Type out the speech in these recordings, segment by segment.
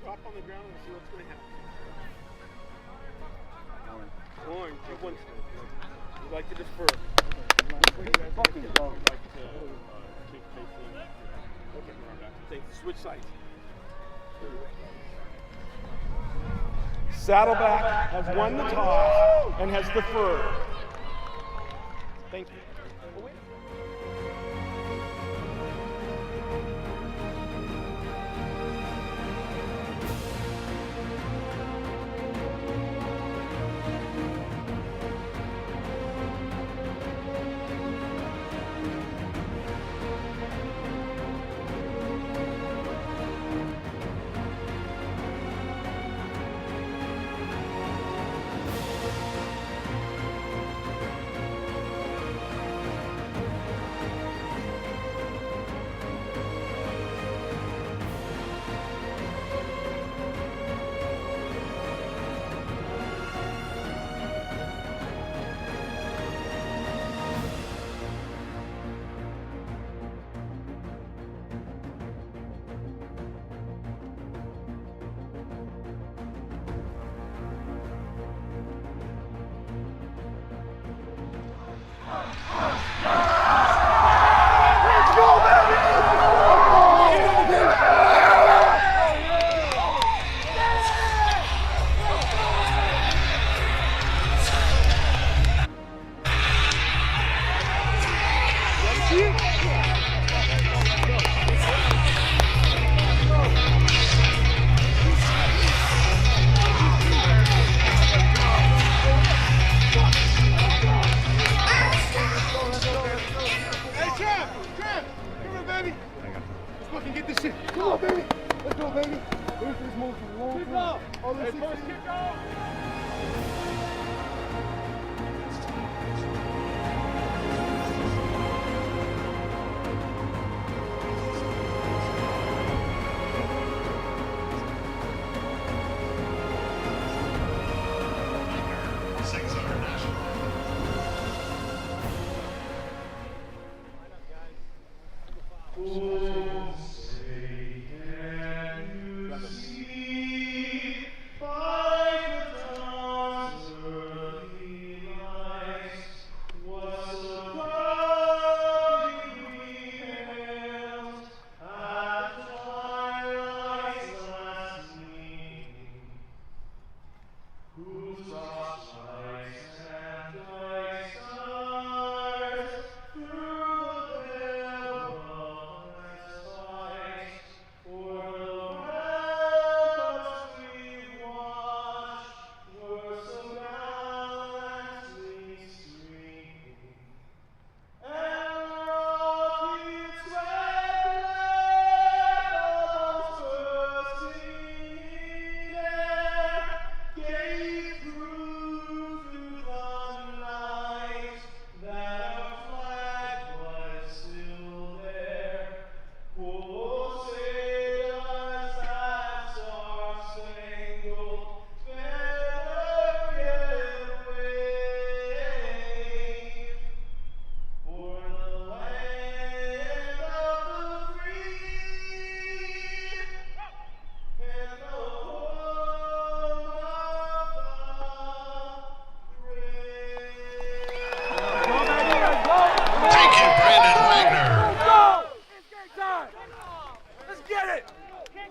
Drop on the ground and see what's going to happen. Orange. You'd like to defer. Okay. Switch sides. Saddleback has won the toss and has deferred. Thank you.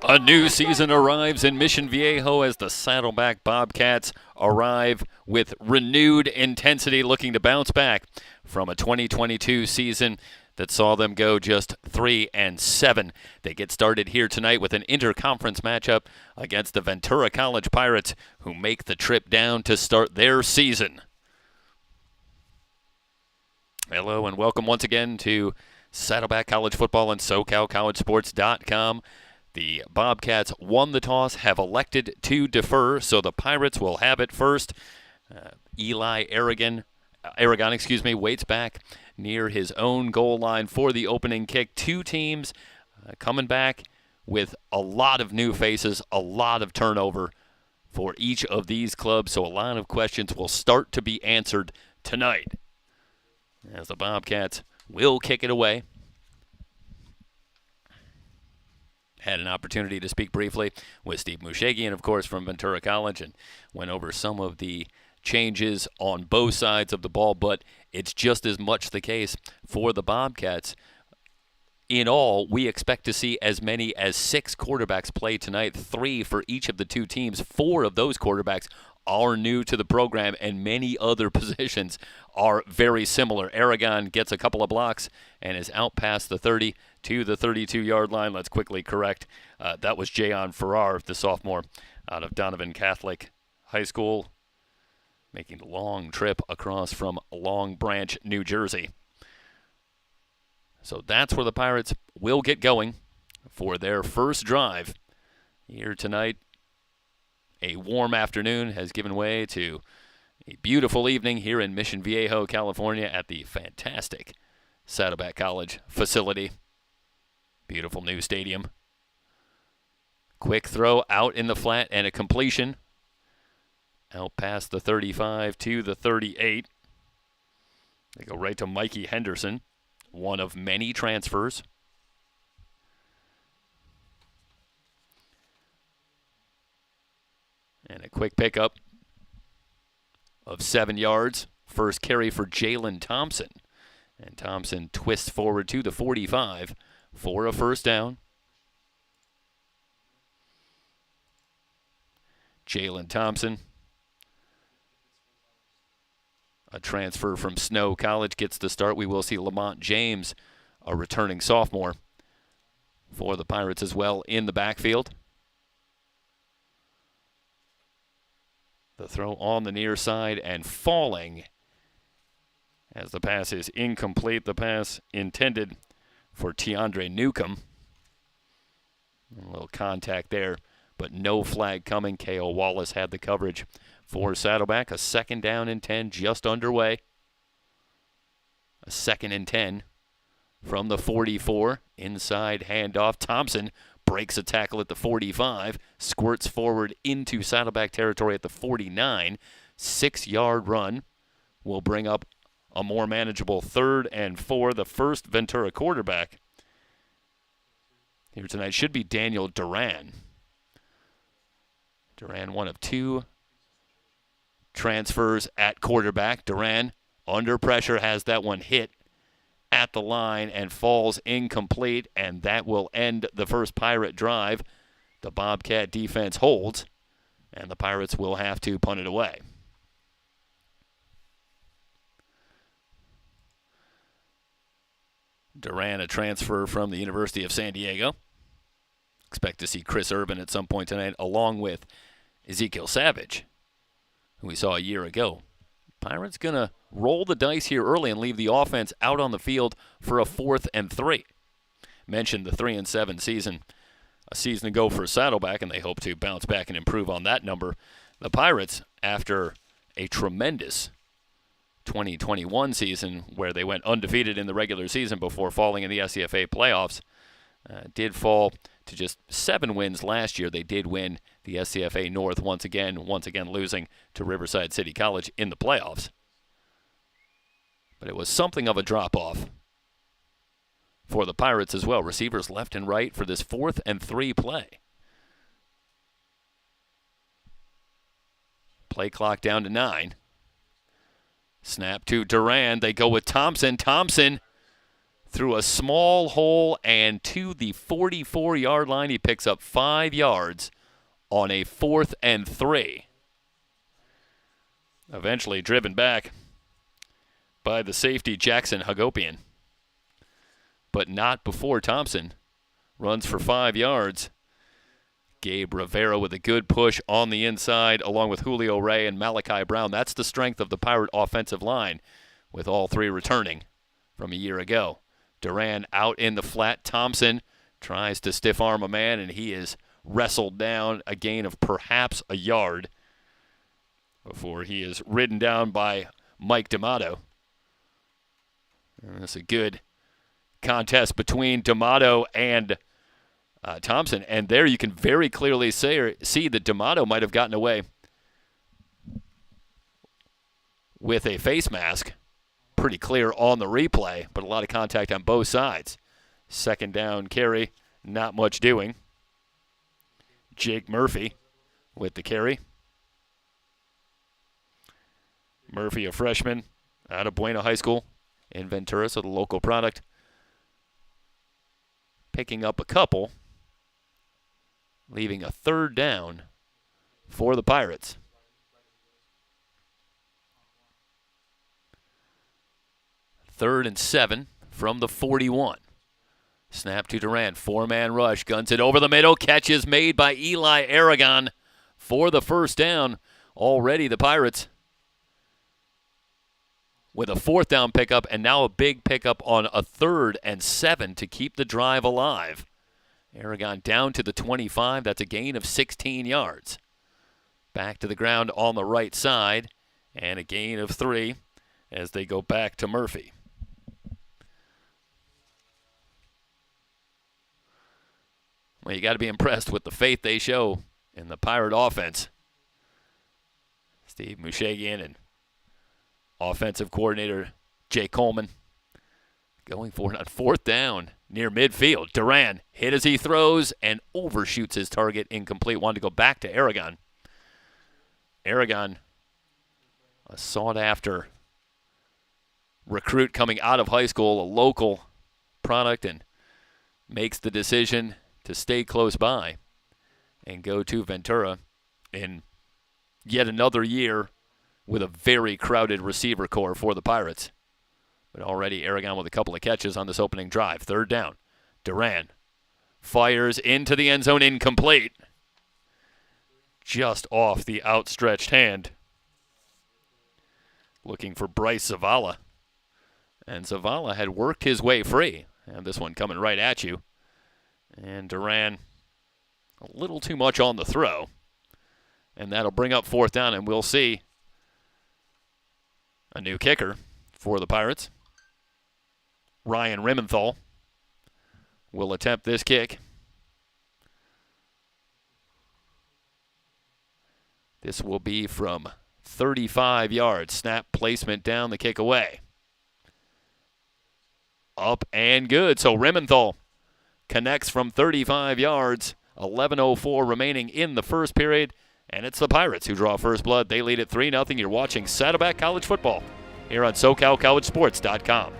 A new season arrives in Mission Viejo as the Saddleback Bobcats arrive with renewed intensity, looking to bounce back from a 2022 season that saw them go just 3-7. They get started here tonight with an interconference matchup against the Ventura College Pirates, who make the trip down to start their season. Hello and welcome once again to Saddleback College Football and SoCalCollegeSports.com. The Bobcats won the toss, have elected to defer, so the Pirates will have it first. Eli Aragon, waits back near his own goal line for the opening kick. Two teams coming back with a lot of new faces, a lot of turnover for each of these clubs, so a lot of questions will start to be answered tonight as the Bobcats will kick it away. Had an opportunity to speak briefly with Steve Mushagian, of course, from Ventura College, and went over some of the changes on both sides of the ball, but it's just as much the case for the Bobcats. In all, we expect to see as many as 6 quarterbacks play tonight, 3 for each of the 2 teams. 4 of those quarterbacks are new to the program, and many other positions are very similar. Aragon gets a couple of blocks and is out past the 30 to the 32-yard line. Let's quickly correct. That was Jayon Farrar, the sophomore out of Donovan Catholic High School, making the long trip across from Long Branch, New Jersey. So that's where the Pirates will get going for their first drive here tonight. A warm afternoon has given way to a beautiful evening here in Mission Viejo, California at the fantastic Saddleback College facility. Beautiful new stadium. Quick throw out in the flat and a completion. Out past the 35 to the 38. They go right to Mikey Henderson, one of many transfers. And a quick pickup of 7 yards. First carry for Jalen Thompson. And Thompson twists forward to the 45 for a first down. Jalen Thompson, a transfer from Snow College, gets the start. We will see Lamont James, a returning sophomore, for the Pirates as well in the backfield. The throw on the near side and falling as the pass is incomplete. The pass intended for Tiandre Newcomb. A little contact there, but no flag coming. K.O. Wallace had the coverage for Saddleback. A second down and 10 just underway. A second and 10 from the 44. Inside handoff. Thompson breaks a tackle at the 45, squirts forward into Saddleback territory at the 49. 6-yard run will bring up a more manageable 3rd and 4. The first Ventura quarterback here tonight should be Daniel Duran. Duran, one of 2 transfers at quarterback. Duran, under pressure, has that one hit at the line and falls incomplete, and that will end the first Pirate drive. The Bobcat defense holds, and the Pirates will have to punt it away. Duran, a transfer from the University of San Diego. Expect to see Chris Urban at some point tonight, along with Ezekiel Savage, who we saw a year ago. Pirates going to roll the dice here early and leave the offense out on the field for a 4th and 3. Mentioned the 3-7 season a season ago for Saddleback, and they hope to bounce back and improve on that number. The Pirates, after a tremendous 2021 season where they went undefeated in the regular season before falling in the SCFA playoffs, did fall to just 7 wins last year. They did win the SCFA North once again losing to Riverside City College in the playoffs. But it was something of a drop-off for the Pirates as well. Receivers left and right for this 4th and 3 play. Play clock down to 9. Snap to Duran. They go with Thompson. Thompson through a small hole and to the 44-yard line. He picks up 5 yards on a 4th and 3. Eventually driven back by the safety Jackson Hagopian. But not before Thompson runs for 5 yards. Gabe Rivera with a good push on the inside, along with Julio Ray and Malachi Brown. That's the strength of the Pirate offensive line, with all 3 returning from a year ago. Duran out in the flat. Thompson tries to stiff arm a man, and he is wrestled down, a gain of perhaps a yard before he is ridden down by Mike D'Amato. And that's a good contest between D'Amato and Thompson, and there you can very clearly see that D'Amato might have gotten away with a face mask. Pretty clear on the replay, but a lot of contact on both sides. Second down carry, not much doing. Jake Murphy with the carry. Murphy, a freshman out of Buena High School in Ventura, so the local product. Picking up a couple, leaving a third down for the Pirates. Third and 7 from the 41. Snap to Durant, four-man rush, guns it over the middle, catch is made by Eli Aragon for the first down. Already the Pirates with a fourth down pickup and now a big pickup on a 3rd and 7 to keep the drive alive. Aragon down to the 25. That's a gain of 16 yards. Back to the ground on the right side and a gain of 3 as they go back to Murphy. Well, you got to be impressed with the faith they show in the Pirate offense. Steve Mushagian and offensive coordinator Jay Coleman going for it on fourth down near midfield. Duran hit as he throws and overshoots his target, incomplete. Wanted to go back to Aragon. Aragon, a sought-after recruit coming out of high school, a local product, and makes the decision to stay close by and go to Ventura in yet another year with a very crowded receiver corps for the Pirates. But already Aragon with a couple of catches on this opening drive. Third down. Duran fires into the end zone, incomplete. Just off the outstretched hand. Looking for Bryce Zavala. And Zavala had worked his way free. And this one coming right at you. And Duran a little too much on the throw. And that'll bring up fourth down, and we'll see a new kicker for the Pirates. Ryan Rimenthal will attempt this kick. This will be from 35 yards. Snap, placement down, the kick away. Up and good. So Rimenthal connects from 35 yards. 11:04 remaining in the first period. And it's the Pirates who draw first blood. They lead at 3-0. You're watching Saddleback College Football here on SoCalCollegeSports.com.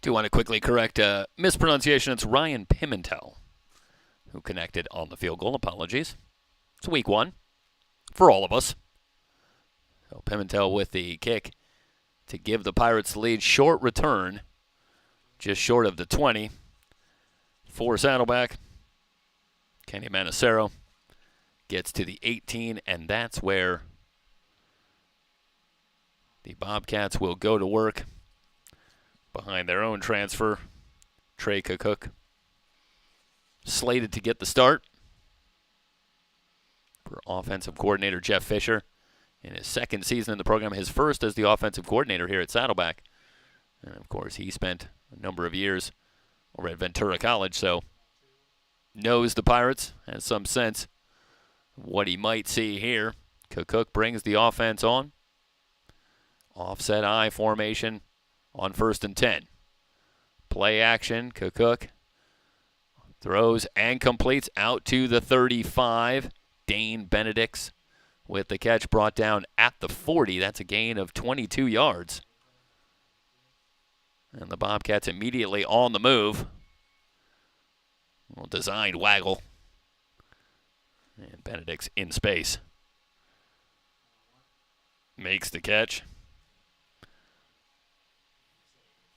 Do want to quickly correct a mispronunciation. It's Ryan Pimentel who connected on the field goal. Apologies. It's week 1 for all of us. So Pimentel with the kick to give the Pirates the lead. Short return, just short of the 20 for Saddleback. Kenny Manacero gets to the 18, and that's where the Bobcats will go to work. Behind their own transfer, Trey Cook slated to get the start. for offensive coordinator Jeff Fisher in his second season in the program, his first as the offensive coordinator here at Saddleback. And, of course, he spent a number of years over at Ventura College, so knows the Pirates, has some sense of what he might see here. Cook brings the offense on. Offset I formation on 1st and 10. Play action, Cook throws and completes out to the 35. Dane Benedict's with the catch, brought down at the 40. That's a gain of 22 yards. And the Bobcats immediately on the move. Well, designed waggle. And Benedict's in space. Makes the catch.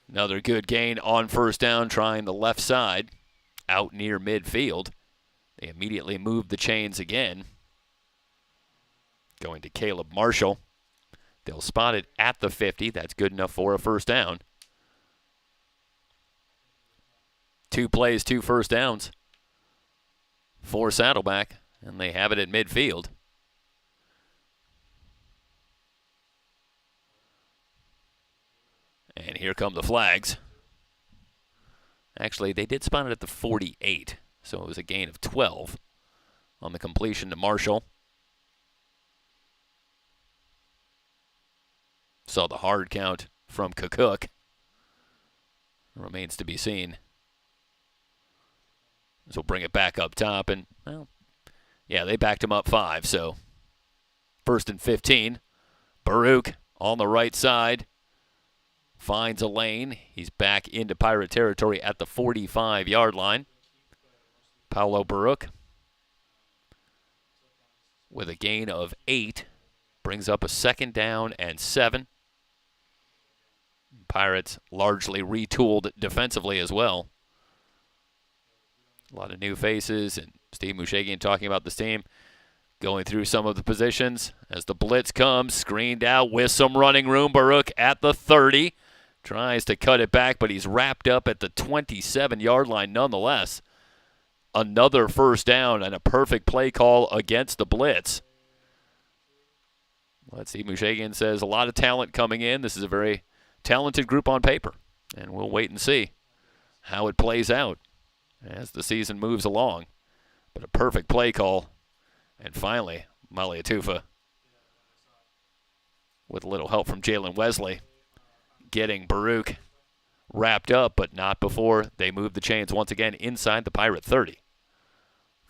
Another good gain on 1st down, trying the left side out near midfield. They immediately move the chains again. Going to Caleb Marshall. They'll spot it at the 50. That's good enough for a 1st down. 2 plays, 2 first downs for Saddleback, and they have it at midfield. And here come the flags. Actually, they did spot it at the 48, so it was a gain of 12 on the completion to Marshall. Saw the hard count from Cook. Remains to be seen. So we'll bring it back up top, and, well, yeah, they backed him up 5, so 1st and 15. Baruch on the right side. Finds a lane. He's back into Pirate territory at the 45-yard line. Paulo Baruch with a gain of 8. Brings up a 2nd down and 7. Pirates largely retooled defensively as well. A lot of new faces, and Steve Mushagian talking about this team, going through some of the positions as the blitz comes, screened out with some running room. Baruch at the 30. Tries to cut it back, but he's wrapped up at the 27-yard line nonetheless. Another 1st down and a perfect play call against the blitz. Let's see, Mushagian says a lot of talent coming in. This is a very talented group on paper, and we'll wait and see how it plays out as the season moves along. But a perfect play call. And finally, Maliatufa, with a little help from Jalen Wesley, getting Baruch wrapped up, but not before they move the chains once again inside the Pirate 30.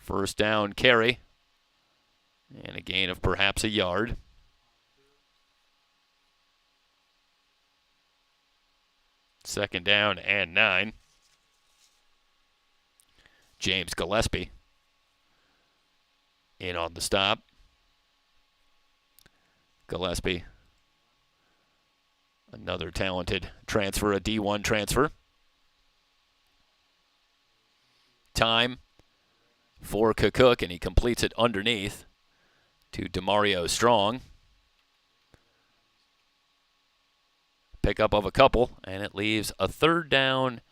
1st down carry, and a gain of perhaps a yard. Second down and 9. James Gillespie in on the stop. Gillespie, another talented transfer, a D1 transfer. Time for Cook, and he completes it underneath to DeMario Strong. Pickup of a couple, and it leaves a 3rd down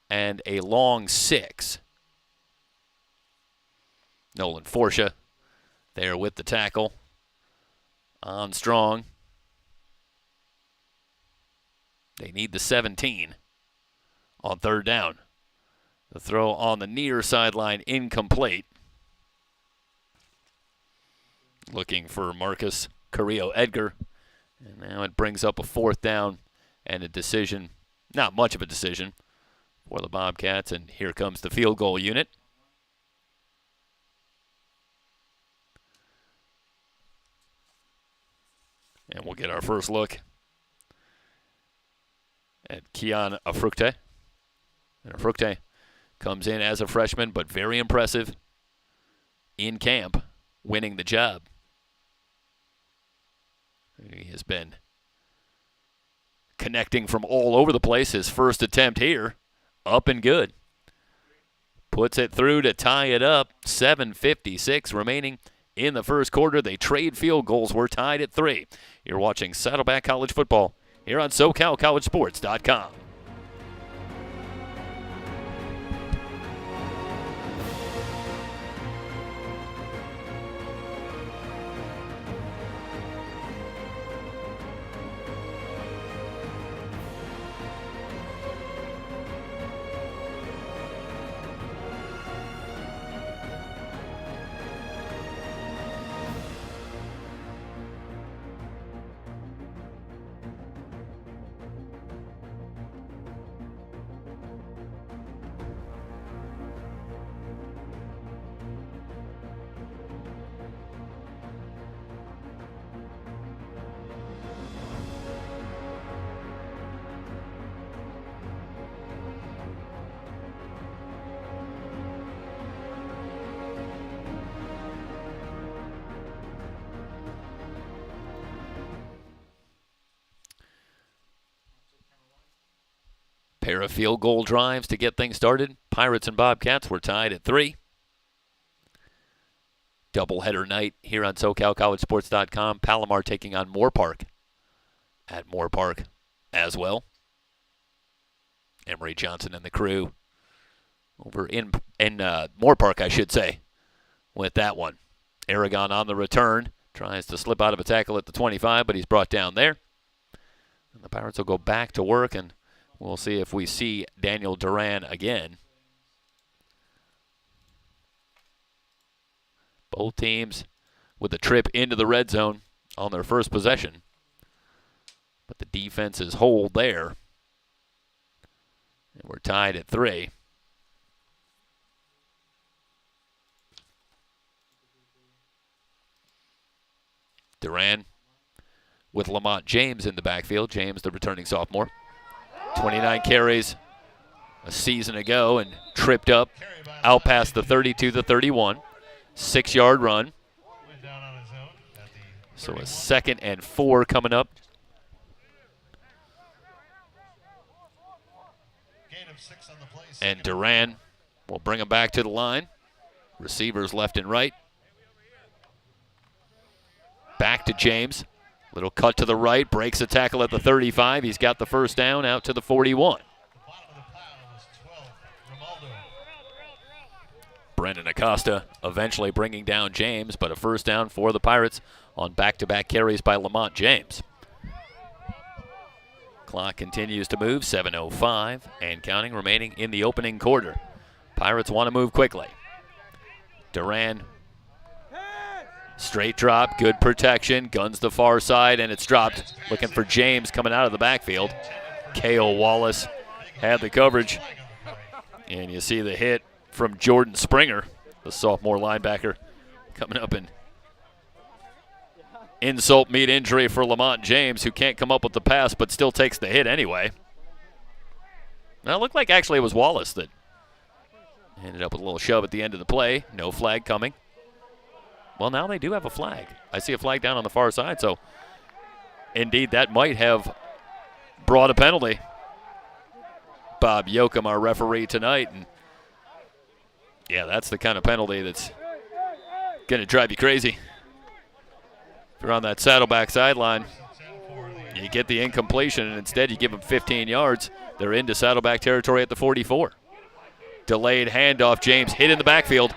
and a long 6. Nolan Forsha there with the tackle on Strong. They need the 17 on 3rd down. The throw on the near sideline incomplete. Looking for Marcus Carrillo-Edgar. And now it brings up a 4th down and a decision, not much of a decision, for the Bobcats. And here comes the field goal unit. And we'll get our first look at Keon Afrukte. And Afrukte comes in as a freshman, but very impressive in camp, winning the job. He has been connecting from all over the place. His first attempt here, up and good. Puts it through to tie it up. 7:56 remaining in the first quarter. They trade field goals. We're tied at 3. You're watching Saddleback College Football here on SoCalCollegeSports.com. Pair of field goal drives to get things started. Pirates and Bobcats were tied at 3. Doubleheader night here on SoCalCollegeSports.com. Palomar taking on Moore Park at Moore Park as well. Emery Johnson and the crew over in Moore Park, I should say, with that one. Aragon on the return. Tries to slip out of a tackle at the 25, but he's brought down there. And the Pirates will go back to work, and we'll see if we see Daniel Duran again. Both teams with a trip into the red zone on their first possession. But the defenses hold there. And we're tied at 3. Duran with Lamont James in the backfield. James, the returning sophomore. 29 carries a season ago and tripped up out past the 30 to the 31. 6-yard run. So a 2nd and 4 coming up. And Duran will bring him back to the line. Receivers left and right. Back to James. Little cut to the right. Breaks a tackle at the 35. He's got the first down out to the 41. Brendan Acosta eventually bringing down James, but a first down for the Pirates on back-to-back carries by Lamont James. Clock continues to move, 7:05 and counting remaining in the opening quarter. Pirates want to move quickly. Duran, straight drop, good protection, guns the far side, and it's dropped. Looking for James coming out of the backfield. K.O. Wallace had the coverage, and you see the hit from Jordan Springer, the sophomore linebacker, coming up in insult meet injury for Lamont James, who can't come up with the pass but still takes the hit anyway. Now it looked like actually it was Wallace that ended up with a little shove at the end of the play. No flag coming. Well, now they do have a flag. I see a flag down on the far side, so indeed that might have brought a penalty. Bob Yoakum, our referee tonight, and yeah, that's the kind of penalty that's going to drive you crazy. If you're on that Saddleback sideline, you get the incompletion, and instead you give them 15 yards. They're into Saddleback territory at the 44. Delayed handoff. James hit in the backfield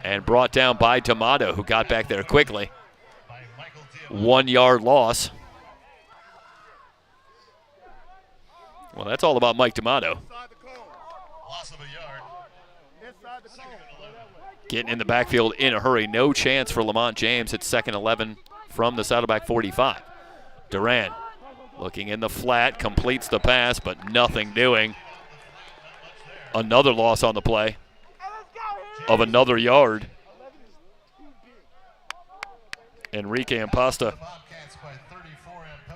and brought down by D'Amato, who got back there quickly. 1 yard loss. Well, that's all about Mike D'Amato. Getting in the backfield in a hurry. No chance for Lamont James. It's 2nd 11 from the Saddleback 45. Duran looking in the flat, completes the pass, but nothing doing. Another loss on the play of another yard. Enrique Impasta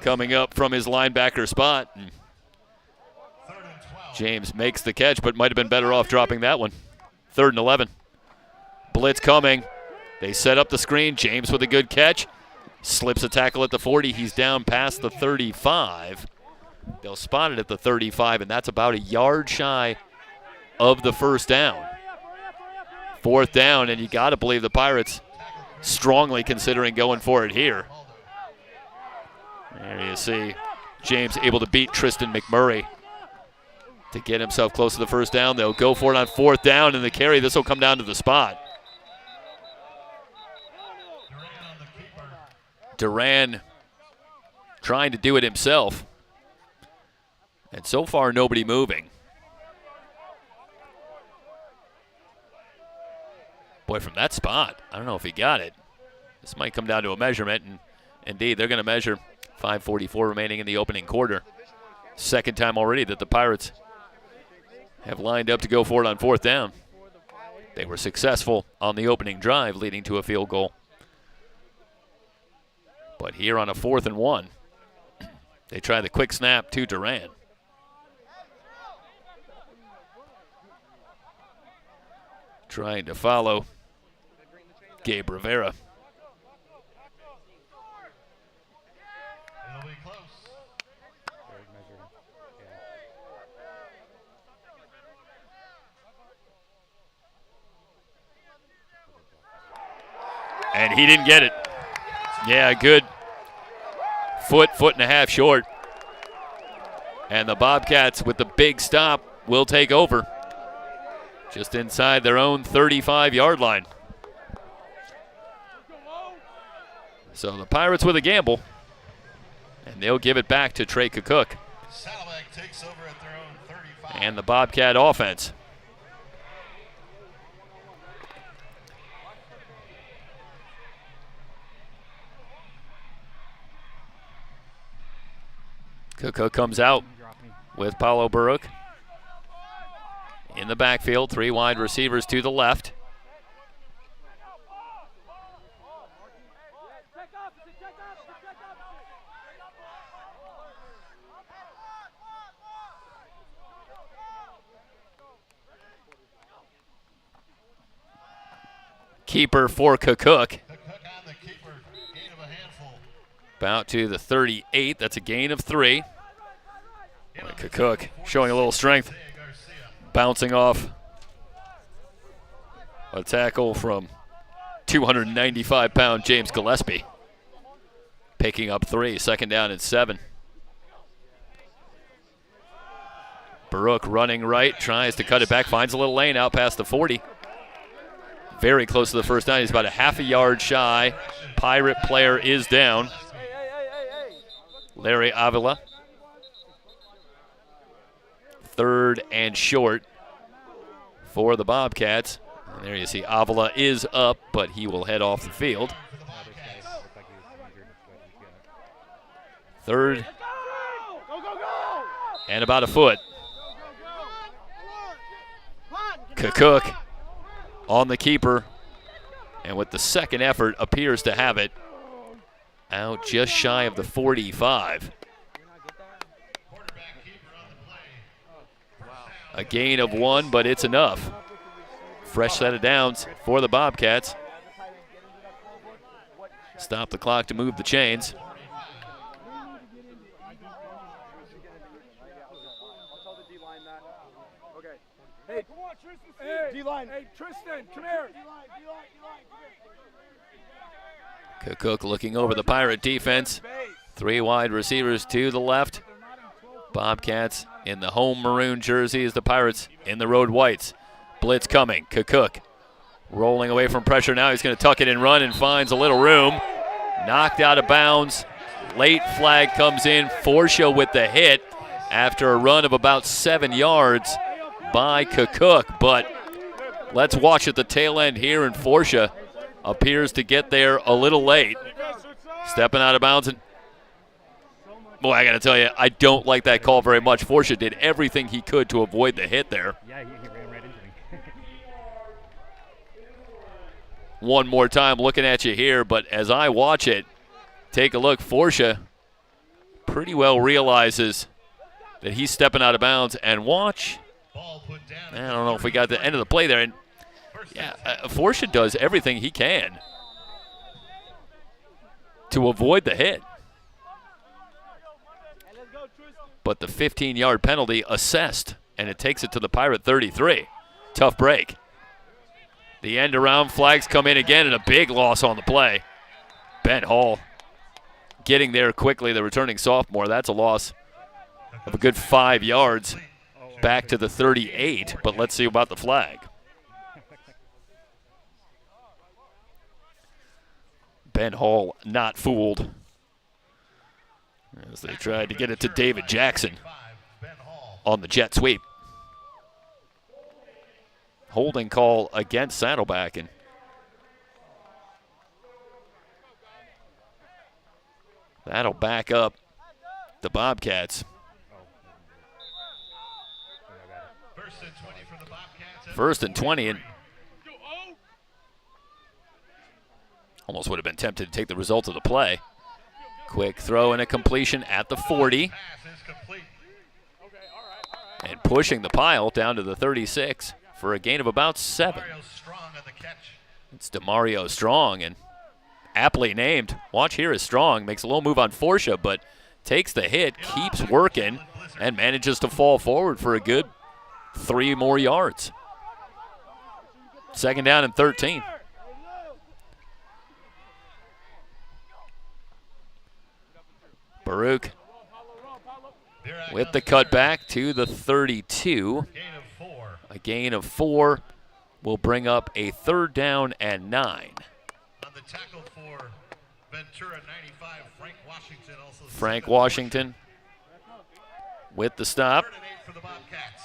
coming up from his linebacker spot. James makes the catch, but might have been better off dropping that one. 3rd and 11. Blitz coming. They set up the screen. James with a good catch. Slips a tackle at the 40. He's down past the 35. They'll spot it at the 35, and that's about a yard shy of the first down. 4th down, and you got to believe the Pirates strongly considering going for it here. There you see James able to beat Tristan McMurray to get himself close to the first down. They'll go for it on 4th down, and the carry. This will come down to the spot. Duran trying to do it himself. And so far, nobody moving. Boy, from that spot, I don't know if he got it. This might come down to a measurement, and indeed, they're going to measure 5:44 remaining in the opening quarter. 2nd time already that the Pirates have lined up to go for it on 4th down. They were successful on the opening drive, leading to a field goal. But here on a 4th and 1, they try the quick snap to Duran. Trying to follow Gabe Rivera. And he didn't get it. Yeah, good. Foot and a half short. And the Bobcats, with the big stop, will take over. Just inside their own 35-yard line. So the Pirates with a gamble. And they'll give it back to Trey Cook. Saddleback takes over at their own 35. And the Bobcat offense. Cook comes out with Paulo Baruch. In the backfield, 3 wide receivers to the left. Keeper for Cook. About to the 38. That's a gain of 3. Cook showing a little strength. Bouncing off a tackle from 295-pound James Gillespie. Picking up 3. 2nd down and 7. Baruch running right. Tries to cut it back. Finds a little lane out past the 40. Very close to the first down. He's about a half a yard shy. Pirate player is down. Larry Avila. 3rd and short for the Bobcats. And there you see Avila is up, but he will head off the field. 3rd and about a foot. Cook on the keeper, and with the second effort appears to have it out just shy of the 45. A gain of 1, but it's enough. Fresh set of downs for the Bobcats. Stop the clock to move the chains. D-line. Hey, Tristan, come here. Cook looking over the Pirate defense. 3 wide receivers to the left. Bobcats in the home maroon jerseys. The Pirates in the road whites. Blitz coming. Cook rolling away from pressure now. He's going to tuck it and run and finds a little room. Knocked out of bounds. Late flag comes in. Forsha with the hit after a run of about 7 yards by Cook. But let's watch at the tail end here, and Forsha appears to get there a little late. Stepping out of bounds. And boy, I got to tell you, I don't like that call very much. Forsha did everything he could to avoid the hit there. Yeah, he ran right into me. One more time looking at you here, but as I watch it, take a look. Forsha pretty well realizes that he's stepping out of bounds, and watch. I don't know if we got the end of the play there. And yeah, Forsha does everything he can to avoid the hit. But the 15-yard penalty assessed, and it takes it to the Pirate 33. Tough break. The end around flags come in again, and a big loss on the play. Ben Hall getting there quickly, the returning sophomore. That's a loss of a good 5 yards back to the 38, but let's see about the flag. Ben Hall not fooled as they tried to get it to David Jackson on the jet sweep. Holding call against Saddleback, and that'll back up the Bobcats. First and 20, and almost would have been tempted to take the result of the play. Quick throw and a completion at the 40. And pushing the pile down to the 36 for a gain of about 7. It's DeMario Strong, and aptly named. Watch here is Strong. Makes a little move on Forsha, but takes the hit, keeps working, and manages to fall forward for a good 3 more yards. 2nd down and 13. Baruch Dirac with on the carry. cutback to the 32. Gain of 4. A gain of 4 will bring up a 3rd down and 9. On the tackle for Ventura, 95, Frank Washington. Also Frank 7 Washington with the stop. 3rd and 8 for the Bobcats.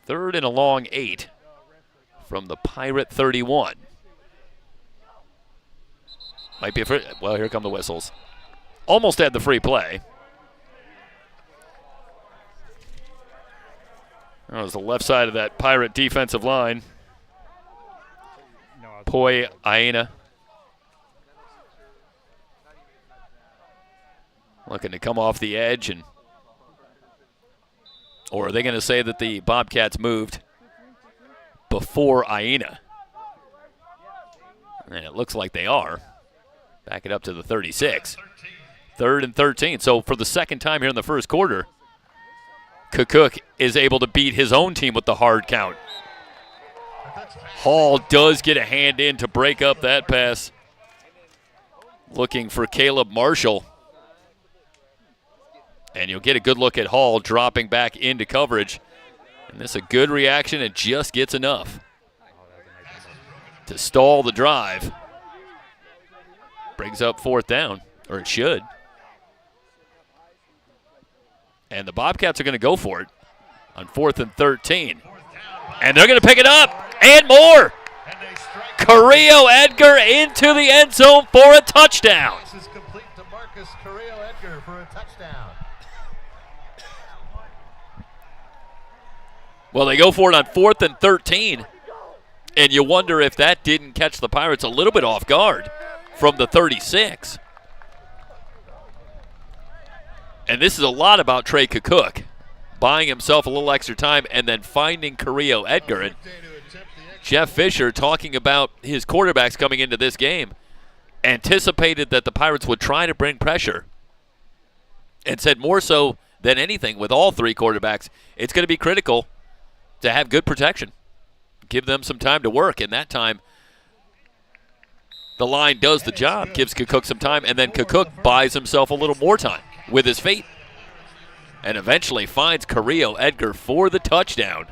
3rd and a long 8 from the Pirate 31. Might be a free, well, here come the whistles. Almost had the free play. That was the left side of that Pirate defensive line. Poi Aina looking to come off the edge, and or are they going to say that the Bobcats moved before Aina? And it looks like they are. Back it up to the 36. 3rd and 13. So for the second time here in the first quarter, Cook is able to beat his own team with the hard count. Hall does get a hand in to break up that pass. Looking for Caleb Marshall. And you'll get a good look at Hall dropping back into coverage. And this is a good reaction and just gets enough to stall the drive. Brings up 4th down, or it should. And the Bobcats are going to go for it on 4th and 13. And they're going to pick it up and more. Carrillo Edgar into the end zone for a touchdown. This is complete to Marcus Carrillo Edgar for a touchdown. Well, they go for it on 4th and 13. And you wonder if that didn't catch the Pirates a little bit off guard from the 36. And this is a lot about Trey Cook, buying himself a little extra time and then finding Carrillo Edgar. And Jeff Fisher, talking about his quarterbacks coming into this game, anticipated that the Pirates would try to bring pressure and said more so than anything with all 3 quarterbacks, it's going to be critical to have good protection. Give them some time to work, and that time the line does the job, gives Cook some time, and then Cook buys himself a little more time with his feet and eventually finds Carrillo Edgar for the touchdown.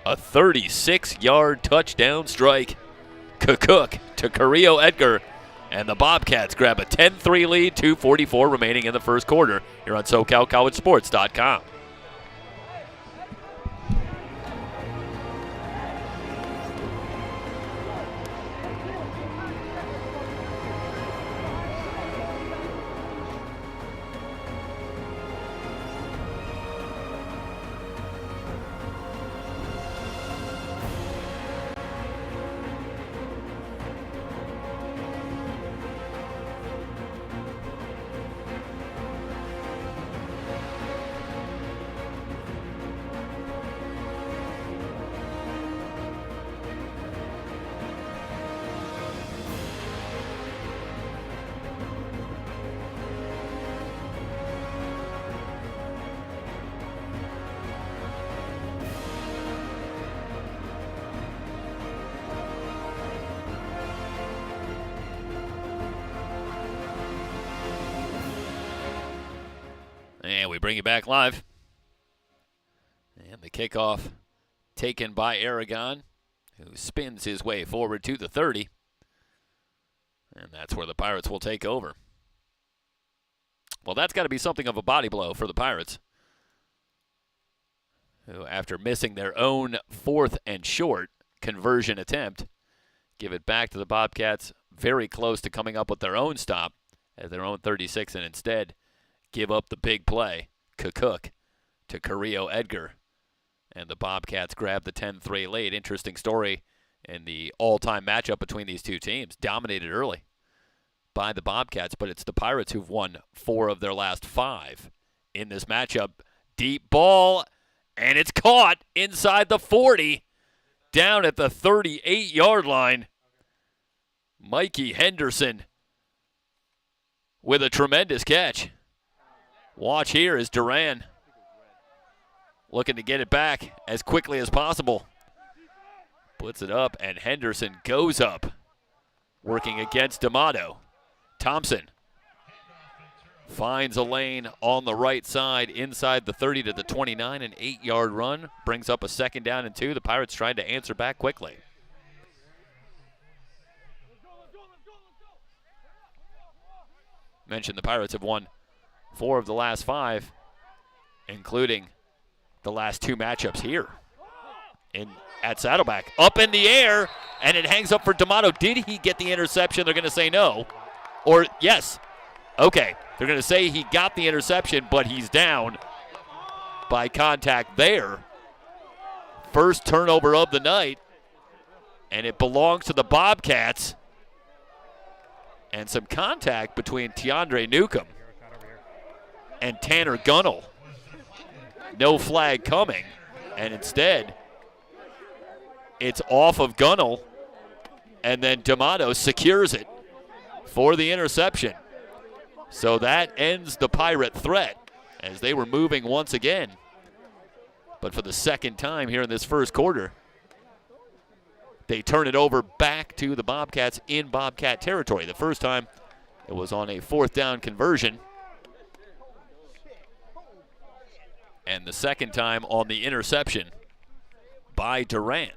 A 36-yard touchdown strike. Cook to Carrillo Edgar, and the Bobcats grab a 10-3 lead, 2:44 remaining in the first quarter here on SoCalCollegeSports.com. And we bring you back live. And the kickoff taken by Aragon, who spins his way forward to the 30. And that's where the Pirates will take over. Well, that's got to be something of a body blow for the Pirates, who, after missing their own 4th and short conversion attempt, give it back to the Bobcats, very close to coming up with their own stop at their own 36, and instead give up the big play. Cook to Carrillo Edgar. And the Bobcats grab the 10-3 lead. Interesting story in the all-time matchup between these two teams. Dominated early by the Bobcats, but it's the Pirates who've won 4 of their last 5 in this matchup. Deep ball, and it's caught inside the 40, down at the 38-yard line. Mikey Henderson with a tremendous catch. Watch here as Duran looking to get it back as quickly as possible. Puts it up, and Henderson goes up working against D'Amato. Thompson finds a lane on the right side inside the 30 to the 29, an 8-yard run. Brings up a 2nd down and 2. The Pirates tried to answer back quickly. Mentioned the Pirates have won 4 of the last 5, including the last 2 matchups here at Saddleback. Up in the air, and it hangs up for D'Amato. Did he get the interception? They're going to say no. Or yes. Okay, they're going to say he got the interception, but he's down by contact there. First turnover of the night, and it belongs to the Bobcats. And some contact between Tiandre Newcomb and Tanner Gunnell. No flag coming, and instead it's off of Gunnell, and then D'Amato secures it for the interception. So that ends the Pirate threat as they were moving once again. But for the 2nd time here in this first quarter, they turn it over back to the Bobcats in Bobcat territory. The first time it was on a 4th down conversion. And the 2nd time on the interception by Durant.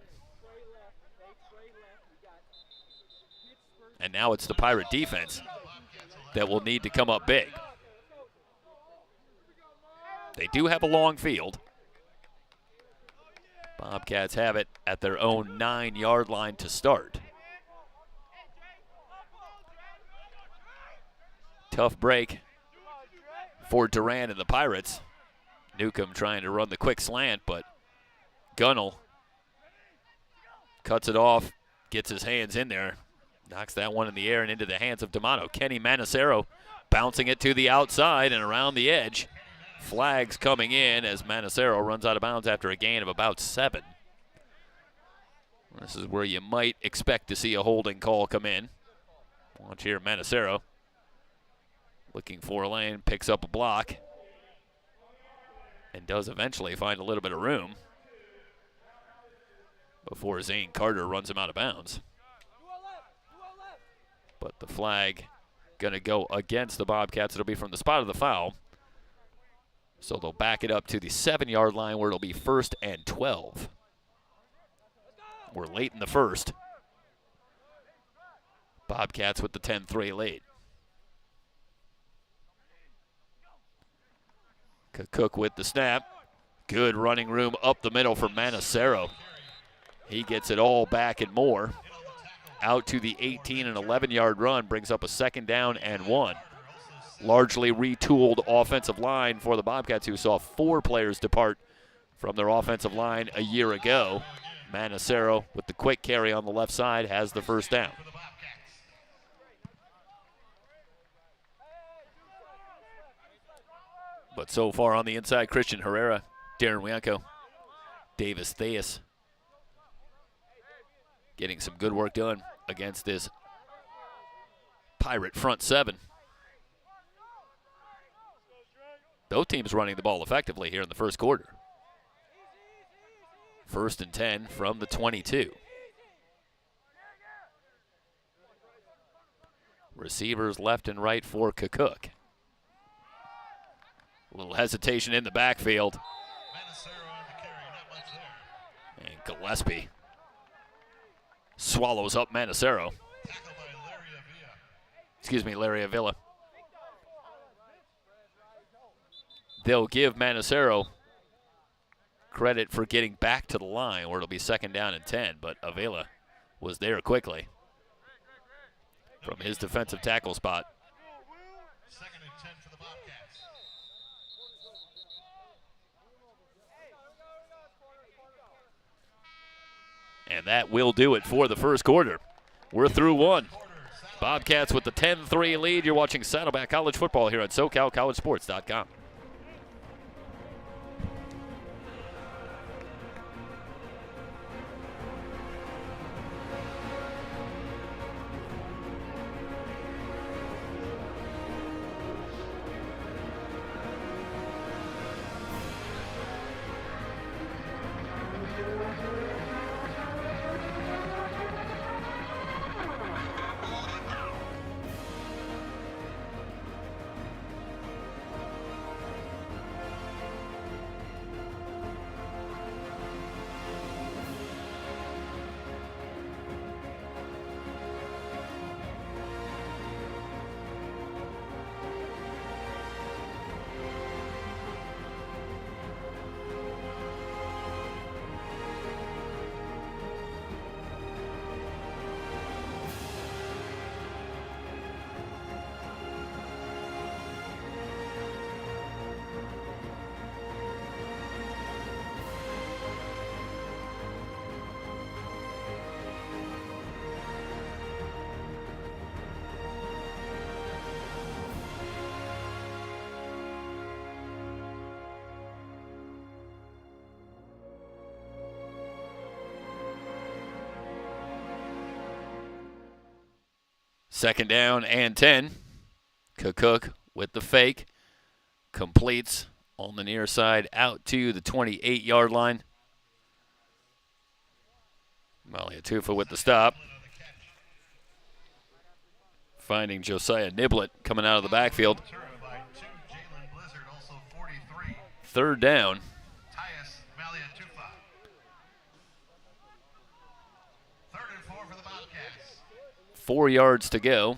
And now it's the Pirate defense that will need to come up big. They do have a long field. Bobcats have it at their own 9-yard line to start. Tough break for Durant and the Pirates. Newcomb trying to run the quick slant, but Gunnell cuts it off, gets his hands in there, knocks that one in the air and into the hands of D'Amato. Kenny Manacero bouncing it to the outside and around the edge. Flags coming in as Manacero runs out of bounds after a gain of about 7. This is where you might expect to see a holding call come in. Watch here, Manacero looking for a lane, picks up a block, and does eventually find a little bit of room before Zane Carter runs him out of bounds. But the flag going to go against the Bobcats. It'll be from the spot of the foul. So they'll back it up to the 7-yard line where it'll be 1st and 12. We're late in the first. Bobcats with the 10-3 lead. Cook with the snap. Good running room up the middle for Manacero. He gets it all back and more. Out to the 18 and 11-yard run, brings up a 2nd down and 1. Largely retooled offensive line for the Bobcats, who saw 4 players depart from their offensive line a year ago. Manacero with the quick carry on the left side has the 1st down. But so far on the inside, Christian Herrera, Darren Wianco, Davis Theus getting some good work done against this Pirate front 7. Both teams running the ball effectively here in the first quarter. 1st and 10 from the 22. Receivers left and right for Cook. A little hesitation in the backfield. And Gillespie swallows up Manacero. Larry Avila. They'll give Manacero credit for getting back to the line where it'll be 2nd down and 10, but Avila was there quickly from his defensive tackle spot. 2nd and 10 for the Bobcats. And that will do it for the first quarter. We're through one. Bobcats with the 10-3 lead. You're watching Saddleback College Football here on SoCalCollegeSports.com. 2nd down and 10. Cook with the fake. Completes on the near side out to the 28-yard line. Maliatufa with the stop. Finding Josiah Niblett coming out of the backfield. 3rd down. 4 yards to go.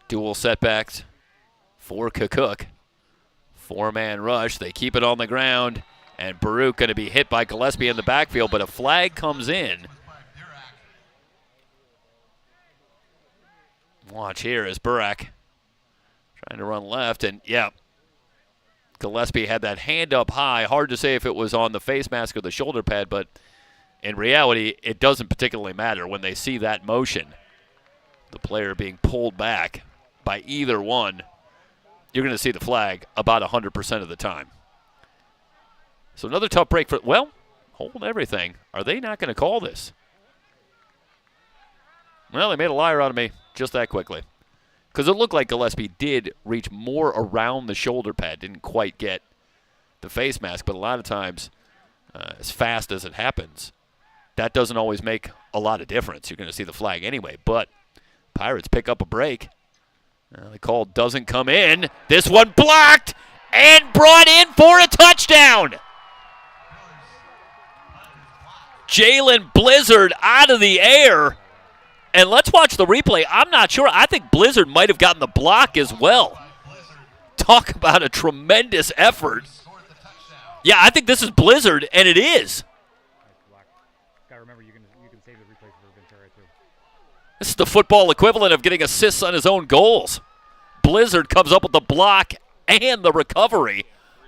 Dual setbacks for Cook. 4-man rush. They keep it on the ground. And Baruch going to be hit by Gillespie in the backfield, but a flag comes in. Watch here as Baruch trying to run left. And, yeah, Gillespie had that hand up high. Hard to say if it was on the face mask or the shoulder pad, but in reality, it doesn't particularly matter when they see that motion. The player being pulled back by either one, you're going to see the flag about 100% of the time. So another tough break for, well, hold everything. Are they not going to call this? Well, they made a liar out of me just that quickly. Because it looked like Gillespie did reach more around the shoulder pad, didn't quite get the face mask, but a lot of times, as fast as it happens, that doesn't always make a lot of difference. You're going to see the flag anyway, but Pirates pick up a break. The call doesn't come in. This one blocked and brought in for a touchdown. Jalen Blizzard out of the air. And let's watch the replay. I'm not sure. I think Blizzard might have gotten the block as well. Talk about a tremendous effort. Yeah, I think this is Blizzard, and it is. Gotta remember, you can save the replays for Ventura too. This is the football equivalent of getting assists on his own goals. Blizzard comes up with the block and the recovery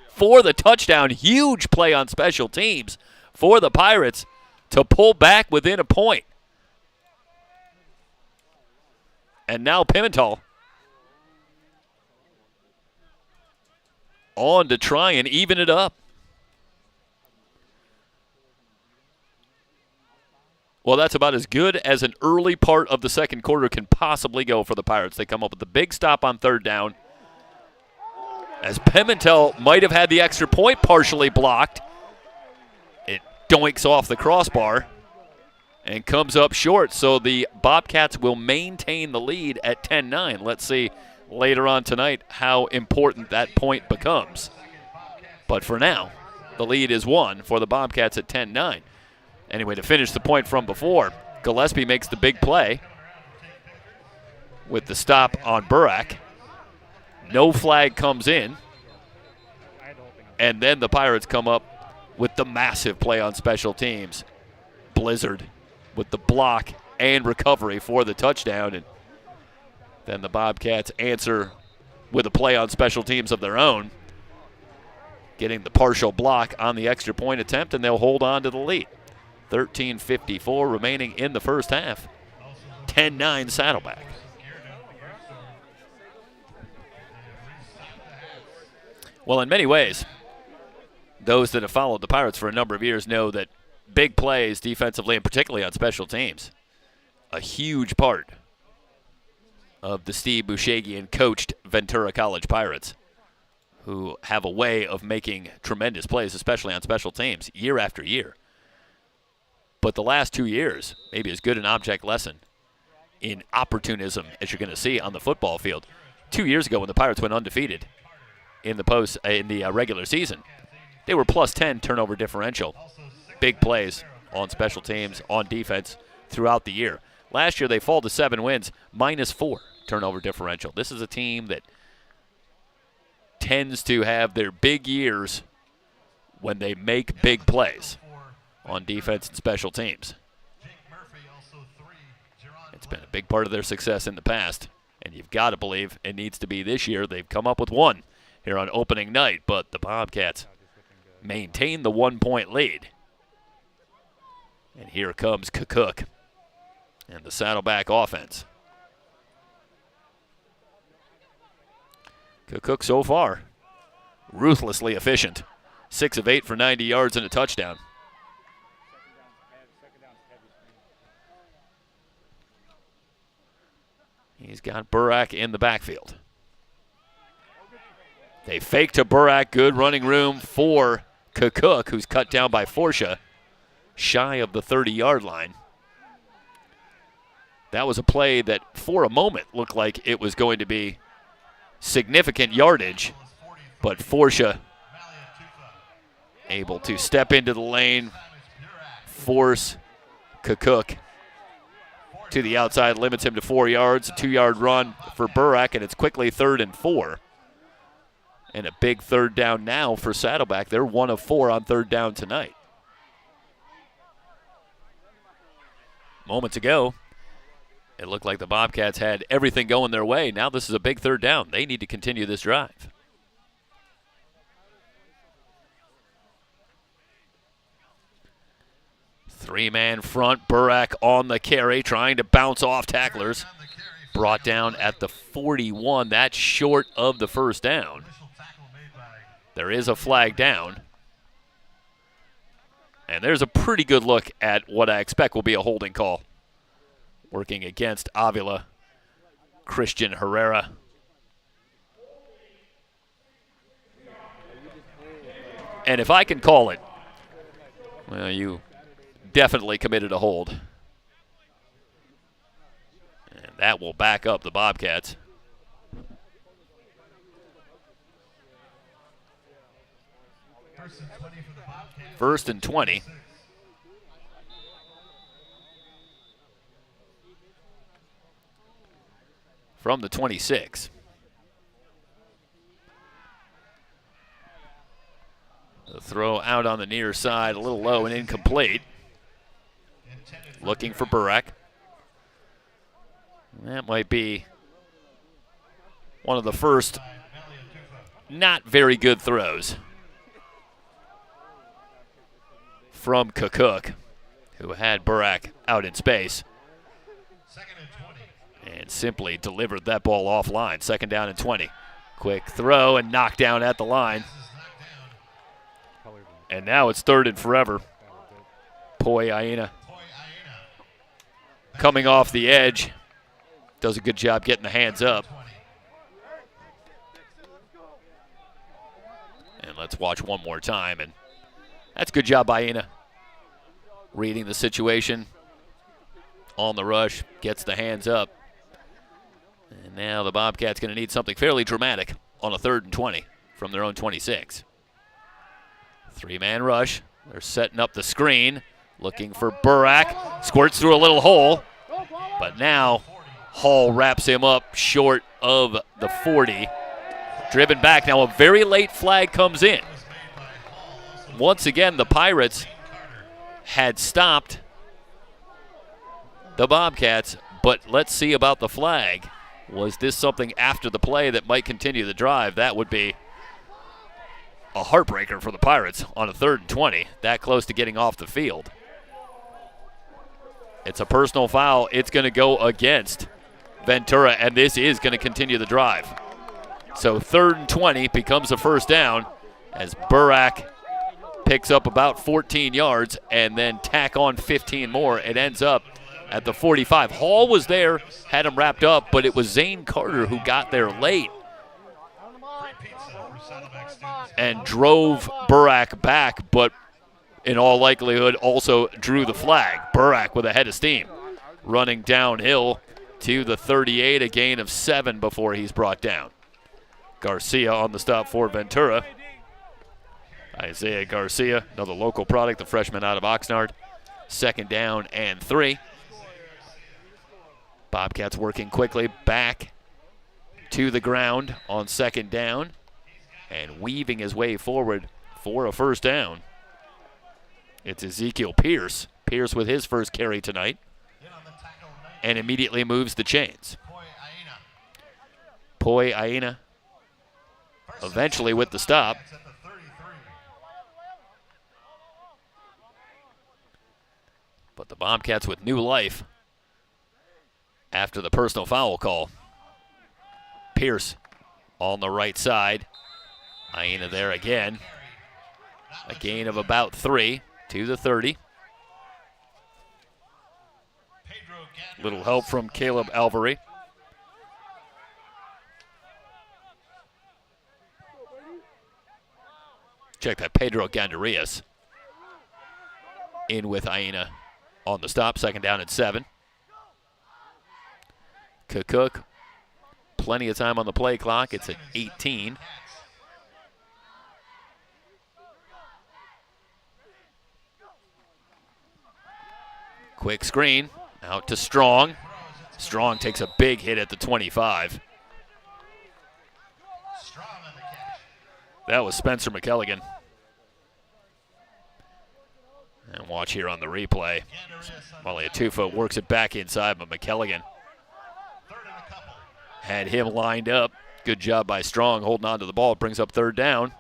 for the touchdown. Huge play on special teams for the Pirates to pull back within a point. And now Pimentel on to try and even it up. Well, that's about as good as an early part of the second quarter can possibly go for the Pirates. They come up with the big stop on 3rd down. As Pimentel might have had the extra point partially blocked, it doinks off the crossbar and comes up short. So the Bobcats will maintain the lead at 10-9. Let's see later on tonight how important that point becomes. But for now, the lead is 1 for the Bobcats at 10-9. Anyway, to finish the point from before, Gillespie makes the big play with the stop on Baruch. No flag comes in. And then the Pirates come up with the massive play on special teams. Blizzard with the block and recovery for the touchdown. And then the Bobcats answer with a play on special teams of their own, getting the partial block on the extra point attempt, and they'll hold on to the lead. 13:54 remaining in the first half. 10-9 Saddleback. Well, in many ways, those that have followed the Pirates for a number of years know that big plays defensively and particularly on special teams, a huge part of the Steve Bushagian coached Ventura College Pirates, who have a way of making tremendous plays, especially on special teams, year after year. But the last 2 years, maybe as good an object lesson in opportunism as you're going to see on the football field. 2 years ago when the Pirates went undefeated in the regular season, they were plus 10 turnover differential. Big plays on special teams, on defense throughout the year. Last year they fall to 7 wins, minus 4 turnover differential. This is a team that tends to have their big years when they make big plays on defense and special teams. It's been a big part of their success in the past, and you've got to believe it needs to be this year. They've come up with one here on opening night, but the Bobcats maintain the 1-point lead. And here comes Cook and the Saddleback offense. Cook so far ruthlessly efficient. 6 of 8 for 90 yards and a touchdown. He's got Burak in the backfield. They fake to Burak. Good running room for Kukuk, who's cut down by Forsha, shy of the 30-yard line. That was a play that, for a moment, looked like it was going to be significant yardage, but Forsha able to step into the lane, force Kukuk to the outside, limits him to 4 yards, a 2-yard run for Burak, and it's quickly 3rd and 4. And a big 3rd down now for Saddleback. They're 1 of 4 on 3rd down tonight. Moments ago, it looked like the Bobcats had everything going their way. Now this is a big 3rd down. They need to continue this drive. Three-man front, Burak on the carry, trying to bounce off tacklers. Brought down at the 41. That's short of the 1st down. There is a flag down. And there's a pretty good look at what I expect will be a holding call. Working against Avila, Christian Herrera. And if I can call it, well, you definitely committed a hold. And that will back up the Bobcats. First and 20. From the 26. The throw out on the near side, a little low and incomplete. Looking for Burak. That might be one of the first not very good throws from Kukuk, who had Burak out in space and simply delivered that ball offline. 2nd down and 20. Quick throw and knocked down at the line. And now it's 3rd and forever. Poi Aina coming off the edge. Does a good job getting the hands up. And let's watch one more time. And that's a good job by Aina. Reading the situation. On the rush. Gets the hands up. And now the Bobcats going to need something fairly dramatic on a 3rd and 20 from their own 26. 3-man rush. They're setting up the screen. Looking for Burak. Squirts through a little hole. But now Hall wraps him up short of the 40. Driven back. Now a very late flag comes in. Once again, the Pirates had stopped the Bobcats, but let's see about the flag. Was this something after the play that might continue the drive? That would be a heartbreaker for the Pirates on a 3rd and 20, that close to getting off the field. It's a personal foul. It's going to go against Ventura, and this is going to continue the drive. So 3rd and 20 becomes a 1st down as Burak picks up about 14 yards and then tack on 15 more. It ends up at the 45. Hall was there, had him wrapped up, but it was Zane Carter who got there late and drove Burak back, but in all likelihood also drew the flag. Burak with a head of steam, running downhill to the 38, a gain of 7 before he's brought down. Garcia on the stop for Ventura. Isaiah Garcia, another local product, the freshman out of Oxnard. 2nd down and 3. Bobcats working quickly back to the ground on 2nd down and weaving his way forward for a 1st down. It's Ezekiel Pierce. Pierce with his first carry tonight and immediately moves the chains. Poi Aina eventually with the stop. But the Bobcats with new life after the personal foul call. Pierce on the right side. Aina there again. A gain of about 3 to the 30. Little help from Caleb Alvary. Check that, Pedro Gandarias in with Aina on the stop. Second down and 7. Cook, plenty of time on the play clock. It's at 18. Quick screen, out to Strong. Strong takes a big hit at the 25. That was Spencer McKelligan. And watch here on the replay. Maliatufa works it back inside, but McKelligan had him lined up. Good job by Strong holding on to the ball. It brings up third down.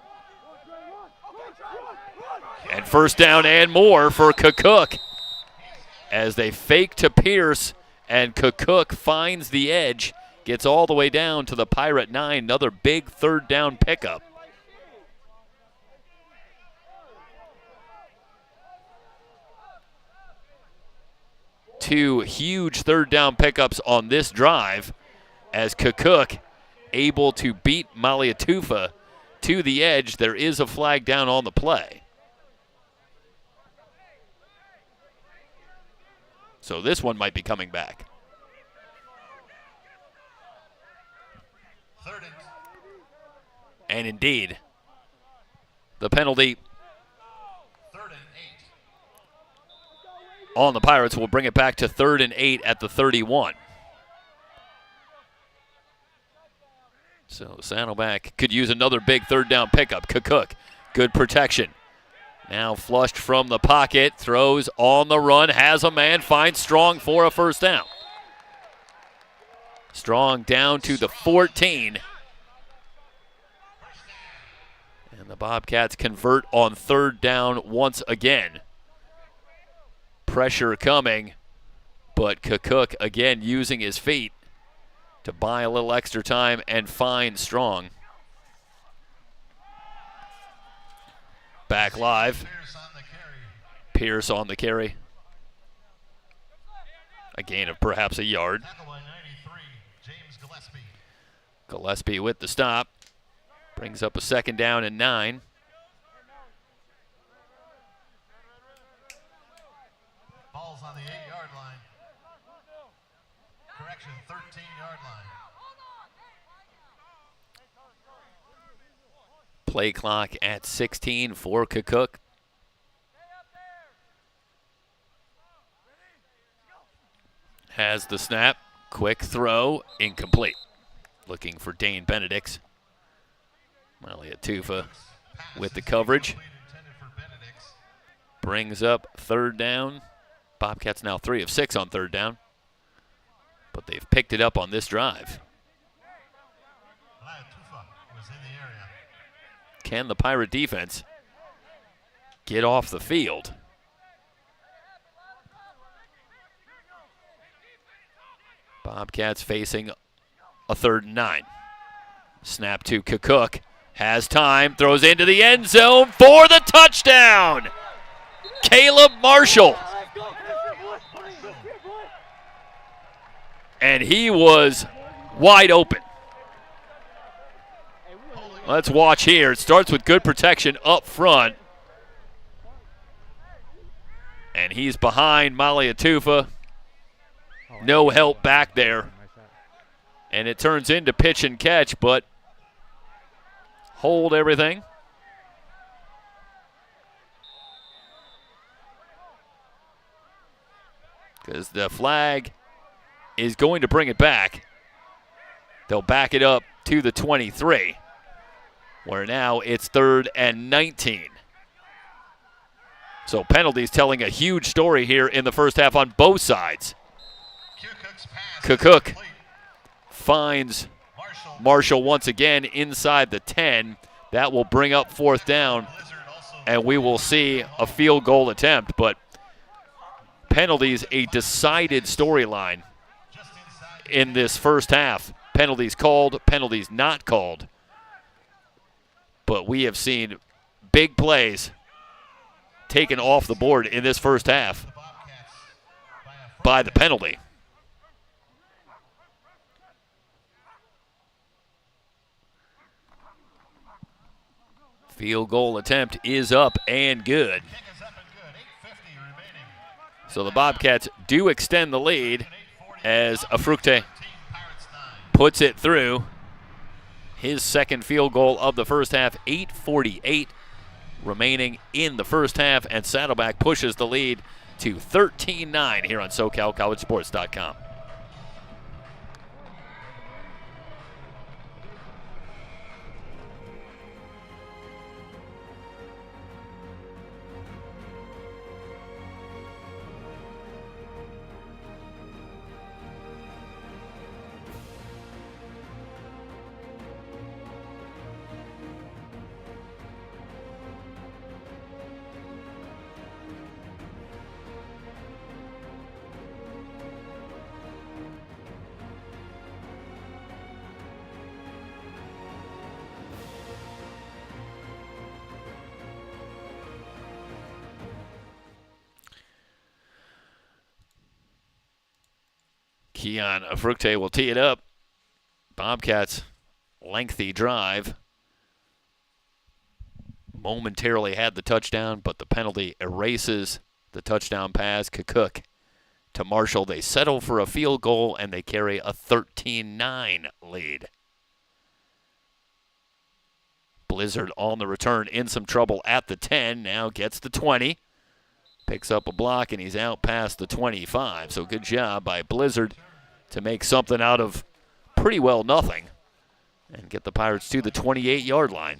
And first down and more for Cook. As they fake to Pierce, and Cook finds the edge, gets all the way down to the Pirate 9. Another big third down pickup. Two huge third down pickups on this drive as Cook able to beat Maliatufa to the edge. There is a flag down on the play. So this one might be coming back. And indeed, the penalty on the Pirates will bring it back to 3rd and 8 at the 31. So Saddleback could use another big third down pickup. Cook, good protection. Now flushed from the pocket, throws on the run, has a man, finds Strong for a first down. Strong down to the 14. And the Bobcats convert on third down once again. Pressure coming, but Cook again using his feet to buy a little extra time and find Strong. Back live. Pierce on the carry. A gain of perhaps a yard. Gillespie with the stop. Brings up a second down and 9. Ball's on the 8-yard line. Correction, 13-yard line. Play clock at 16 for Cook. Has the snap. Quick throw. Incomplete. Looking for Dane Benedicts. Maliatufa with the coverage. Brings up third down. Bobcats now 3 of 6 on third down. But they've picked it up on this drive. Can the Pirate defense get off the field? Bobcats facing a 3rd and 9. Snap to Cook. Has time, throws into the end zone for the touchdown. Caleb Marshall. And he was wide open. Let's watch here. It starts with good protection up front. And he's behind Maliatufa. No help back there. And it turns into pitch and catch, but hold everything. Because the flag is going to bring it back. They'll back it up to the 23, where now it's 3rd and 19. So penalties telling a huge story here in the first half on both sides. Cook finds Marshall once again inside the 10. That will bring up 4th down, and we will see a field goal attempt. But penalties, a decided storyline in this first half. Penalties called, penalties not called. But we have seen big plays taken off the board in this first half by the penalty. Field goal attempt is up and good. Kick is up and good. 8:50 remaining. So the Bobcats do extend the lead as Afrukte 13, Pirates 9. puts it through. His second field goal of the first half, 8:48 remaining in the first half, and Saddleback pushes the lead to 13-9 here on SoCalCollegeSports.com. Keon Afrukte will tee it up. Bobcats, lengthy drive. Momentarily had the touchdown, but the penalty erases the touchdown pass. Kukuk to Marshall. They settle for a field goal, and they carry a 13-9 lead. Blizzard on the return, in some trouble at the 10. Now gets the 20. Picks up a block, and he's out past the 25. So good job by Blizzard to make something out of pretty well nothing and get the Pirates to the 28-yard line.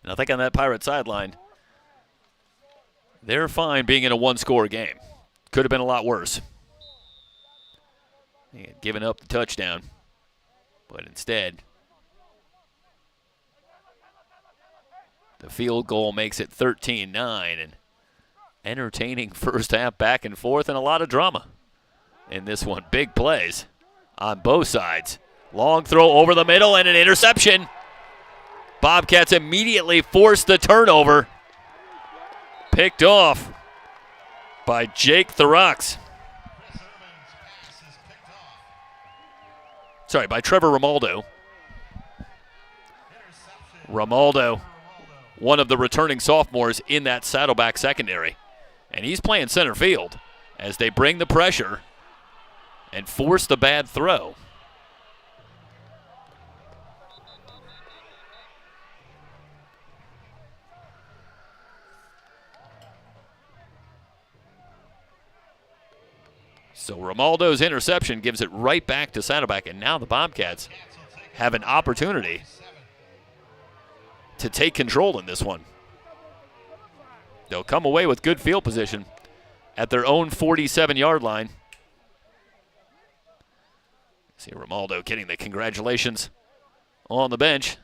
And I think on that Pirate sideline, they're fine being in a one-score game. Could have been a lot worse. They had given up the touchdown, but instead, the field goal makes it 13-9, and entertaining first half back and forth and a lot of drama in this one. Big plays on both sides. Long throw over the middle and an interception. Bobcats immediately force the turnover. Picked off by Jake Thorax. Sorry, by Trevor Romaldo. Romaldo, one of the returning sophomores in that Saddleback secondary. And he's playing center field as they bring the pressure and force the bad throw. So Romaldo's interception gives it right back to Saddleback, and now the Bobcats have an opportunity to take control in this one. They'll come away with good field position at their own 47-yard line. See Romaldo getting the congratulations on the bench.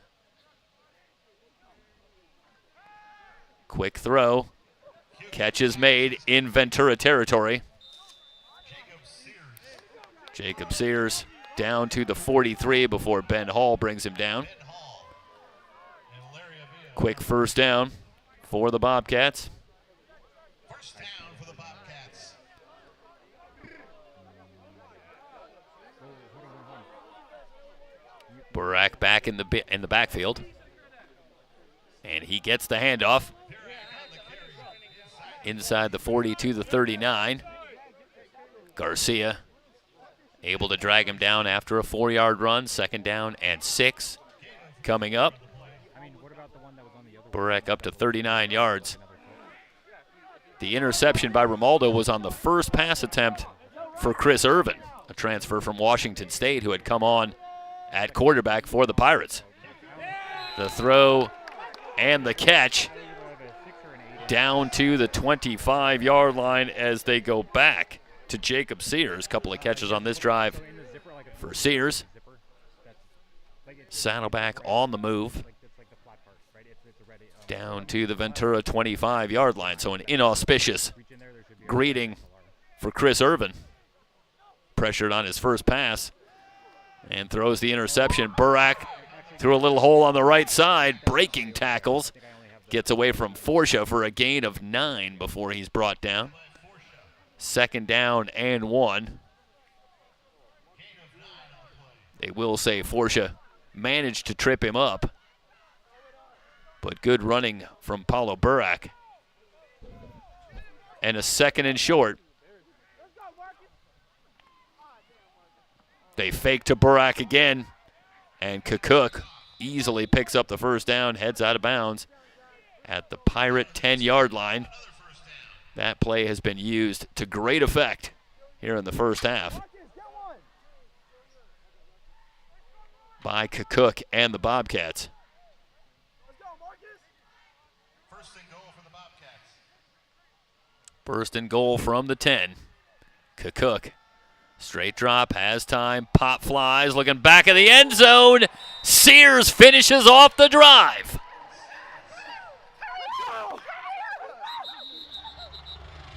Quick throw. Catch is made in Ventura territory. Jacob Sears down to the 43 before Ben Hall brings him down. Quick first down for the Bobcats. First down for the Bobcats. Burak back in the backfield, and he gets the handoff inside the 40 to the 39. Garcia able to drag him down after a 4-yard run. Second down and 6 coming up. Burak up to 39 yards. The interception by Romaldo was on the first pass attempt for Chris Irvin, a transfer from Washington State who had come on at quarterback for the Pirates. The throw and the catch down to the 25-yard line as they go back to Jacob Sears. Couple of catches on this drive for Sears. Saddleback on the move down to the Ventura 25-yard line. So an inauspicious greeting for Chris Irvin. Pressured on his first pass and throws the interception. Burak through a little hole on the right side, breaking tackles. Gets away from Forsha for a gain of 9 before he's brought down. Second down and 1. They will say Forsha managed to trip him up But good running from Paulo Burak. And a second and short. They fake to Burak again. And Kukuk easily picks up the first down, heads out of bounds at the Pirate 10-yard line. That play has been used to great effect here in the first half by Kukuk and the Bobcats. First and goal for the Bobcats. First and goal from the 10. Kukuk. Straight drop, has time, pop flies, looking back of the end zone. Sears finishes off the drive.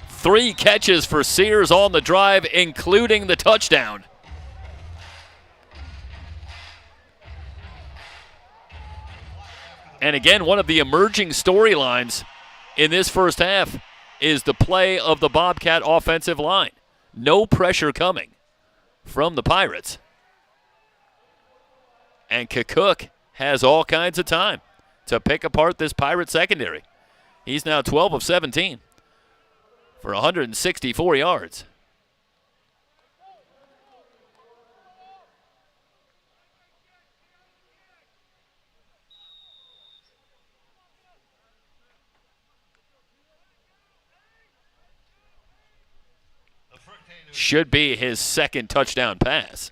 Three catches for Sears on the drive, including the touchdown. And again, one of the emerging storylines in this first half is the play of the Bobcat offensive line. No pressure coming from the Pirates. And Kukuk has all kinds of time to pick apart this Pirate secondary. He's now 12 of 17 for 164 yards. Should be his second touchdown pass.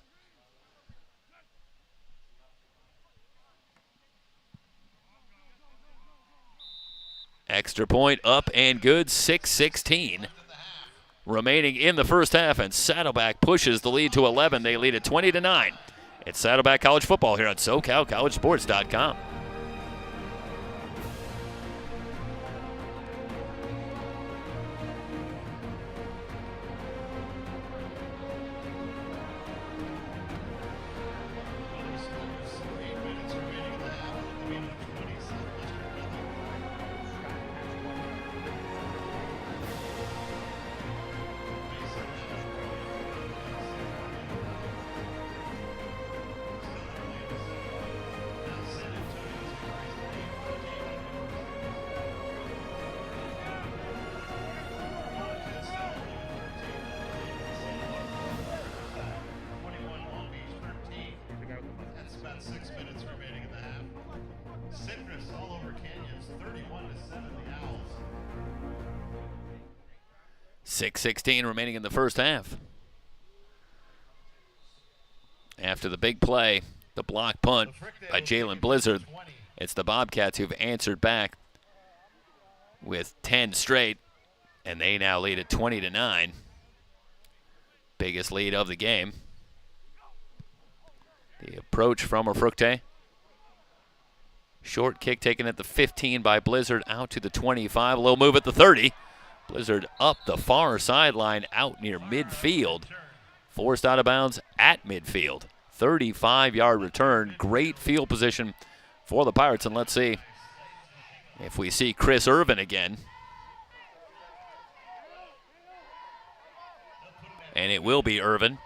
Extra point up and good, 6:16 remaining in the first half, and Saddleback pushes the lead to 11. They lead at 20-9. It's Saddleback College Football here on SoCalCollegeSports.com. That's about 6 minutes remaining in the half. Citrus all over Canyons, 31-7, the Owls. 6:16 remaining in the first half. After the big play, the block punt by Jalen Blizzard, it's the Bobcats who've answered back with 10 straight, and they now lead at 20-9. Biggest lead of the game. The approach from Ofrukte. Short kick taken at the 15 by Blizzard, out to the 25. A little move at the 30. Blizzard up the far sideline, out near midfield. Forced out of bounds at midfield. 35-yard return. Great field position for the Pirates. And let's see if we see Chris Irvin again. And it will be Irvin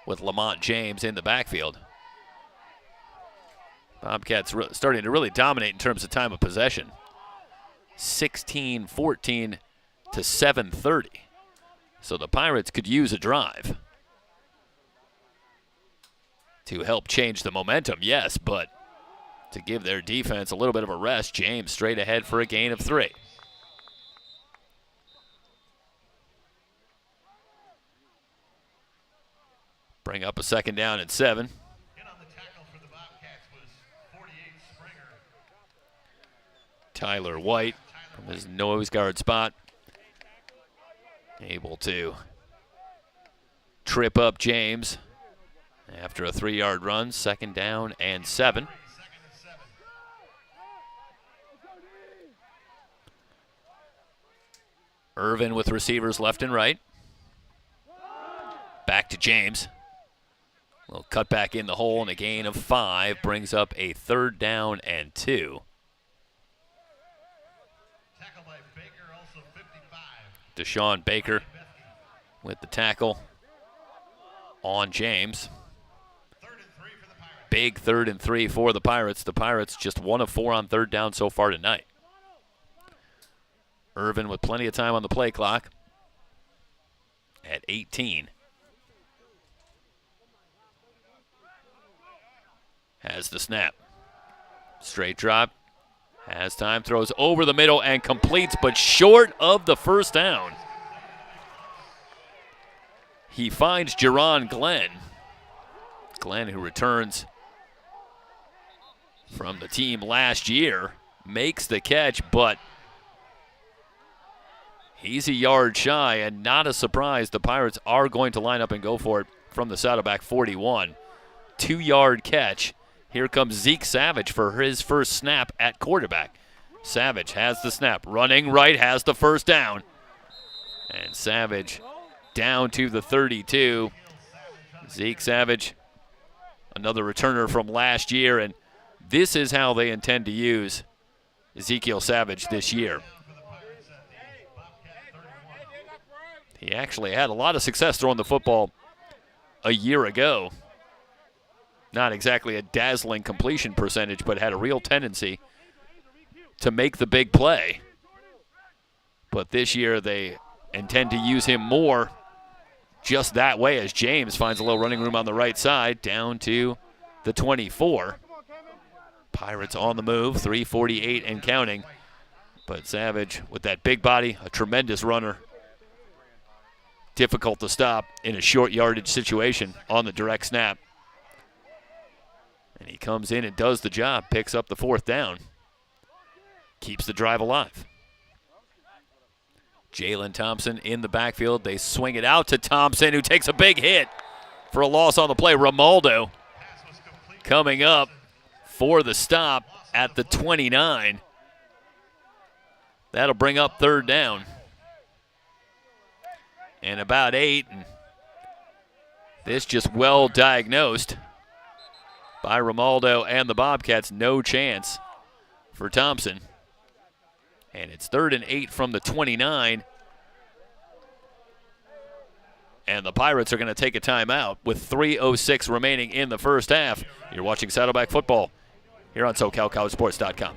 with Lamont James in the backfield. Bobcats starting to really dominate in terms of time of possession. 16-14 to 7:30. So the Pirates could use a drive to help change the momentum, yes, but to give their defense a little bit of a rest. James straight ahead for a gain of 3. Bring up a second down and 7. Tyler White from his nose guard spot, able to trip up James after a 3-yard run. Second down and 7. Irvin with receivers left and right. Back to James. A little cut back in the hole, and a gain of 5 brings up a 3rd down and 2. Deshaun Baker with the tackle on James. big 3rd and 3 for the Pirates. The Pirates just 1 of 4 on 3rd down so far tonight. Irvin with plenty of time on the play clock at 18. Has the snap. Straight drop. Has time, throws over the middle and completes, but short of the first down. He finds Jerron Glenn. Glenn, who returns from the team last year, makes the catch, but he's a yard shy, and not a surprise. The Pirates are going to line up and go for it from the Saddleback 41. 2-yard catch. Here comes Zeke Savage for his first snap at quarterback. Savage has the snap. Running right, has the first down. And Savage down to the 32. Zeke Savage, another returner from last year, and this is how they intend to use Ezekiel Savage this year. He actually had a lot of success throwing the football a year ago. Not exactly a dazzling completion percentage, but had a real tendency to make the big play. But this year they intend to use him more just that way, as James finds a little running room on the right side down to the 24. Pirates on the move, 3:48 and counting. But Savage with that big body, a tremendous runner. Difficult to stop in a short yardage situation on the direct snap. And he comes in and does the job, picks up the 4th down. Keeps the drive alive. Jalen Thompson in the backfield. They swing it out to Thompson, who takes a big hit for a loss on the play. Romaldo coming up for the stop at the 29. That'll bring up 3rd down. And about 8. And this just well diagnosed by Romaldo and the Bobcats. No chance for Thompson. And it's 3rd and 8 from the 29. And the Pirates are going to take a timeout with 3:06 remaining in the first half. You're watching Saddleback football here on SoCalCollegeSports.com.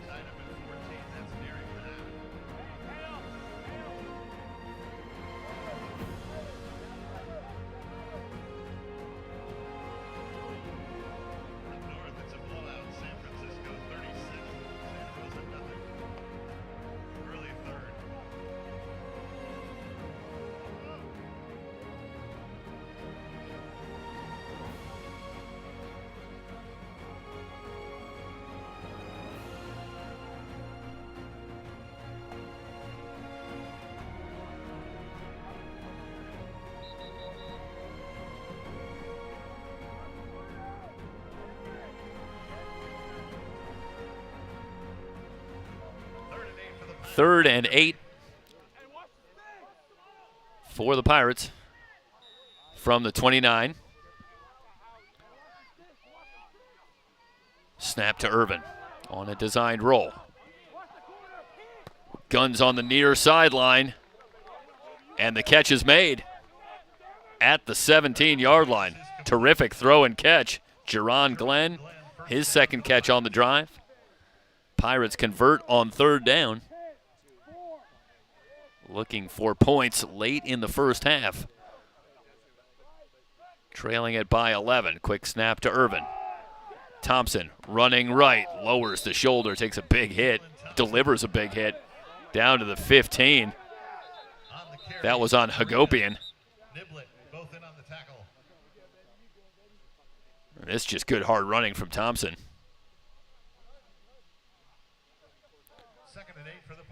Third and 8 for the Pirates from the 29. Snap to Irvin on a designed roll. Guns on the near sideline, and the catch is made at the 17-yard line. Terrific throw and catch. Jerron Glenn, his second catch on the drive. Pirates convert on 3rd down. Looking for points late in the first half. Trailing it by 11. Quick snap to Irvin. Thompson running right, lowers the shoulder, takes a big hit, delivers a big hit down to the 15. That was on Hagopian. It's just good hard running from Thompson.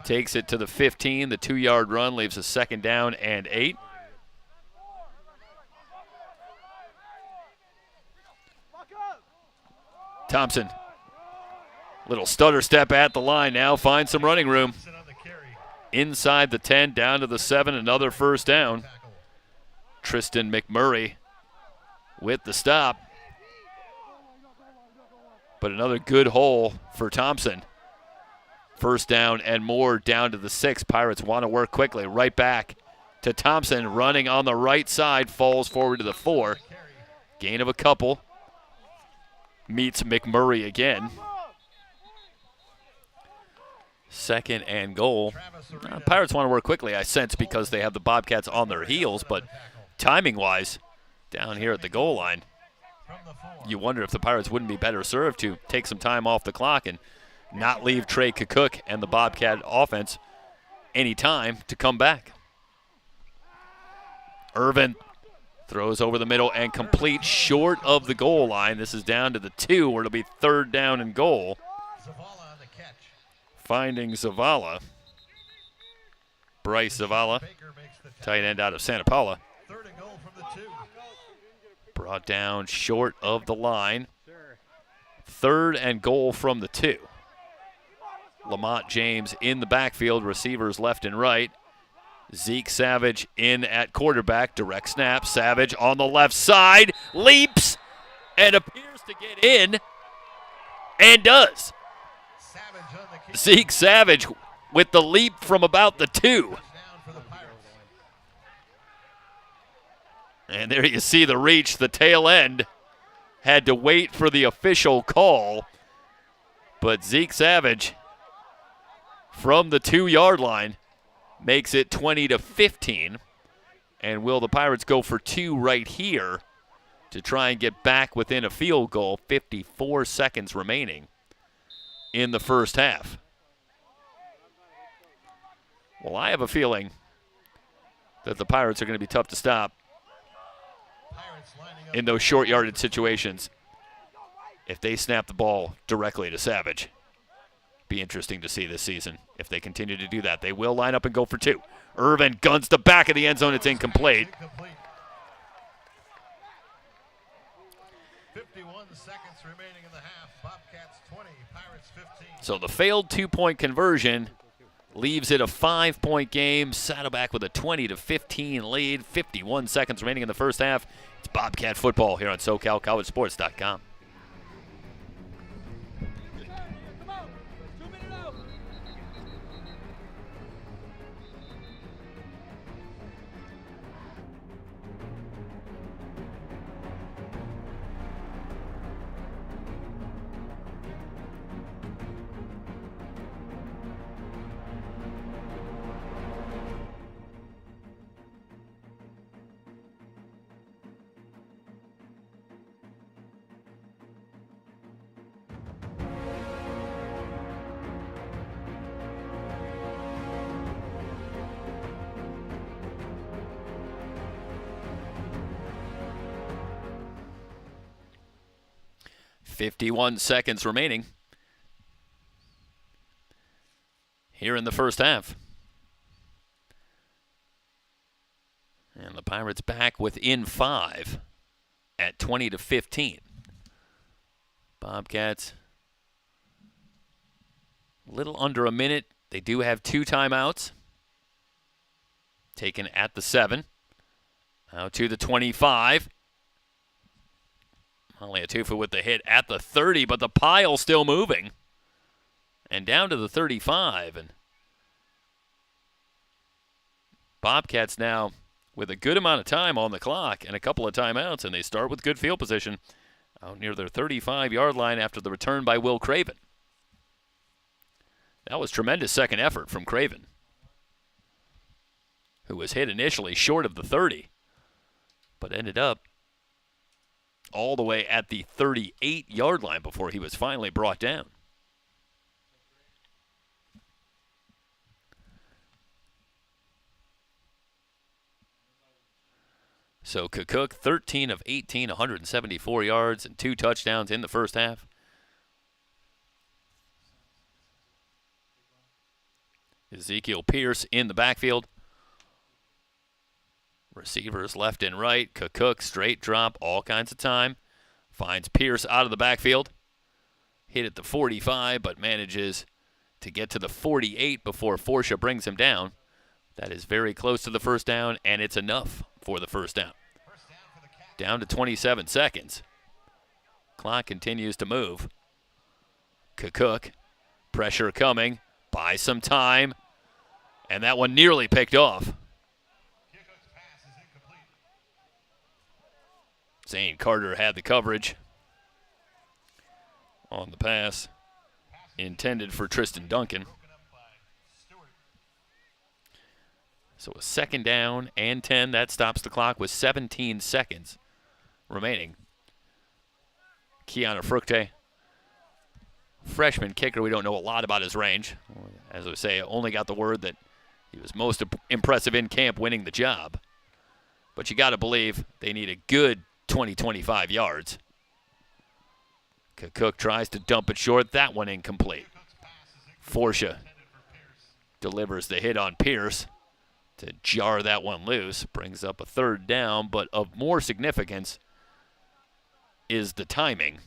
Takes it to the 15. The 2-yard run leaves a 2nd down and 8. Thompson, little stutter step at the line now, finds some running room. Inside the 10, down to the 7, another first down. Tristan McMurray with the stop. But another good hole for Thompson. First down and more, down to the 6. Pirates want to work quickly. Right back to Thompson, running on the right side, falls forward to the 4. Gain of a couple. meets McMurray again. 2nd and goal. Pirates want to work quickly, I sense, because they have the Bobcats on their heels, but timing-wise, down here at the goal line, you wonder if the Pirates wouldn't be better served to take some time off the clock and not leave Trey Cook and the Bobcat offense any time to come back. Irvin throws over the middle and complete short of the goal line. This is down to the 2, where it'll be 3rd down and goal. Finding Zavala. Bryce Zavala, tight end out of Santa Paula. Brought down short of the line. 3rd and goal from the 2. Lamont James in the backfield, receivers left and right. Zeke Savage in at quarterback, direct snap. Savage on the left side, leaps, and appears to get in, and does. Zeke Savage with the leap from about the 2. And there you see the reach, the tail end. Had to wait for the official call, but Zeke Savage from the 2-yard line makes it 20-15. And will the Pirates go for 2 right here to try and get back within a field goal? 54 seconds remaining in the first half. Well, I have a feeling that the Pirates are going to be tough to stop in those short yardage situations if they snap the ball directly to Savage. Be interesting to see this season if they continue to do that. They will line up and go for 2. Irvin guns the back of the end zone. It's incomplete. 51 seconds remaining in the half. Bobcats 20, Pirates 15. So the failed 2-point conversion leaves it a 5-point game. Saddleback with a 20-15 lead. 51 seconds remaining in the first half. It's Bobcat football here on SoCalCollegeSports.com. .51 seconds remaining here in the first half. And the Pirates back within 5 at 20-15. Bobcats a little under a minute. They do have 2 timeouts taken at the 7. Now to the 25. Only a Tufa with the hit at the 30, but the pile still moving. And down to the 35. And Bobcats now with a good amount of time on the clock and a couple of timeouts, and they start with good field position out near their 35-yard line after the return by Will Craven. That was tremendous second effort from Craven, who was hit initially short of the 30, but ended up all the way at the 38-yard line before he was finally brought down. So Cook, 13 of 18, 174 yards and 2 touchdowns in the first half. Ezekiel Pierce in the backfield. Receivers left and right. Cook, straight drop, all kinds of time. Finds Pierce out of the backfield. Hit at the 45, but manages to get to the 48 before Forsha brings him down. That is very close to the first down, and it's enough for the first down. Down to 27 seconds. Clock continues to move. Cook, pressure coming, buys some time, and that one nearly picked off. Zane Carter had the coverage. on the pass intended for Tristan Duncan. So a second down and 10. That stops the clock with 17 seconds remaining. Keanu Fructe, freshman kicker. We don't know a lot about his range. As I say, I only got the word that he was most impressive in camp winning the job. But you got to believe they need a good 20-25 yards. Cook tries to dump it short. That one incomplete. Forsha delivers the hit on Pierce to jar that one loose. Brings up a third down, but of more significance is the timing.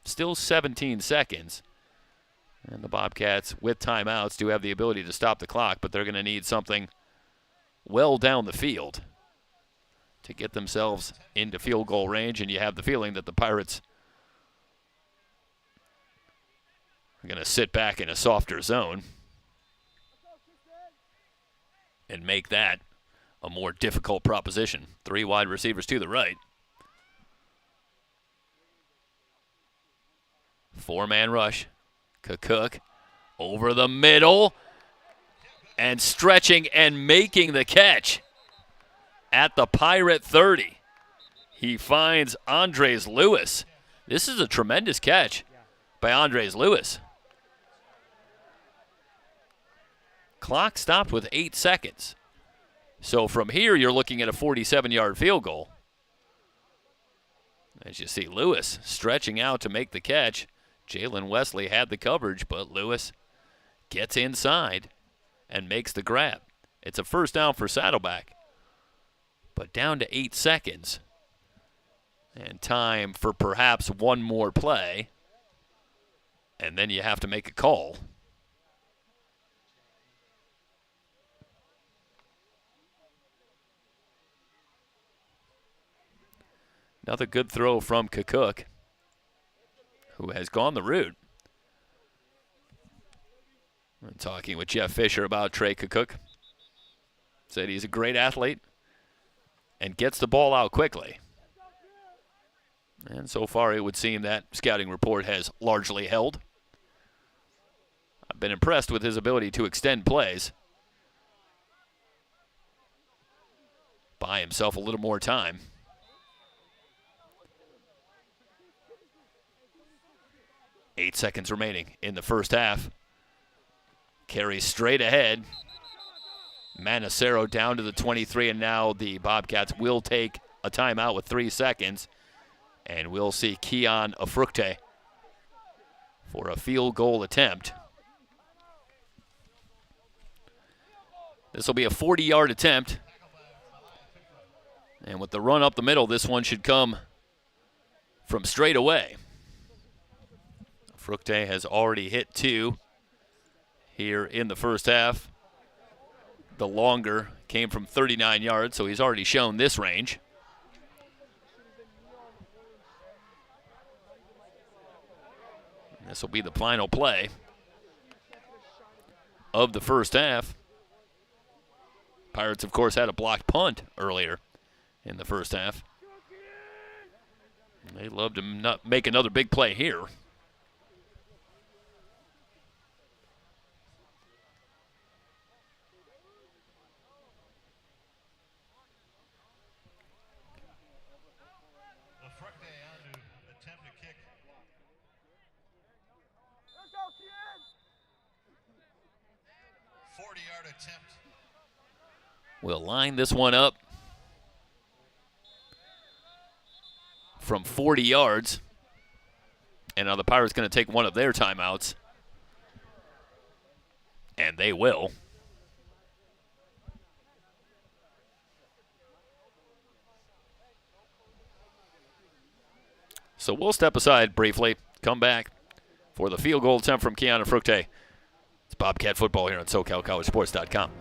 Still 17 seconds. And the Bobcats, with timeouts, do have the ability to stop the clock, but they're going to need something well down the field to get themselves into field goal range, and you have the feeling that the Pirates are going to sit back in a softer zone and make that a more difficult proposition. 3 wide receivers to the right. 4-man rush. Cook over the middle and stretching and making the catch at the Pirate 30. He finds Andres Lewis. This is a tremendous catch by Andres Lewis. Clock stopped with 8 seconds. So from here, you're looking at a 47-yard field goal. As you see, Lewis stretching out to make the catch. Jalen Wesley had the coverage, but Lewis gets inside and makes the grab. It's a first down for Saddleback, but down to 8 seconds. And time for perhaps one more play, and then you have to make a call. Another good throw from Cook, who has gone the route. I'm talking with Jeff Fisher about Trey Cook. Said he's a great athlete and gets the ball out quickly. And so far, it would seem that scouting report has largely held. I've been impressed with his ability to extend plays. Buy himself a little more time. Eight seconds remaining in the first half. Carries straight ahead. Manacero down to the 23, and now the Bobcats will take a timeout with 3 seconds. And we'll see Keon Afrukte for a field goal attempt. This will be a 40-yard attempt. And with the run up the middle, this one should come from straight away. Fructe has already hit 2 here in the first half. The longer came from 39 yards, so he's already shown this range. And this will be the final play of the first half. Pirates, of course, had a blocked punt earlier in the first half. They'd love to not make another big play here. Fructe on to attempt a kick. Let's go, Kian! 40-yard attempt. We'll line this one up from 40 yards. And now the Pirates going to take one of their timeouts. And they will. So we'll step aside briefly, come back for the field goal attempt from Keanu Fructe. It's Bobcat football here on SoCalCollegeSports.com.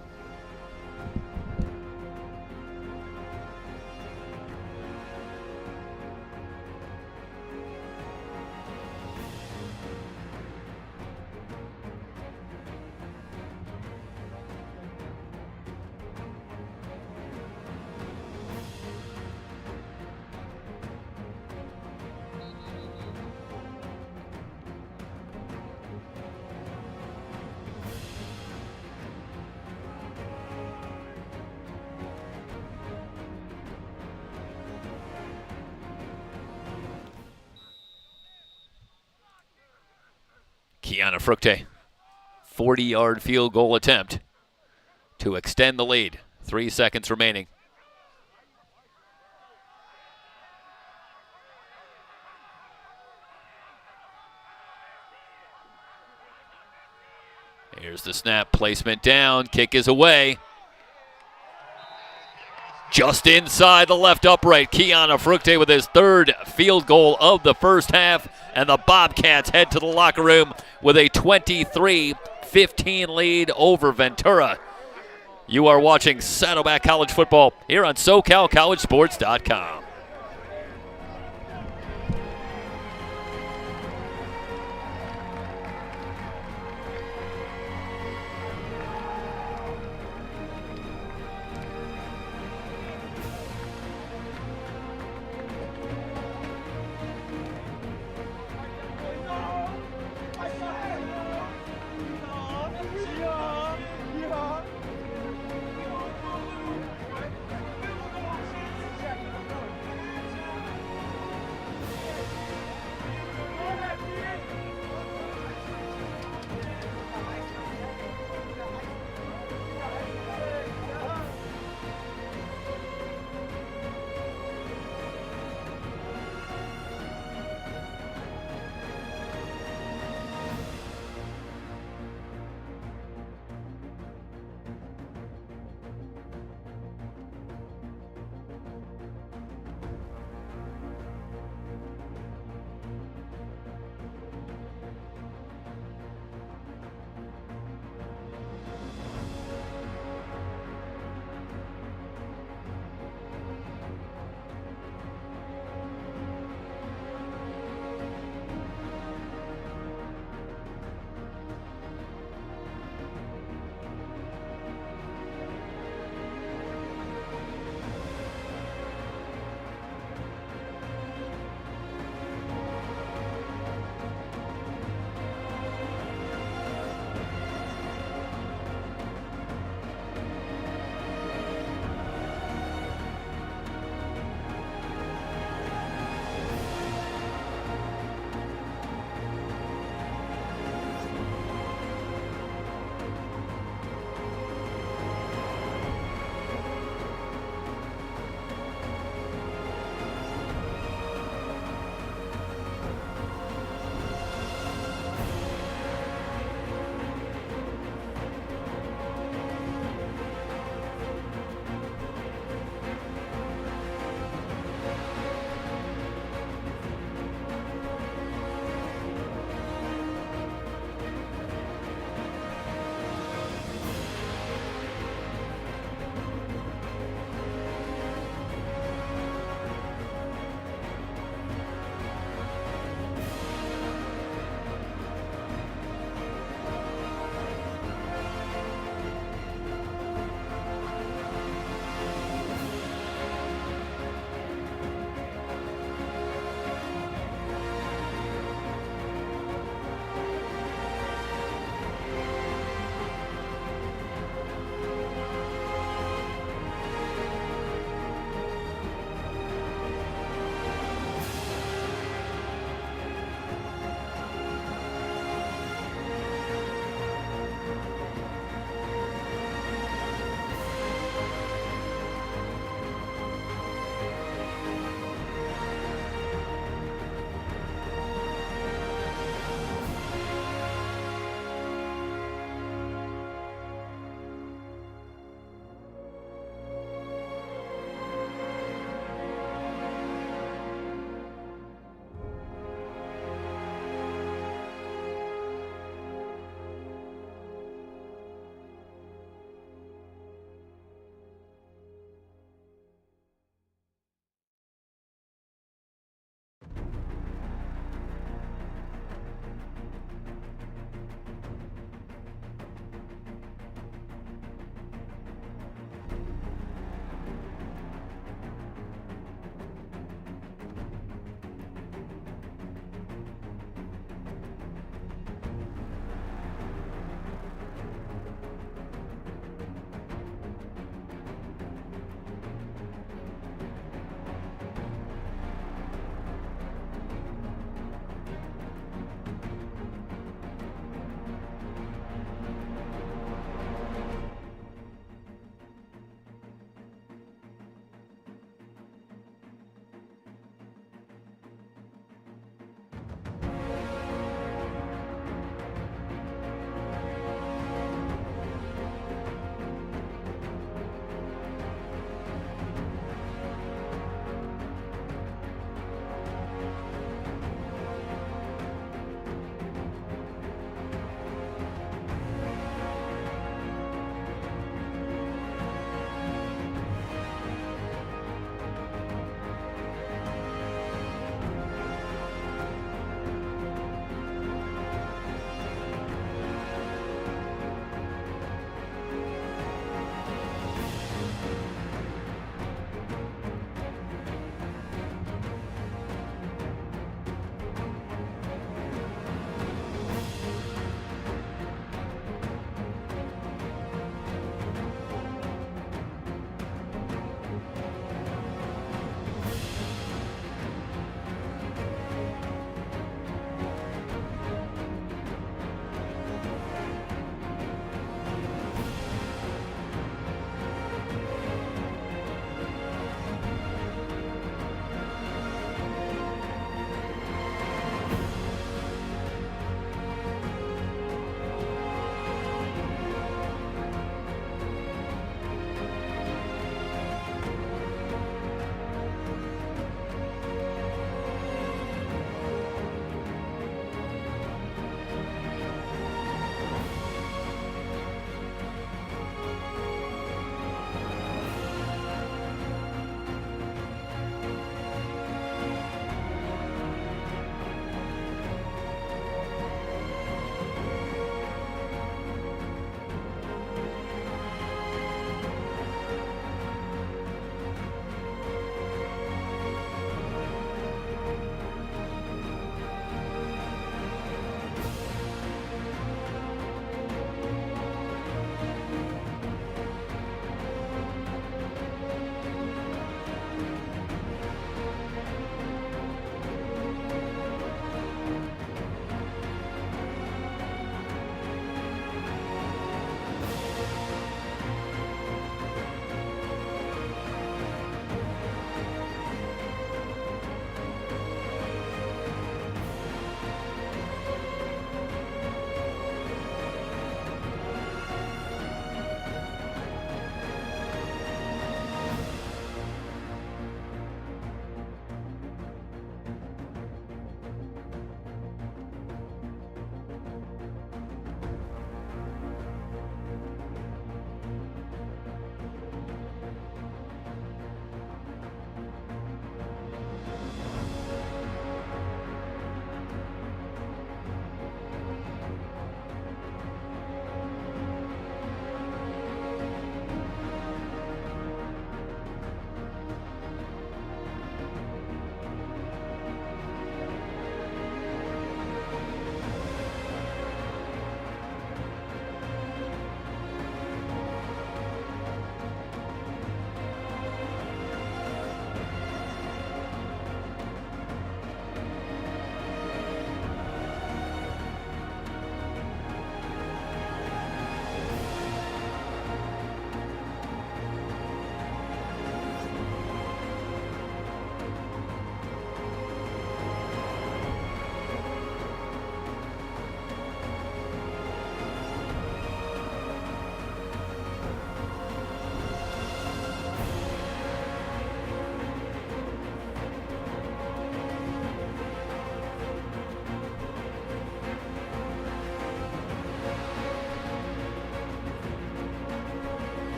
Kiana Fructe, 40-yard field goal attempt to extend the lead. 3 seconds remaining. Here's the snap, placement down, kick is away. Just inside the left upright, Kiana Fructe with his third field goal of the first half, and the Bobcats head to the locker room with a 23-15 lead over Ventura. You are watching Saddleback College Football here on SoCalCollegeSports.com.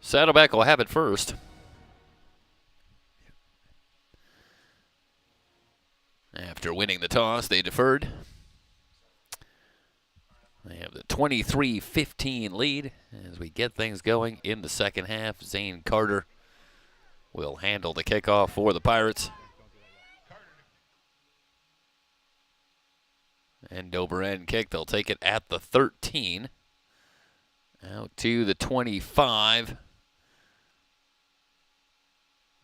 Saddleback will have it first. After winning the toss, they deferred. They have the 23-15 lead as we get things going in the second half. Zane Carter will handle the kickoff for the Pirates. End over end kick. They'll take it at the 13. Out to the 25.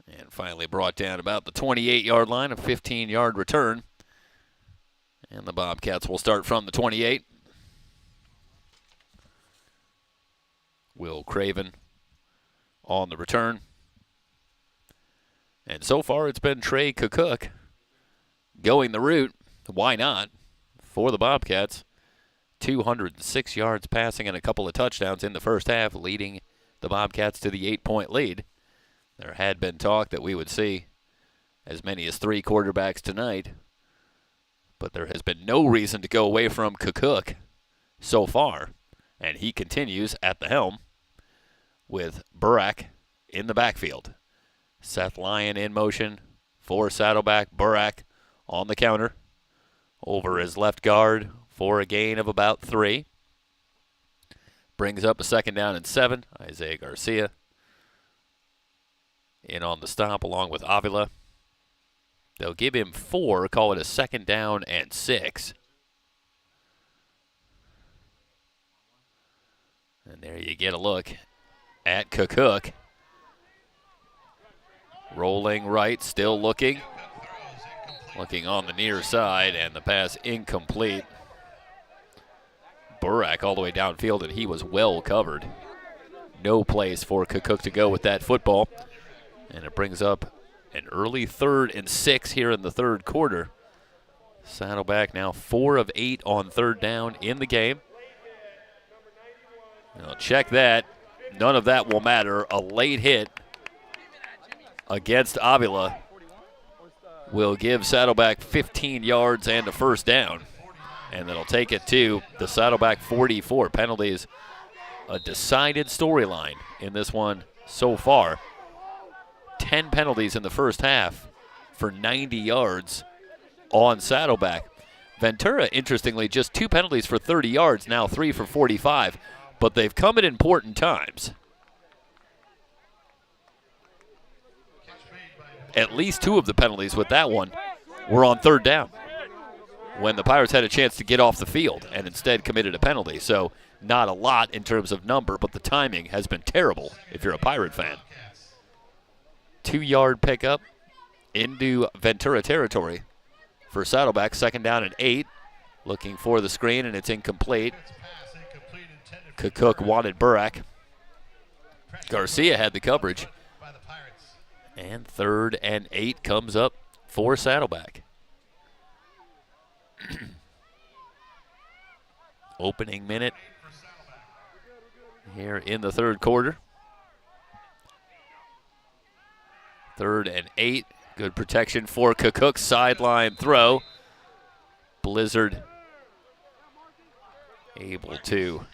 And finally brought down about the 28-yard line, a 15-yard return. And the Bobcats will start from the 28. Will Craven on the return. And so far it's been Trey Cook going the route. Why not? For the Bobcats. 206 yards passing and a couple of touchdowns in the first half, leading the Bobcats to the 8-point lead. There had been talk that we would see as many as 3 quarterbacks tonight, but there has been no reason to go away from Cook so far, and he continues at the helm with Burak in the backfield. Seth Lyon in motion for Saddleback. Burak on the counter over his left guard for a gain of about 3. Brings up a 2nd down and 7. Isaiah Garcia in on the stop along with Avila. They'll give him 4, call it a 2nd down and 6. And there you get a look at Cook. Rolling right, still looking. Looking on the near side, and the pass incomplete. Burak all the way downfield, and he was well covered. No place for Cook to go with that football. And it brings up an early 3rd and 6 here in the third quarter. Saddleback now 4 of 8 on 3rd down in the game. Now check that. None of that will matter. A late hit against Avila will give Saddleback 15 yards and a 1st down. And that'll take it to the Saddleback 44. Penalties, a decided storyline in this one so far. 10 penalties in the first half for 90 yards on Saddleback. Ventura, interestingly, just 2 penalties for 30 yards, now 3 for 45, but they've come at important times. At least 2 of the penalties with that one were on 3rd down when the Pirates had a chance to get off the field and instead committed a penalty. So not a lot in terms of number, but the timing has been terrible if you're a Pirate fan. 2-yard pickup into Ventura territory for Saddleback. 2nd down and 8. Looking for the screen, and it's incomplete. Cook wanted Burak. Garcia had the coverage. And 3rd and 8 comes up for Saddleback. Opening minute here in the third quarter. 3rd and 8. Good protection for Cook's sideline throw. Blizzard able to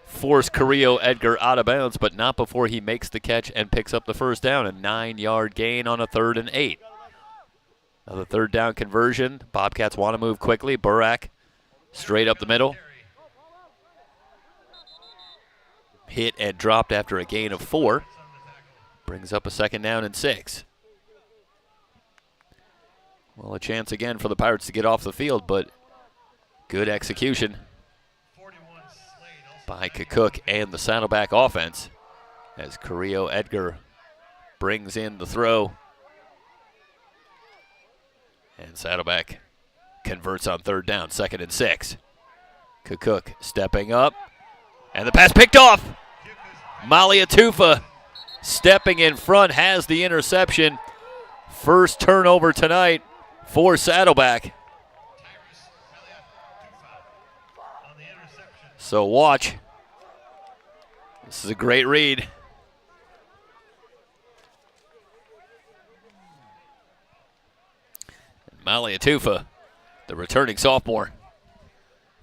force Carrillo Edgar out of bounds, but not before he makes the catch and picks up the 1st down. A 9-yard gain on a 3rd and 8. Another 3rd down conversion. Bobcats want to move quickly. Burak straight up the middle. Hit and dropped after a gain of 4. Brings up a 2nd down and 6. Well, a chance again for the Pirates to get off the field, but good execution by Cook and the Saddleback offense as Carrillo Edgar brings in the throw. And Saddleback converts on 3rd down, 2nd and 6. Cook stepping up, and the pass picked off. Maliatufa stepping in front has the interception. First turnover tonight for Saddleback. So watch. This is a great read. Maliatufa, the returning sophomore,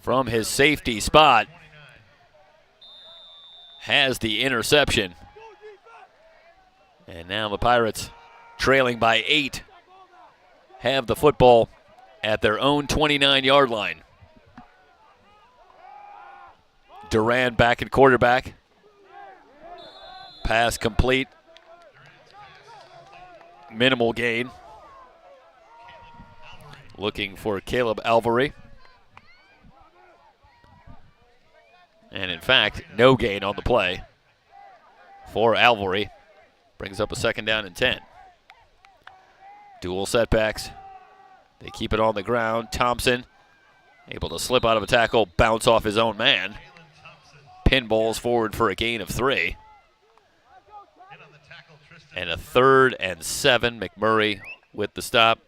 from his safety spot, has the interception. And now the Pirates, trailing by 8, have the football at their own 29-yard line. Duran back at quarterback. Pass complete. Minimal gain. Looking for Caleb Alvary. And in fact, no gain on the play for Alvary. Brings up a 2nd down and 10. Dual setbacks. They keep it on the ground. Thompson able to slip out of a tackle, bounce off his own man. Pinballs forward for a gain of 3. And a 3rd and 7. McMurray with the stop.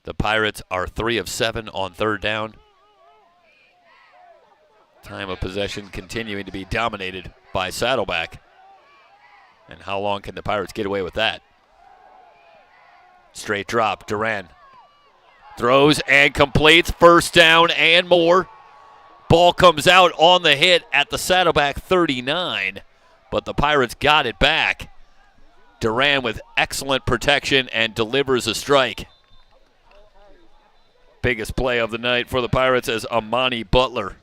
The Pirates are 3 of 7 on 3rd down. Time of possession continuing to be dominated by Saddleback. And how long can the Pirates get away with that? Straight drop. Duran throws and completes. 1st down and more. Ball comes out on the hit at the Saddleback 39, but the Pirates got it back. Duran with excellent protection and delivers a strike. Biggest play of the night for the Pirates as Amani Butler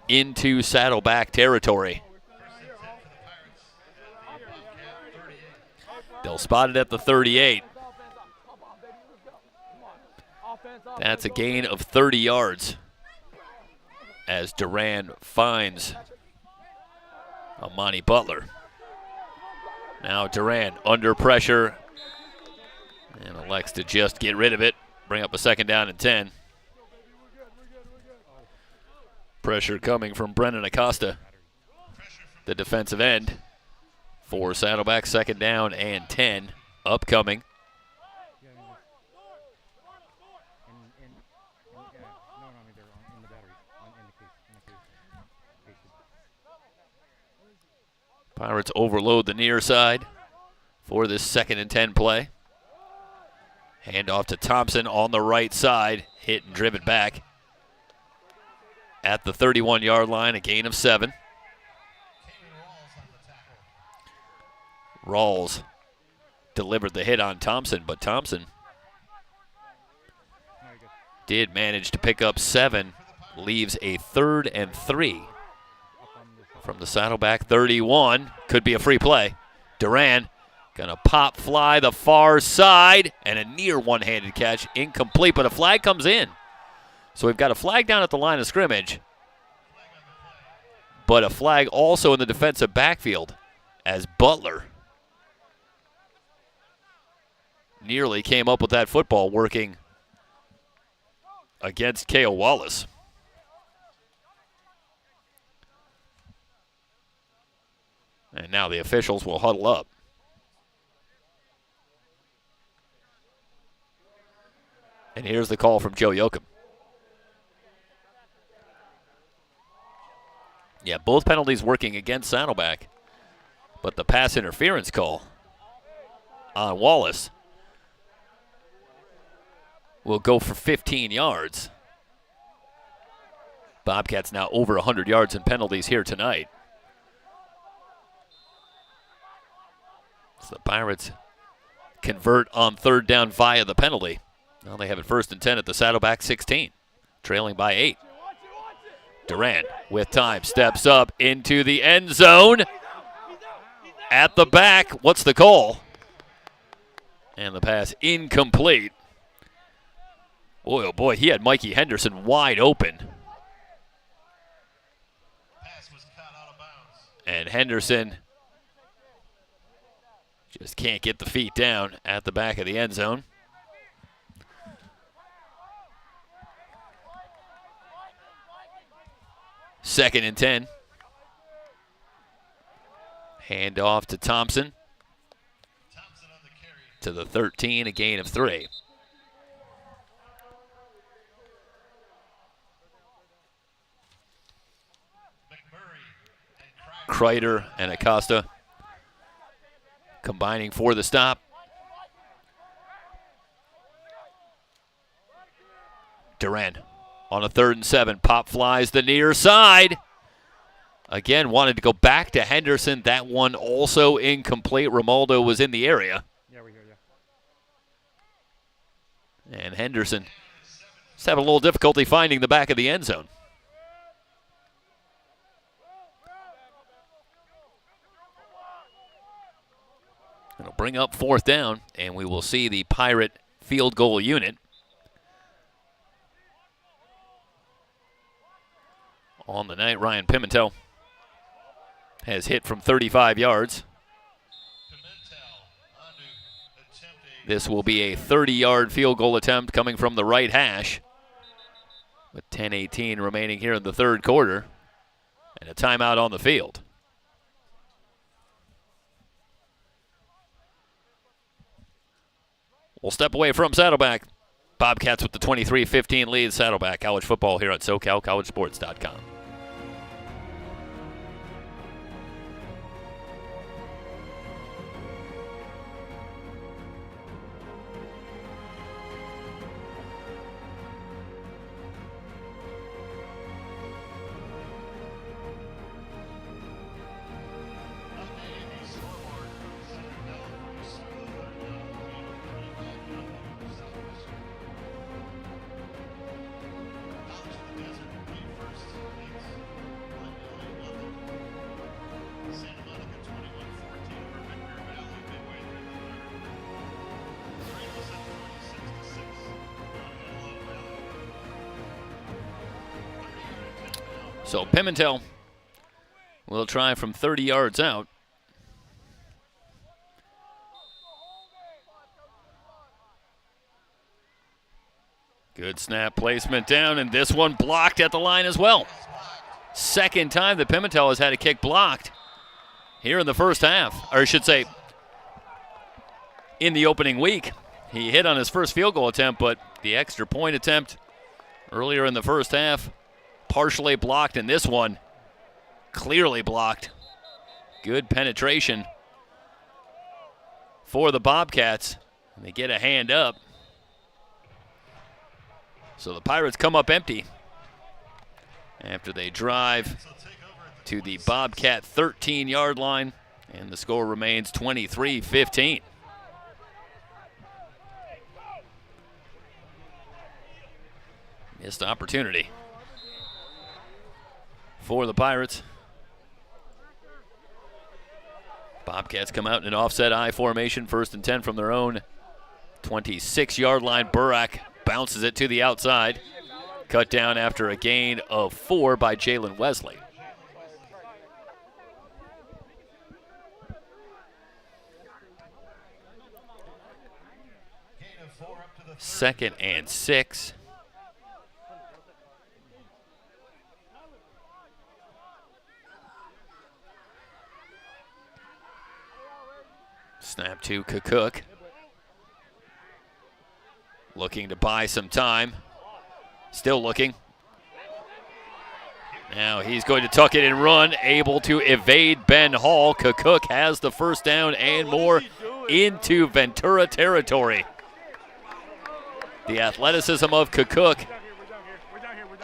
into Saddleback territory. They'll spot it at the 38. That's a gain of 30 yards as Duran finds Amani Butler. Now Duran under pressure and elects to just get rid of it. Bring up a 2nd down and 10. Pressure coming from Brennan Acosta, the defensive end, for Saddleback. 2nd down and 10 upcoming. Pirates overload the near side for this 2nd and 10 play. Handoff to Thompson on the right side. Hit and driven back at the 31-yard line, a gain of 7. Rawls delivered the hit on Thompson, but Thompson did manage to pick up 7. Leaves a 3rd and 3 from the Saddleback 31. Could be a free play. Duran gonna pop fly the far side, and a near one-handed catch, incomplete, but a flag comes in. So we've got a flag down at the line of scrimmage, but a flag also in the defensive backfield as Butler nearly came up with that football working against K.O. Wallace. And now the officials will huddle up. And here's the call from Joe Yoakum. Yeah, both penalties working against Saddleback, but the pass interference call on Wallace will go for 15 yards. Bobcats now over 100 yards in penalties here tonight. So the Pirates convert on 3rd down via the penalty. Now they have it 1st and 10 at the Saddleback 16, trailing by 8. Duran with time, steps up into the end zone. At the back, what's the call? And the pass incomplete. Boy, oh boy, he had Mikey Henderson wide open. Pass was caught out of bounds. And Henderson just can't get the feet down at the back of the end zone. Second and 10. Hand off to Thompson. Thompson on the carry. To the 13, a gain of 3. Kreider and Acosta combining for the stop. Duran on a 3rd and 7. Pop flies the near side. Again, wanted to go back to Henderson. That one also incomplete. Romaldo was in the area. Yeah, we hear you. And Henderson just having a little difficulty finding the back of the end zone. It'll bring up 4th down, and we will see the Pirate field goal unit. On the night, Ryan Pimentel has hit from 35 yards. This will be a 30-yard field goal attempt coming from the right hash with 10:18 remaining here in the 3rd quarter and a timeout on the field. We'll step away from Saddleback. Bobcats with the 23-15 lead. Saddleback college football here on SoCalCollegeSports.com. So Pimentel will try from 30 yards out. Good snap placement down, and this one blocked at the line as well. Second time that Pimentel has had a kick blocked here in the first half, or I should say in the opening week. He hit on his first field goal attempt, but the extra point attempt earlier in the first half partially blocked, and this one clearly blocked. Good penetration for the Bobcats, and they get a hand up. So the Pirates come up empty after they drive to the Bobcat 13-yard line, and the score remains 23-15. Missed opportunity for the Pirates. Bobcats come out in an offset I formation, 1st and 10 from their own 26-yard line. Burak bounces it to the outside. Cut down after a gain of 4 by Jalen Wesley. Second and 6. Snap to Cook. Looking to buy some time. Still looking. Now he's going to tuck it and run, able to evade Ben Hall. Cook has the first down and more into Ventura territory. The athleticism of Cook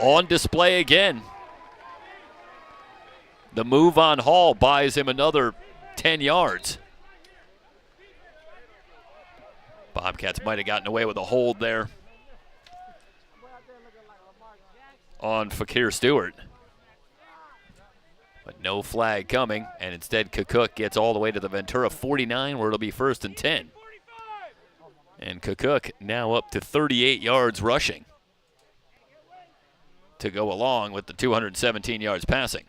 on display again. The move on Hall buys him another 10 yards. Bobcats might have gotten away with a hold there on Fakir Stewart. But no flag coming, and instead Cook gets all the way to the Ventura 49, where it'll be 1st and 10. And Cook now up to 38 yards rushing to go along with the 217 yards passing.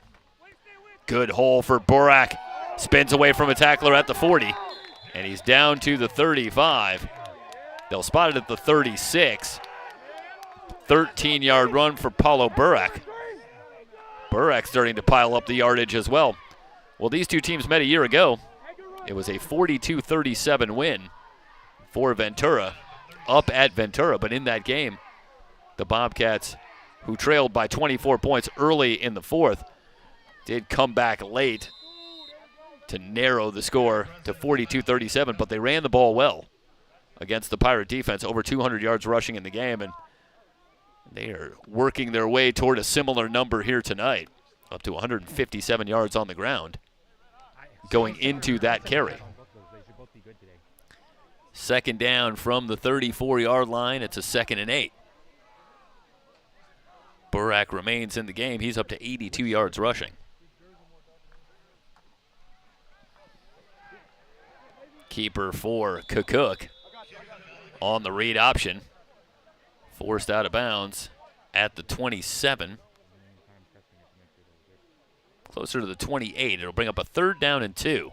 Good hole for Burak. Spins away from a tackler at the 40, and he's down to the 35. They'll spot it at the 36. 13-yard run for Paulo Burak. Burak starting to pile up the yardage as well. Well, these two teams met a year ago. It was a 42-37 win for Ventura, up at Ventura. But in that game, the Bobcats, who trailed by 24 points early in the 4th, did come back late to narrow the score to 42-37, but they ran the ball well against the Pirate defense, over 200 yards rushing in the game, and they are working their way toward a similar number here tonight. up to 157 yards on the ground going into that carry. They should both be good today. Second down from the 34-yard line. It's a 2nd and 8. Burak remains in the game. He's up to 82 yards rushing. Keeper for Cook on the read option. Forced out of bounds at the 27. Closer to the 28. It'll bring up a 3rd down and 2.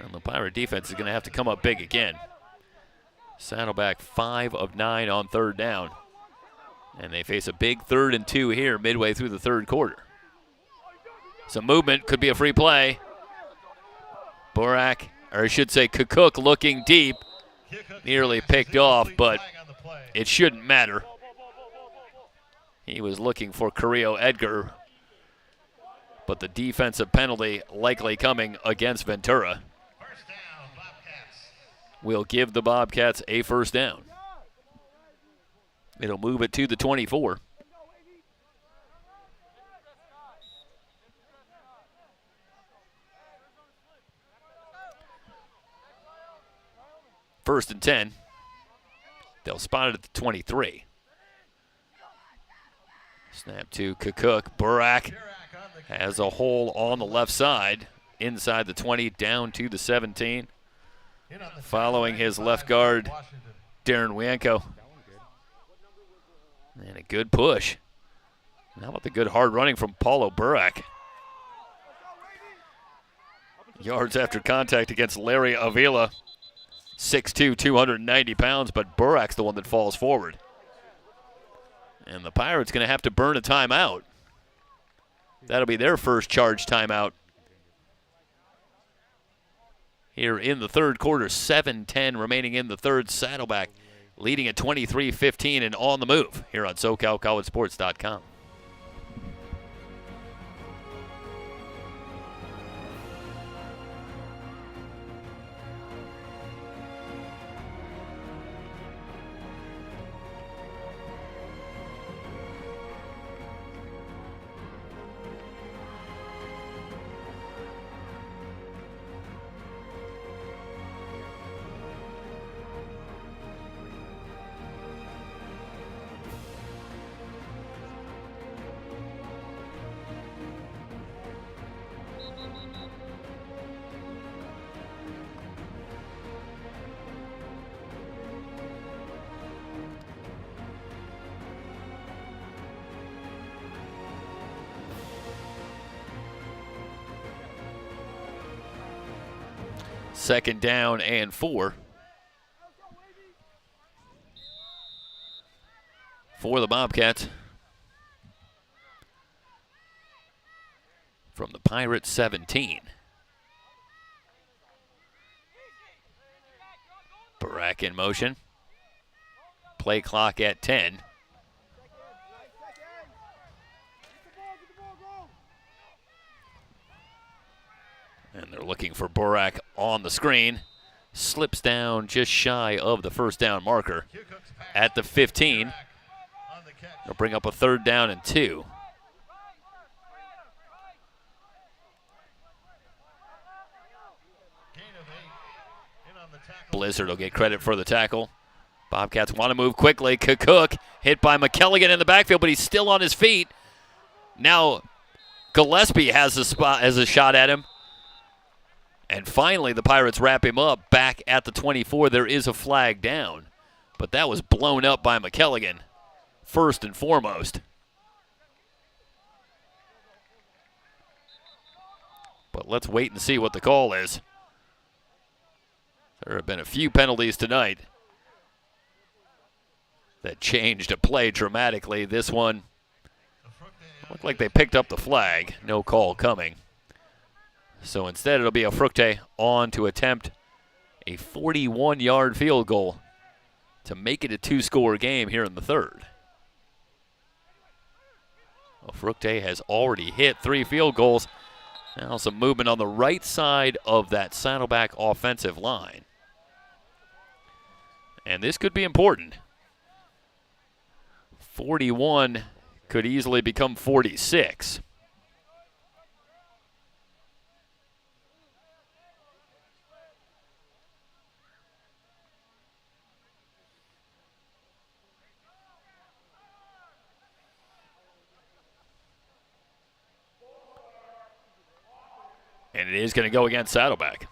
And the Pirate defense is going to have to come up big again. Saddleback 5 of 9 on 3rd down. And they face a big 3rd and 2 here midway through the 3rd quarter. Some movement, could be a free play. Burak, or I should say Cook, looking deep. Nearly picked off, but it shouldn't matter. He was looking for Carrillo Edgar, but the defensive penalty likely coming against Ventura. First down, Bobcats. Will give the Bobcats a 1st down. It'll move it to the 24. First and 10. They'll spot it at the 23. Snap to Cook. Burak has a hole on the left side, inside the 20, down to the 17. Following his left guard, Darren Wienko. And a good push. And how about the good hard running from Paulo Burak? Yards after contact against Larry Avila. 6'2", 290 pounds, but Burak's the one that falls forward. And the Pirates going to have to burn a timeout. That'll be their first charge timeout here in the 3rd quarter. 7:10 remaining in the 3rd. Saddleback leading at 23-15 and on the move here on SoCalCollegeSports.com. Second down and 4 for the Bobcats. From the Pirates 17. Burak in motion. Play clock at 10. And they're looking for Burak on the screen. Slips down just shy of the 1st down marker at the 15. They'll bring up a 3rd down and 2. Blizzard will get credit for the tackle. Bobcats want to move quickly. Cook hit by McKelligan in the backfield, but he's still on his feet. Now Gillespie has a shot at him. And finally, the Pirates wrap him up back at the 24. There is a flag down, but that was blown up by McKelligan, first and foremost. But let's wait and see what the call is. There have been a few penalties tonight that changed a play dramatically. This one looked like they picked up the flag. No call coming. So instead, it'll be a Fructe on to attempt a 41-yard field goal to make it a 2-score game here in the 3rd. Well, Fructe has already hit 3 field goals. Now some movement on the right side of that Saddleback offensive line. And this could be important. 41 could easily become 46. it is going to go against Saddleback.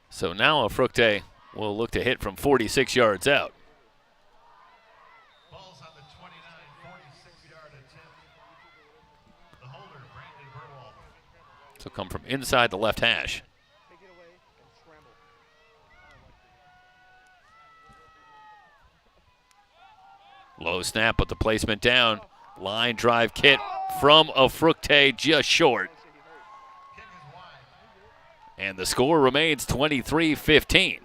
So now Fructe will look to hit from 46 yards out. Ball's on the 29, 46-yard attempt. The holder, Brandon Burwald. So come from inside the left hash. Take it away and scramble. Low snap, but the placement down. Line drive kit from Fructe just short. Kick is wide. And the score remains 23-15.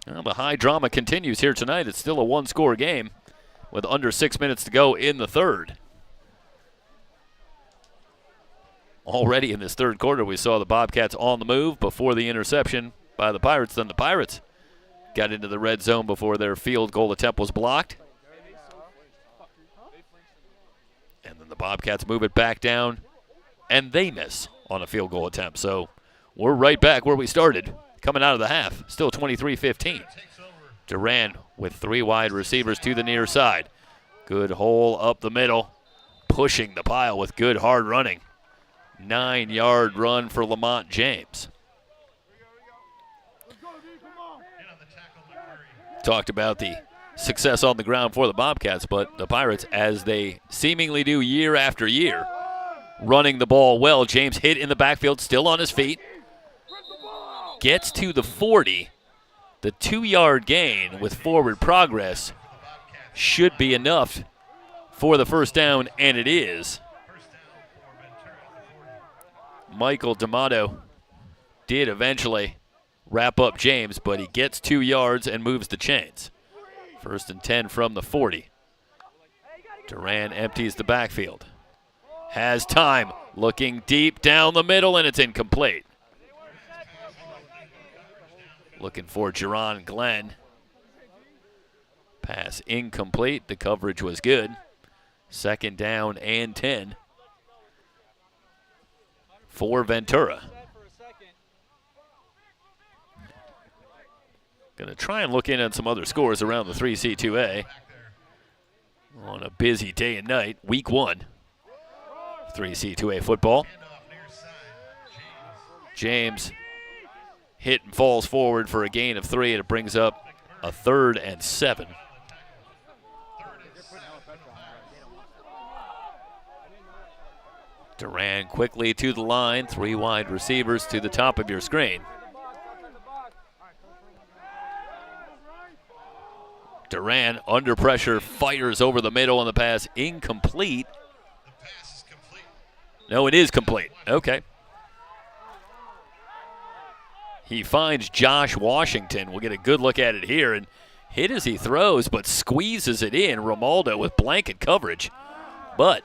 Well, the high drama continues here tonight. It's still a one-score game with under 6 minutes to go in the third. Already in this third quarter, we saw the Bobcats on the move before the interception by the Pirates. Then the Pirates got into the red zone before their field goal attempt was blocked. And then the Bobcats move it back down, and they miss on a field goal attempt. So we're right back where we started, coming out of the half. Still 23-15. Duran with 3 wide receivers to the near side. Good hole up the middle, pushing the pile with good hard running. 9-yard run for Lamont James. Talked about the success on the ground for the Bobcats, but the Pirates, as they seemingly do year after year, running the ball well. James hit in the backfield, still on his feet. Gets to the 40. The 2-yard gain with forward progress should be enough for the first down, and it is. Michael D'Amato did eventually wrap up James, but he gets 2 yards and moves the chains. 1st and 10 from the 40. Duran empties the backfield. Has time, looking deep down the middle, and it's incomplete. Looking for Jerron Glenn. Pass incomplete. The coverage was good. 2nd down and 10 for Ventura. Going to try and look in on some other scores around the 3C2A on a busy day and night, week 1. 3C2A football. James hit and falls forward for a gain of 3, and it brings up a 3rd and 7. Duran quickly to the line, 3 wide receivers to the top of your screen. Duran under pressure, fires over the middle, and the pass incomplete. The pass is complete. No, it is complete. Okay. He finds Josh Washington. We'll get a good look at it here, and hit as he throws, but squeezes it in. Romaldo with blanket coverage. But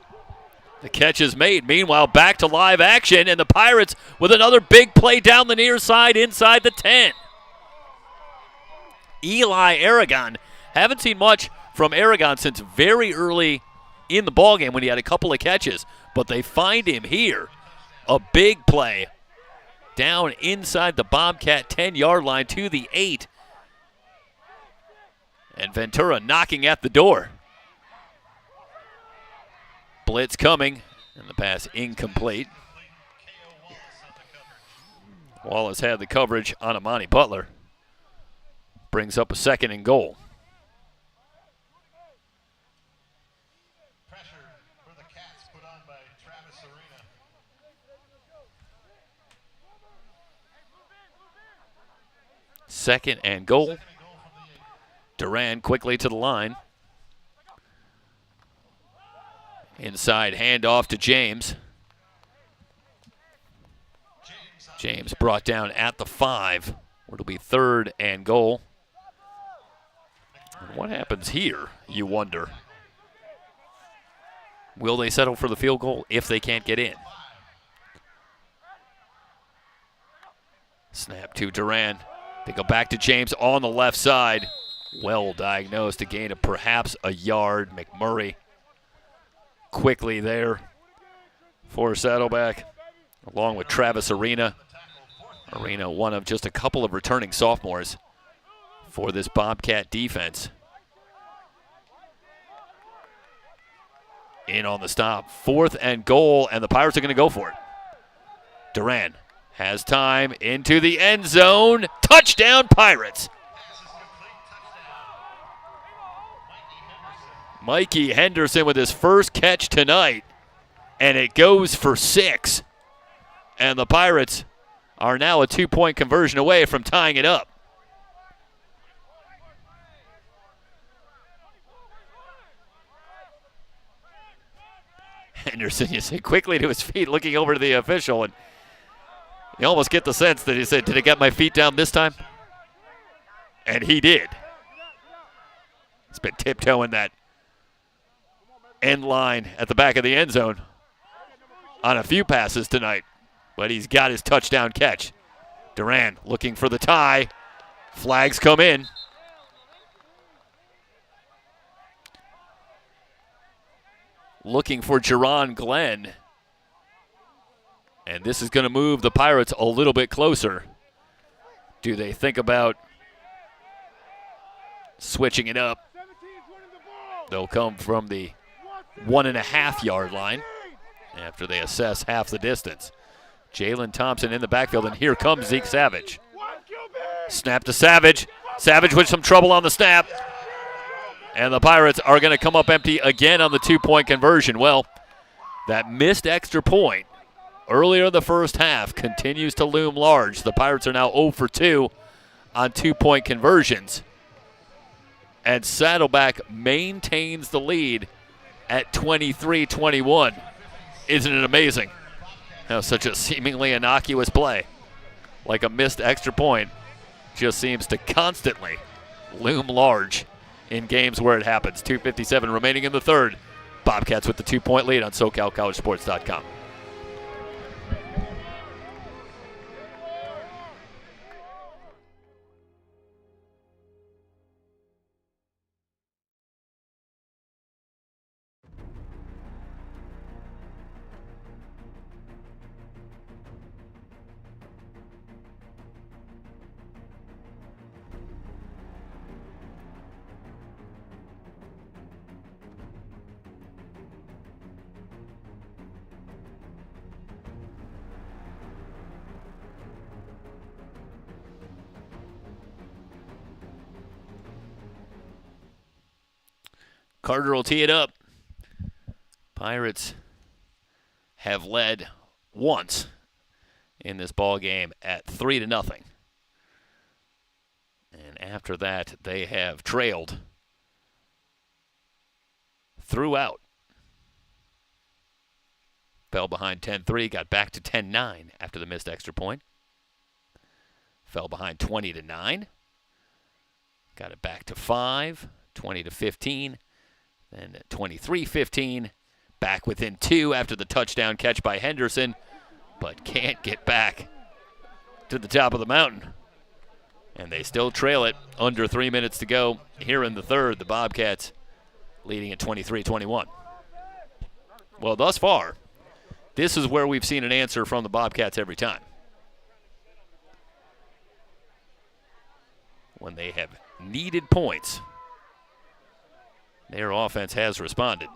the catch is made. Meanwhile, back to live action, and the Pirates with another big play down the near side inside the 10. Eli Aragon. Haven't seen much from Aragon since very early in the ballgame when he had a couple of catches, but they find him here. A big play down inside the Bobcat 10-yard line to the 8. And Ventura knocking at the door. Blitz coming, and the pass incomplete. Wallace had the coverage on Amani Butler. Brings up a 2nd and goal. Pressure for the Cats put on by Travis Arena. Second and goal. Duran quickly to the line. Inside handoff to James. James brought down at the 5. It'll be 3rd and goal. And what happens here, you wonder? Will they settle for the field goal if they can't get in? Snap to Duran. They go back to James on the left side. Well diagnosed, a gain of perhaps a yard. McMurray quickly there for Saddleback, along with Travis Arena. Arena, one of just a couple of returning sophomores for this Bobcat defense. In on the stop. 4th and goal, and the Pirates are going to go for it. Duran has time into the end zone. Touchdown, Pirates. Mikey Henderson with his first catch tonight, and it goes for 6. And the Pirates are now a 2-point conversion away from tying it up. Henderson, you see, quickly to his feet, looking over to the official, and you almost get the sense that he said, "Did I get my feet down this time?" And he did. He's been tiptoeing that end line at the back of the end zone on a few passes tonight, but he's got his touchdown catch. Duran looking for the tie. Flags come in. Looking for Jerron Glenn. And this is going to move the Pirates a little bit closer. Do they think about switching it up? They'll come from the 1.5-yard line after they assess half the distance. Jalen Thompson in the backfield, and here comes Zeke Savage. Snap to Savage. Savage with some trouble on the snap. And the Pirates are going to come up empty again on the 2-point conversion. Well, that missed extra point earlier in the first half continues to loom large. The Pirates are now 0 for 2 on 2-point conversions. And Saddleback maintains the lead at 23-21. Isn't it amazing how such a seemingly innocuous play, like a missed extra point, just seems to constantly loom large in games where it happens. 2:57 remaining in the third. Bobcats with the 2-point lead on SoCalCollegeSports.com. Carter will tee it up. Pirates have led once in this ball game at 3-0. And after that, they have trailed throughout. Fell behind 10-3, got back to 10-9 after the missed extra point. Fell behind 20-9. Got it back to 5, 20-15. Then 23-15, back within 2 after the touchdown catch by Henderson, but can't get back to the top of the mountain. And they still trail it under 3 minutes to go here in the third. The Bobcats leading at 23-21. Well, thus far, this is where we've seen an answer from the Bobcats every time. When they have needed points, their offense has responded.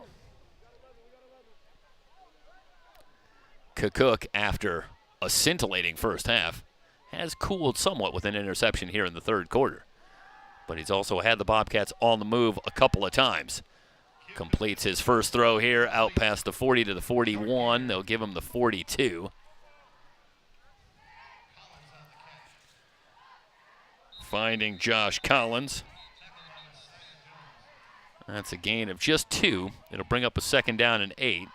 Cook, after a scintillating first half, has cooled somewhat with an interception here in the third quarter. But he's also had the Bobcats on the move a couple of times. Completes his first throw here, out past the 40 to the 41. They'll give him the 42. Finding Josh Collins. That's a gain of just 2. It'll bring up a 2nd down and 8.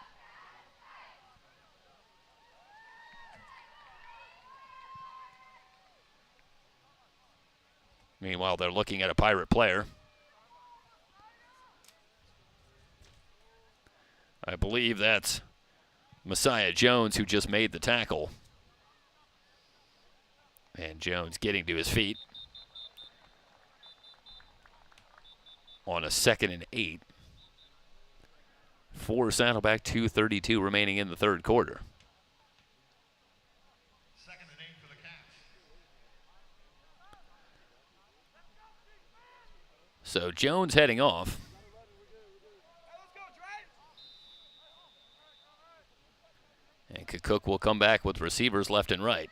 Meanwhile, they're looking at a Pirate player. I believe that's Messiah Jones, who just made the tackle. And Jones getting to his feet on a 2nd and 8. For Saddleback, 2:32 remaining in the third quarter. 2nd and 8 for the Cats. So Jones heading off. And Cook will come back with receivers left and right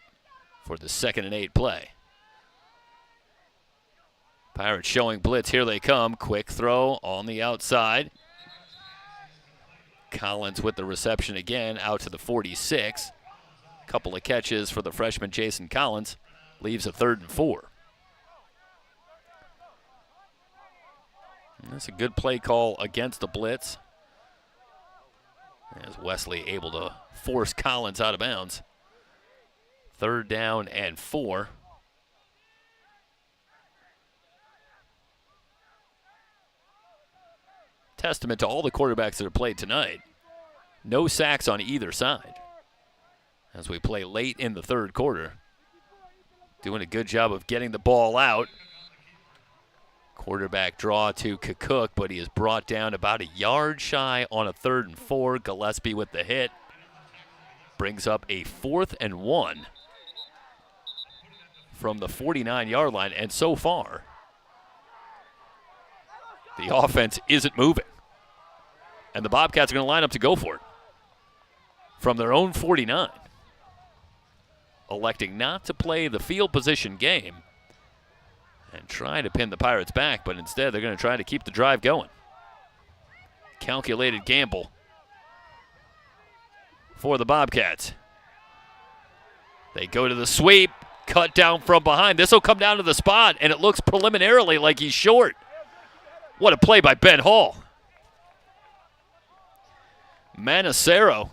for the 2nd and 8 play. Pirates showing blitz. Here they come. Quick throw on the outside. Collins with the reception again out to the 46. Couple of catches for the freshman Jason Collins. Leaves a 3rd and 4. And that's a good play call against the blitz. As Wesley able to force Collins out of bounds. 3rd down and 4. Testament to all the quarterbacks that have played tonight. No sacks on either side. As we play late in the 3rd quarter. Doing a good job of getting the ball out. Quarterback draw to Cook, but he is brought down about a yard shy on a 3rd and 4. Gillespie with the hit. Brings up a 4th and 1 from the 49-yard line. And so far, the offense isn't moving. And the Bobcats are going to line up to go for it. From their own 49. Electing not to play the field position game and try to pin the Pirates back, but instead they're going to try to keep the drive going. Calculated gamble for the Bobcats. They go to the sweep, cut down from behind. This will come down to the spot, and it looks preliminarily like he's short. What a play by Ben Hall. Manacero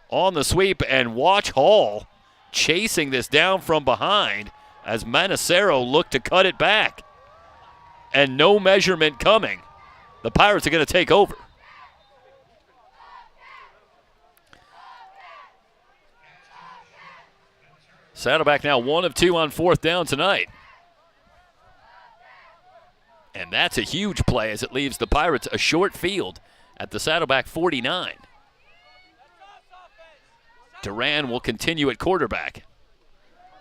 on the sweep, and watch Hall chasing this down from behind as Manacero looked to cut it back. And no measurement coming. The Pirates are going to take over. Saddleback now 1 of 2 on 4th down tonight. And that's a huge play as it leaves the Pirates a short field at the Saddleback 49. Duran will continue at quarterback.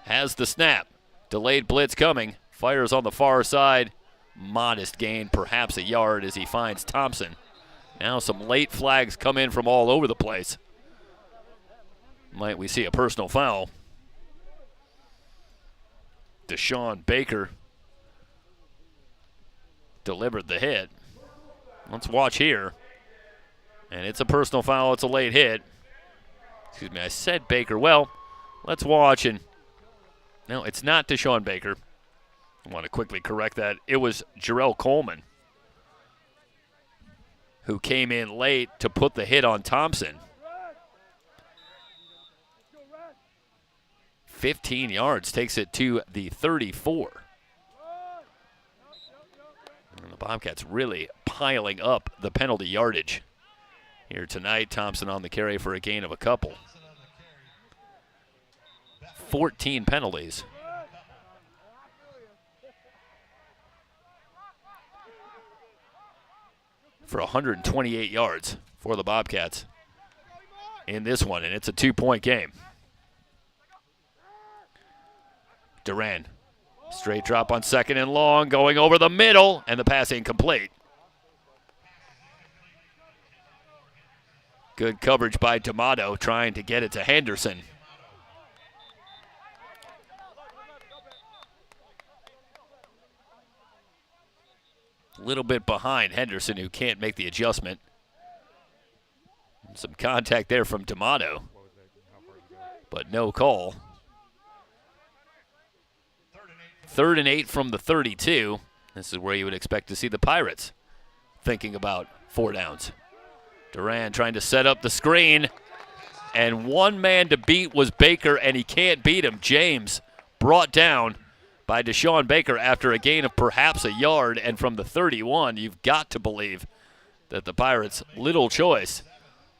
Has the snap. Delayed blitz coming. Fires on the far side. Modest gain, perhaps a yard as he finds Thompson. Now some late flags come in from all over the place. Might we see a personal foul? Deshaun Baker delivered the hit. Let's watch here. And it's a personal foul. It's a late hit. Excuse me, I said Baker. Well, let's watch. And no, it's not Deshaun Baker. I want to quickly correct that. It was Jarrell Coleman who came in late to put the hit on Thompson. 15 yards, takes it to the 34. And the Bobcats really piling up the penalty yardage here tonight. Thompson on the carry for a gain of a couple. 14 penalties. For 128 yards for the Bobcats in this one, and it's a 2-point game. Duran, straight drop on 2nd and long, going over the middle, and the pass incomplete. Good coverage by D'Amato, trying to get it to Henderson. A little bit behind Henderson, who can't make the adjustment. Some contact there from D'Amato, but no call. 3rd and 8 from the 32. This is where you would expect to see the Pirates thinking about 4 downs. Duran trying to set up the screen, and one man to beat was Baker, and he can't beat him. James brought down by Deshaun Baker after a gain of perhaps a yard, and from the 31, you've got to believe that the Pirates, little choice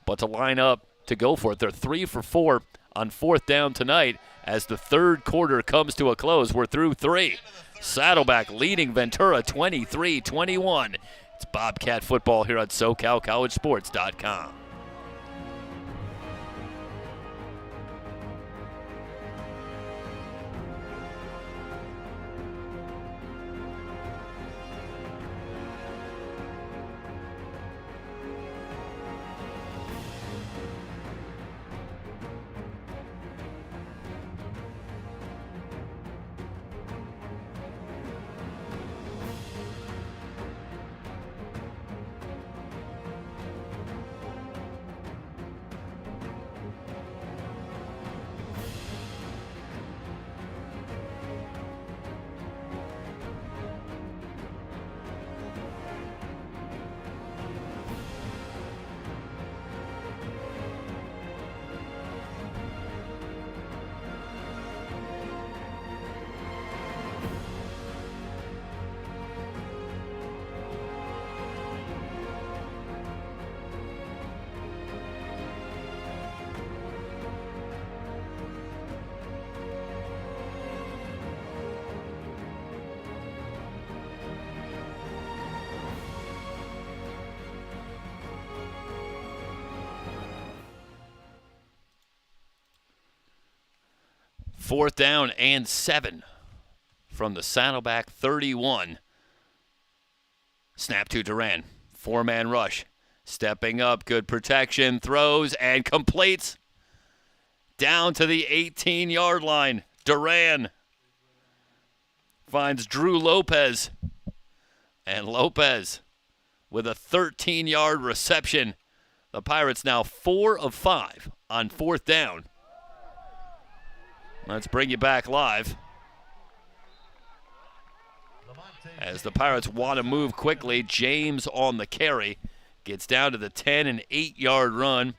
but to line up to go for it. They're 3 for 4 on 4th down tonight as the 3rd quarter comes to a close. We're through 3. Saddleback leading Ventura 23-21. It's Bobcat football here on SoCalCollegeSports.com. 4th down and 7 from the Saddleback 31. Snap to Duran. 4-man rush. Stepping up, good protection, throws, and completes. Down to the 18-yard line. Duran finds Drew Lopez. And Lopez with a 13-yard reception. The Pirates now 4 of 5 on 4th down. Let's bring you back live. As the Pirates want to move quickly, James on the carry. Gets down to the 10 and 8-yard run.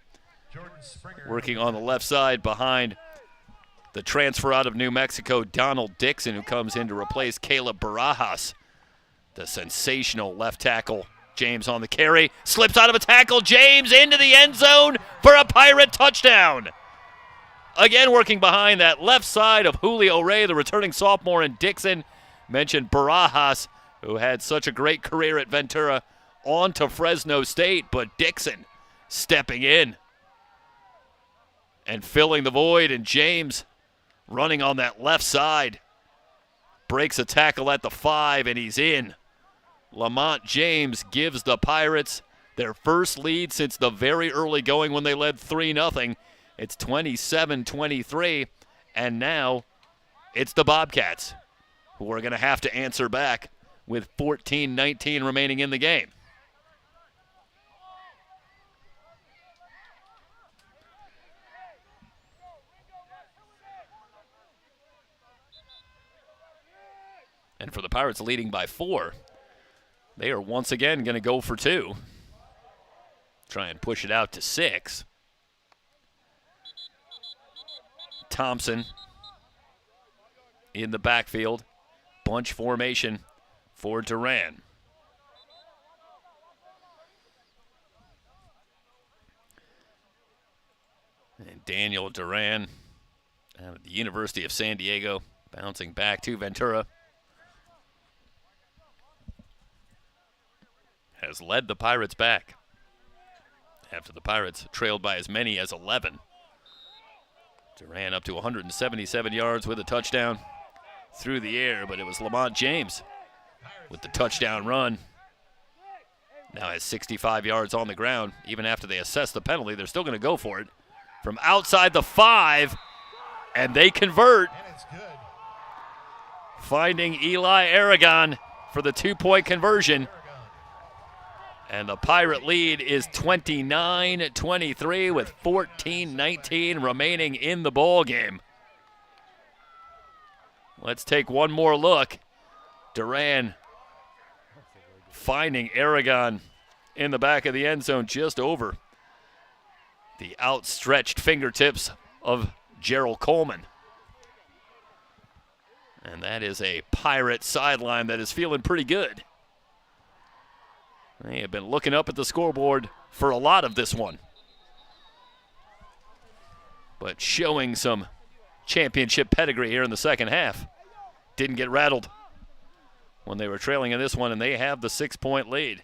Working on the left side behind the transfer out of New Mexico, Donald Dixon, who comes in to replace Caleb Barajas. The sensational left tackle. James on the carry. Slips out of a tackle. James into the end zone for a Pirate touchdown. Again working behind that left side of Julio Ray, the returning sophomore, and Dixon. Mentioned Barajas, who had such a great career at Ventura, on to Fresno State, but Dixon stepping in and filling the void, and James running on that left side. Breaks a tackle at the 5, and he's in. Lamont James gives the Pirates their first lead since the very early going when they led 3-0. It's 27-23, and now it's the Bobcats who are going to have to answer back with 14-19 remaining in the game. And for the Pirates leading by 4, they are once again going to go for 2. Try and push it out to 6. Thompson in the backfield. Bunch formation for Duran. And Daniel Duran out of the University of San Diego, bouncing back to Ventura. Has led the Pirates back after the Pirates trailed by as many as 11. Duran up to 177 yards with a touchdown through the air, but it was Lamont James with the touchdown run. Now has 65 yards on the ground. Even after they assess the penalty, they're still going to go for it. From outside the 5, and they convert. Finding Eli Aragon for the 2-point conversion. And the Pirate lead is 29-23 with 14-19 remaining in the ball game. Let's take one more look. Duran finding Aragon in the back of the end zone just over the outstretched fingertips of Gerald Coleman. And that is a Pirate sideline that is feeling pretty good. They have been looking up at the scoreboard for a lot of this one, but showing some championship pedigree here in the second half. Didn't get rattled when they were trailing in this one, and they have the 6-point lead.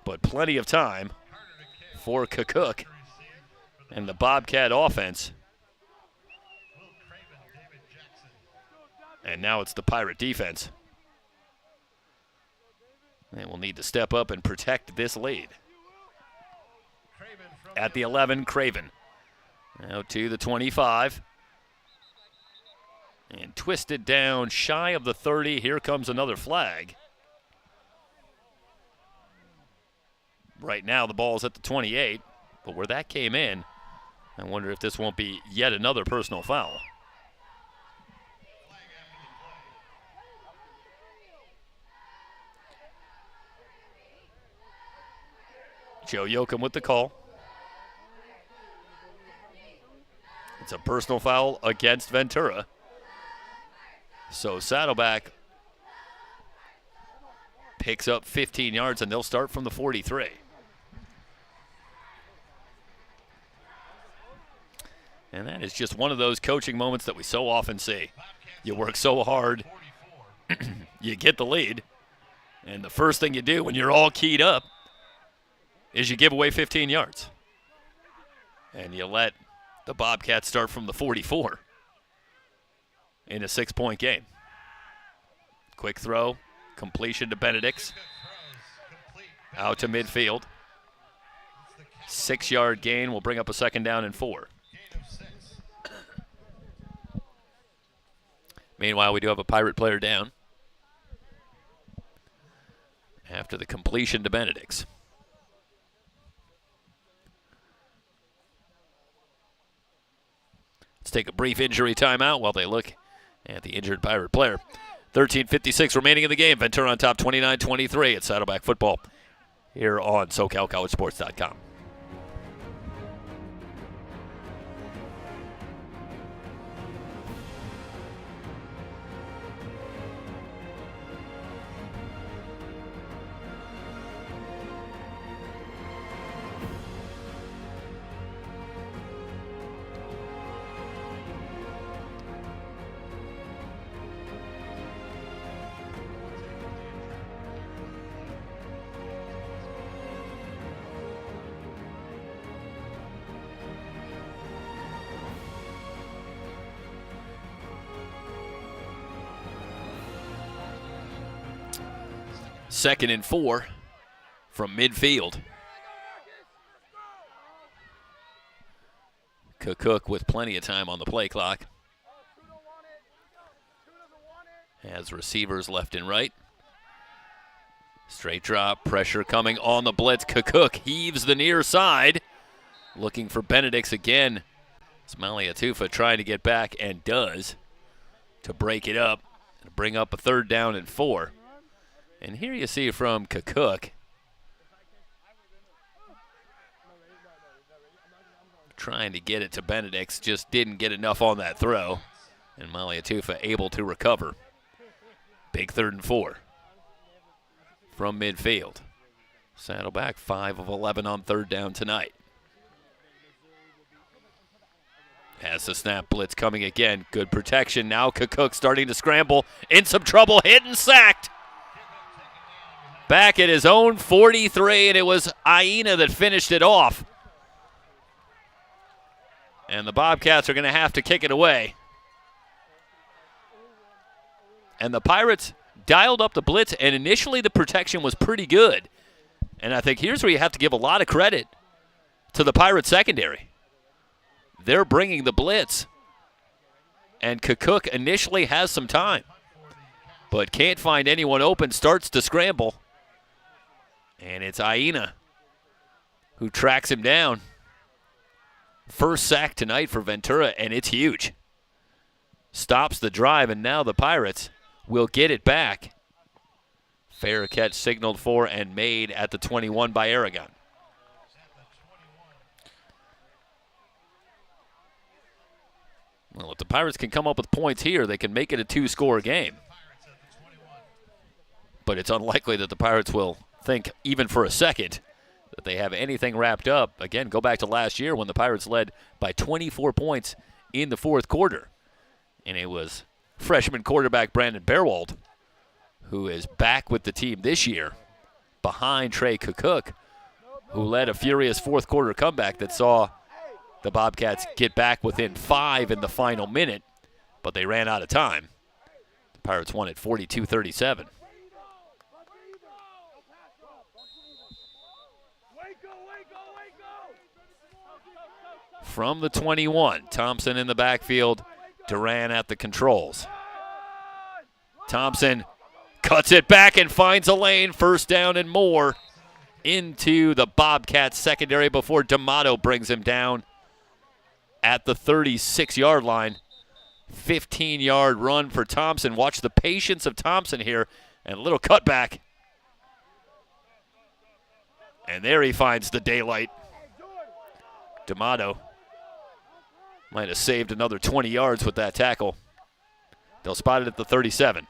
But plenty of time for Kakuk and the Bobcat offense. And now it's the Pirate defense. They will need to step up and protect this lead. At the 11, Craven. Now to the 25. And twisted down shy of the 30. Here comes another flag. Right now the ball is at the 28. But where that came in, I wonder if this won't be yet another personal foul. Joe Yoakum with the call. It's a personal foul against Ventura. So Saddleback picks up 15 yards, and they'll start from the 43. And that is just one of those coaching moments that we so often see. You work so hard, you get the lead, and the first thing you do when you're all keyed up is you give away 15 yards. And you let the Bobcats start from the 44. in a 6-point game. Quick throw, completion to Benedicts. Out to midfield. 6-yard gain will bring up a 2nd down and 4. Meanwhile, we do have a Pirate player down after the completion to Benedicts. Let's take a brief injury timeout while they look at the injured Pirate player. 13:56 remaining in the game. Ventura on top 29-23 at Saddleback football here on SoCalCollegeSports.com. Second and 4 from midfield. Cook with plenty of time on the play clock. Has receivers left and right. Straight drop, pressure coming on the blitz. Cook heaves the near side. Looking for Benedicts again. It's Maliatufa trying to get back and does to break it up and bring up a 3rd down and 4. And here you see from Cook trying to get it to Benedicts, just didn't get enough on that throw. And Maliatufa able to recover. Big 3rd and 4 from midfield. Saddleback 5 of 11 on 3rd down tonight. Has the snap, blitz coming again. Good protection. Now Cook starting to scramble. In some trouble, hit and sacked. Back at his own 43, and it was Aina that finished it off. And the Bobcats are going to have to kick it away. And the Pirates dialed up the blitz, and initially the protection was pretty good. And I think here's where you have to give a lot of credit to the Pirates secondary. They're bringing the blitz. And Cook initially has some time, but can't find anyone open, starts to scramble. And it's Aina who tracks him down. First sack tonight for Ventura, and it's huge. Stops the drive, and now the Pirates will get it back. Fair catch signaled for and made at the 21 by Aragon. Well, if the Pirates can come up with points here, they can make it a 2-score game. But it's unlikely that the Pirates will think, even for a second, that they have anything wrapped up. Again, go back to last year when the Pirates led by 24 points in the 4th quarter. And it was freshman quarterback Brandon Bearwald, who is back with the team this year, behind Trey Cook, who led a furious 4th quarter comeback that saw the Bobcats get back within 5 in the final minute, but they ran out of time. The Pirates won at 42-37. From the 21, Thompson in the backfield, Duran at the controls. Thompson cuts it back and finds a lane, 1st down and more into the Bobcats secondary before D'Amato brings him down at the 36-yard line. 15-yard run for Thompson. Watch the patience of Thompson here, and a little cutback. And there he finds the daylight. D'Amato might have saved another 20 yards with that tackle. They'll spot it at the 37.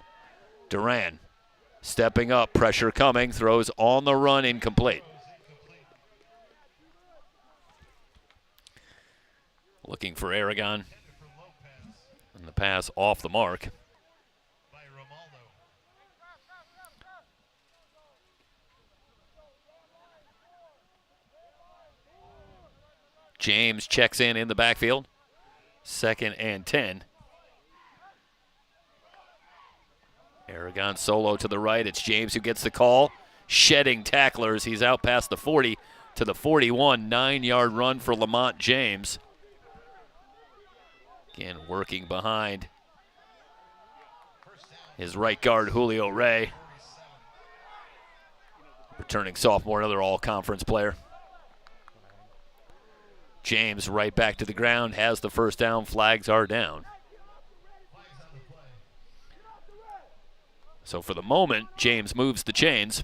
Duran stepping up, pressure coming, throws on the run, incomplete. Looking for Aragon. And the pass off the mark. James checks in the backfield. 2nd and 10. Aragon solo to the right. It's James who gets the call. Shedding tacklers. He's out past the 40 to the 41. 9-yard run for Lamont James. Again, working behind his right guard, Julio Ray. Returning sophomore, another all-conference player. James right back to the ground, has the first down. Flags are down. So for the moment, James moves the chains.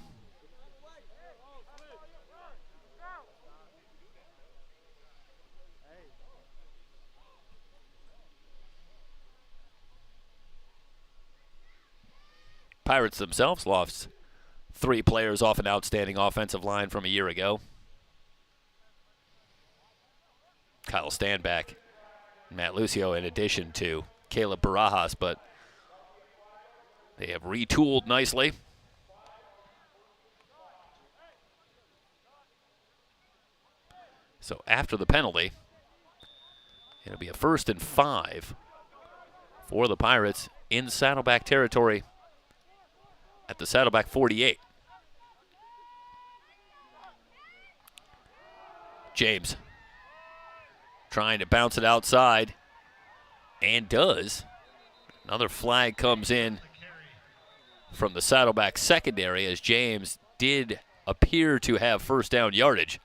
Pirates themselves lost 3 players off an outstanding offensive line from a year ago. Kyle Standback, Matt Lucio, in addition to Caleb Barajas, but they have retooled nicely. So after the penalty, it'll be a 1st and 5 for the Pirates in Saddleback territory at the Saddleback 48. James trying to bounce it outside, and does. Another flag comes in from the Saddleback secondary, as James did appear to have first down yardage.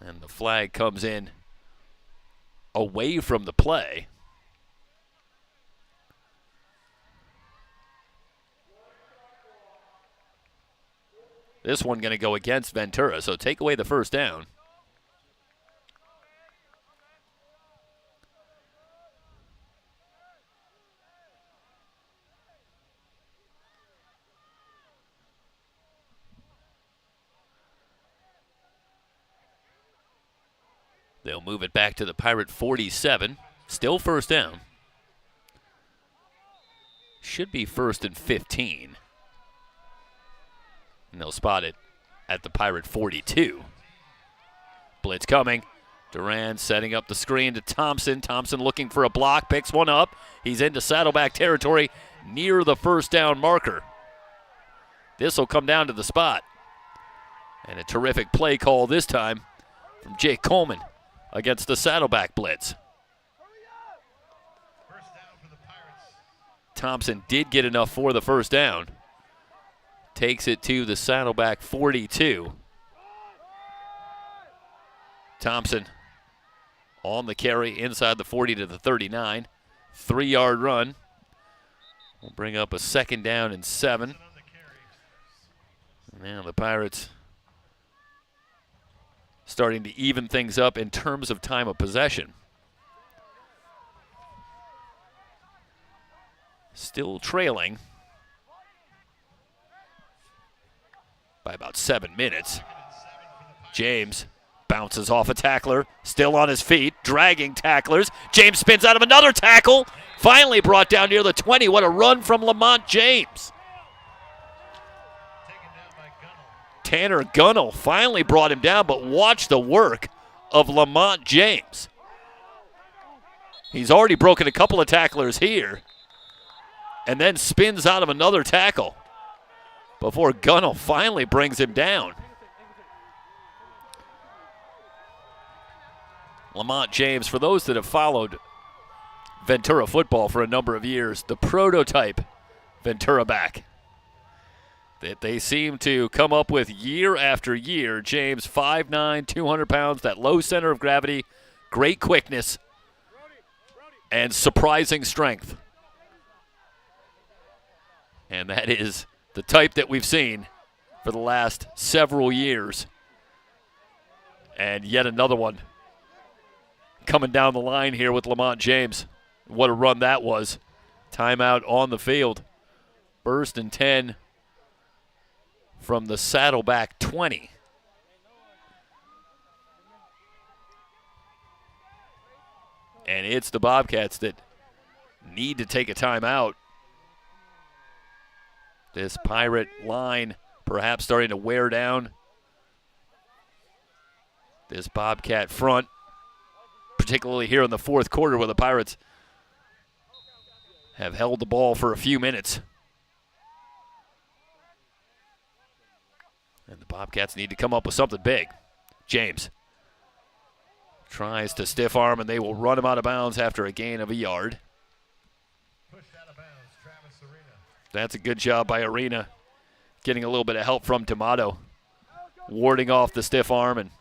And the flag comes in away from the play. This one going to go against Ventura, so take away the first down. They'll move it back to the Pirate 47. Still first down. Should be 1st and 15. And they'll spot it at the Pirate 42. Blitz coming. Duran setting up the screen to Thompson. Thompson looking for a block, picks one up. He's into Saddleback territory near the first down marker. This will come down to the spot. And a terrific play call this time from Jake Coleman against the Saddleback blitz. Thompson did get enough for the first down. Takes it to the Saddleback 42. Thompson on the carry inside the 40 to the 39. 3-yard run. We'll bring up a 2nd down and 7. Now the Pirates starting to even things up in terms of time of possession. Still trailing by about 7 minutes. James bounces off a tackler, still on his feet, dragging tacklers. James spins out of another tackle, finally brought down near the 20. What a run from Lamont James. Tanner Gunnell finally brought him down, but watch the work of Lamont James. He's already broken a couple of tacklers here, and then spins out of another tackle before Gunnell finally brings him down. Lamont James, for those that have followed Ventura football for a number of years, the prototype Ventura back that they seem to come up with year after year. James, 5'9", 200 pounds, that low center of gravity, great quickness, and surprising strength. And that is the type that we've seen for the last several years. And yet another one coming down the line here with Lamont James. What a run that was. Timeout on the field. 1st and 10 from the Saddleback 20. And it's the Bobcats that need to take a timeout. This Pirate line perhaps starting to wear down this Bobcat front, particularly here in the 4th quarter where the Pirates have held the ball for a few minutes. And the Bobcats need to come up with something big. James tries to stiff arm, and they will run him out of bounds after a gain of a yard. Pushed out of bounds, Travis Arena. That's a good job by Arena, getting a little bit of help from D'Amato, warding off the stiff arm and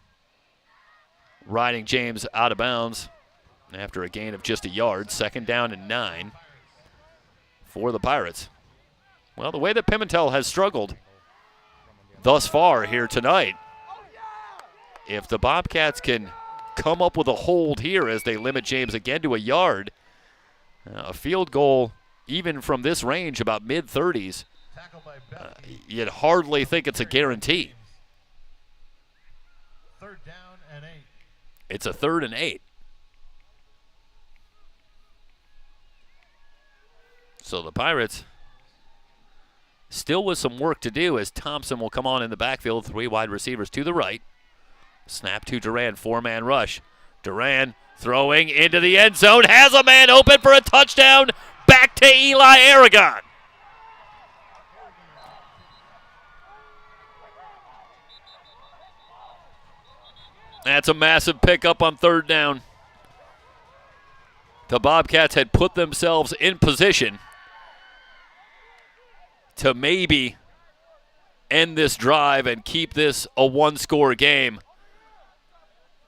riding James out of bounds after a gain of just a yard. 2nd down and 9 for the Pirates. Well, the way that Pimentel has struggled thus far here tonight, if the Bobcats can come up with a hold here as they limit James again to a yard, a field goal even from this range, about mid-30s, Tackled by Bethke. you'd hardly think it's a guarantee. 3rd down and 8. It's a 3rd and 8. So the Pirates still with some work to do as Thompson will come on in the backfield. 3 wide receivers to the right. Snap to Duran, 4-man rush. Duran throwing into the end zone, has a man open for a touchdown. Back to Eli Aragon. That's a massive pickup on 3rd down. The Bobcats had put themselves in position to maybe end this drive and keep this a 1-score game.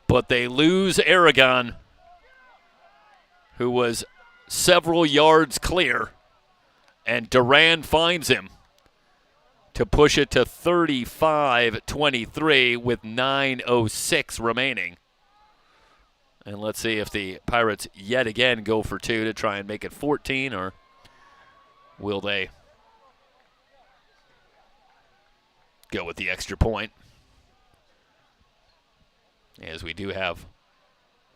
But they lose Aragon, who was several yards clear, and Duran finds him to push it to 35-23 with 9:06 remaining. And let's see if the Pirates yet again go for 2 to try and make it 14, or will they go with the extra point? As we do have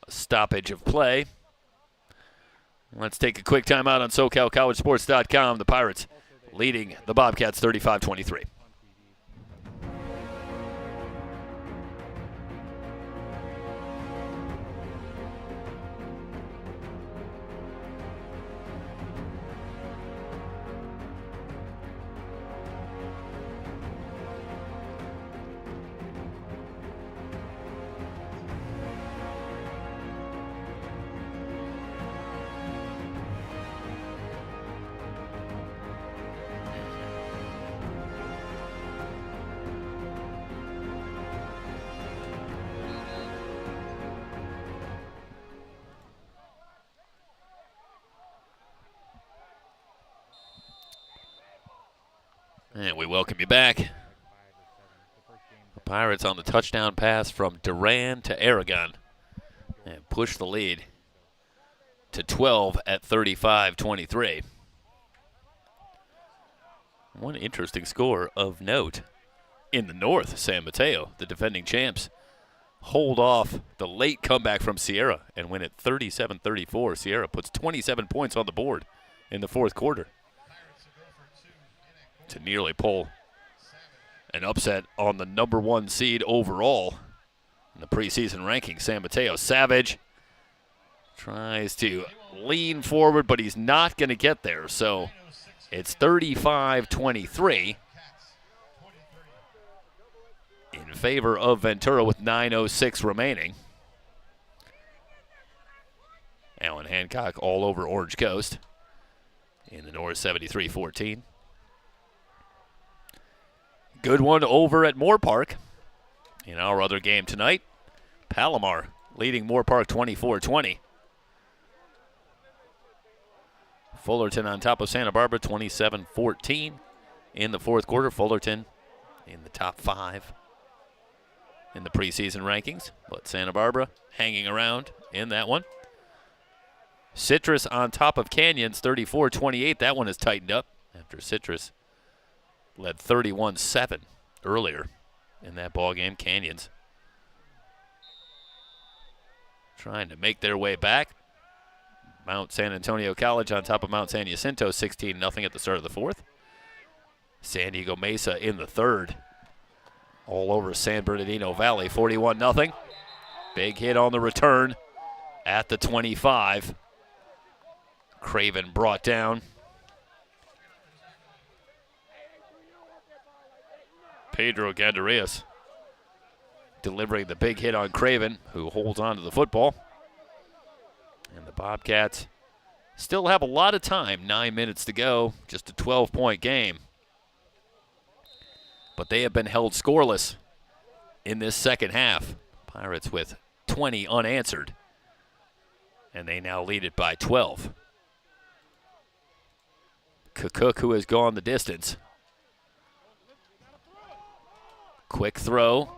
a stoppage of play. Let's take a quick timeout on SoCalCollegeSports.com. The Pirates leading the Bobcats 35-23. And we welcome you back. The Pirates on the touchdown pass from Duran to Aragon and push the lead to 12 at 35-23. One interesting score of note in the north, San Mateo, the defending champs, hold off the late comeback from Sierra and win at 37-34. Sierra puts 27 points on the board in the 4th quarter to nearly pull an upset on the number 1 seed overall in the preseason rankings. San Mateo. Savage tries to lean forward, but he's not going to get there. So it's 35-23 in favor of Ventura with 9:06 remaining. Alan Hancock all over Orange Coast in the north, 73-14. Good one over at Moore Park in our other game tonight. Palomar leading Moore Park 24-20. Fullerton on top of Santa Barbara 27-14 in the 4th quarter. Fullerton in the top 5 in the preseason rankings, but Santa Barbara hanging around in that one. Citrus on top of Canyons 34-28. That one is tightened up after Citrus led 31-7 earlier in that ball game. Canyons trying to make their way back. Mount San Antonio College on top of Mount San Jacinto 16-0 at the start of the 4th. San Diego Mesa in the 3rd. All over San Bernardino Valley 41-0. Big hit on the return at the 25. Craven brought down. Pedro Gandarias delivering the big hit on Craven, who holds on to the football. And the Bobcats still have a lot of time, 9 minutes to go, just a 12-point game. But they have been held scoreless in this second half. Pirates with 20 unanswered, and they now lead it by 12. Cook, who has gone the distance. Quick throw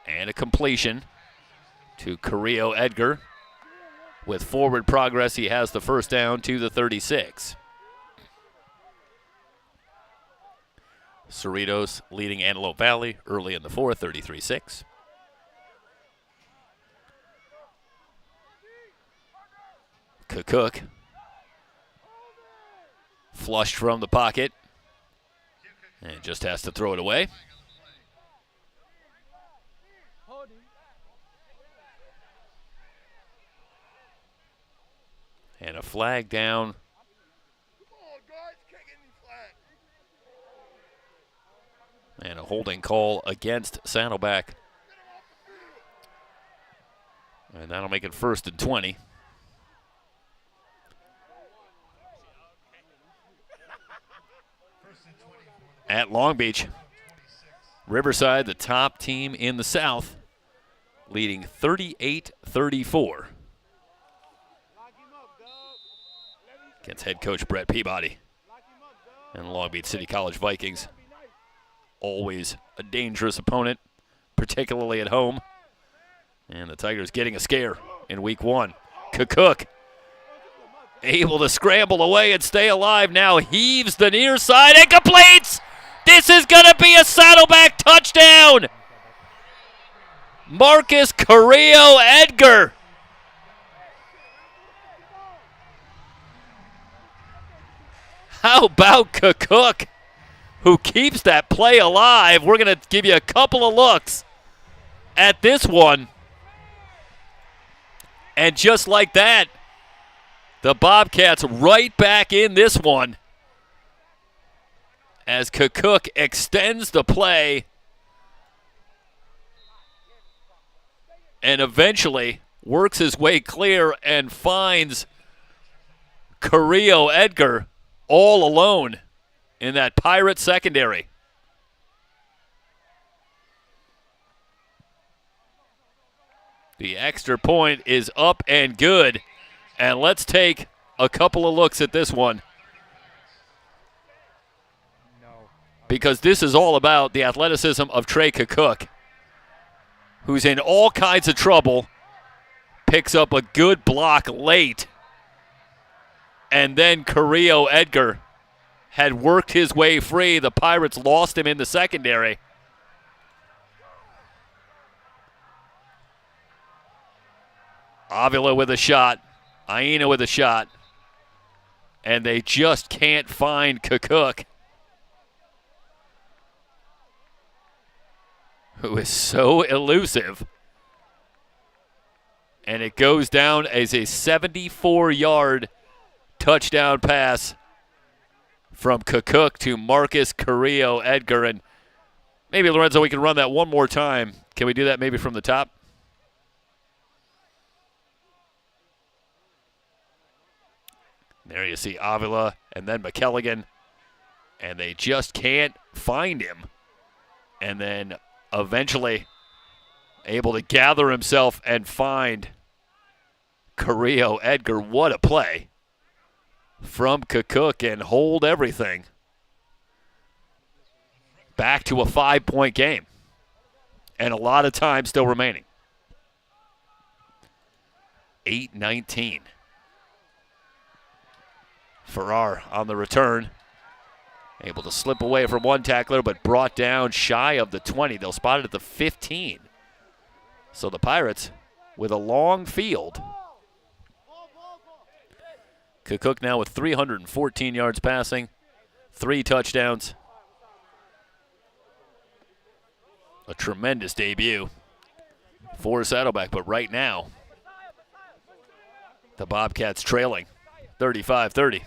and a completion to Carrillo Edgar. With forward progress, he has the first down to the 36. Cerritos leading Antelope Valley early in the fourth, 33-6. Cook flushed from the pocket and just has to throw it away. And a flag down. And a holding call against Saddleback. And that'll make it 1st and 20. At Long Beach. Riverside, the top team in the South, leading 38-34. Against head coach Brett Peabody. And the Long Beach City College Vikings, always a dangerous opponent, particularly at home. And the Tigers getting a scare in week 1. Cook able to scramble away and stay alive now, heaves the near side and completes! This is going to be a Saddleback touchdown! Marcus Carrillo Edgar. How about Cook, who keeps that play alive? We're going to give you a couple of looks at this one. And just like that, the Bobcats right back in this one as Cook extends the play and eventually works his way clear and finds Carrillo Edgar all alone in that Pirate secondary. The extra point is up and good. And let's take a couple of looks at this one. Because this is all about the athleticism of Trey Cook, who's in all kinds of trouble, picks up a good block late, and then Carrillo Edgar had worked his way free. The Pirates lost him in the secondary. Avila with a shot, Aina with a shot, and they just can't find Cook, who is so elusive. And it goes down as a 74-yard touchdown pass from Cook to Marcus Carrillo Edgar. And maybe, Lorenzo, we can run that one more time. Can we do that maybe from the top? There you see Avila and then McKelligan, and they just can't find him. And then eventually able to gather himself and find Carrillo Edgar. What a play from Cook and hold everything back to a 5-point game. And a lot of time still remaining. 8-19. Farrar on the return. Able to slip away from one tackler, but brought down shy of the 20. They'll spot it at the 15. So the Pirates with a long field. Cook now with 314 yards passing, 3 touchdowns. A tremendous debut for Saddleback, but right now, the Bobcats trailing 35-30.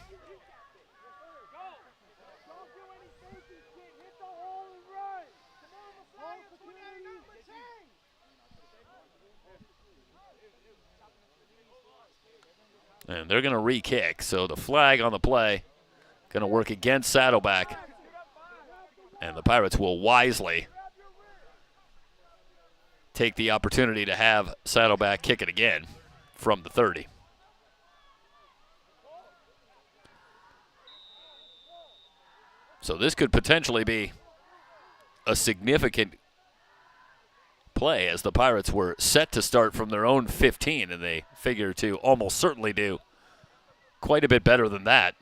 And they're going to re-kick, so the flag on the play going to work against Saddleback. And the Pirates will wisely take the opportunity to have Saddleback kick it again from the 30. So this could potentially be a significant play, as the Pirates were set to start from their own 15, and they figure to almost certainly do quite a bit better than that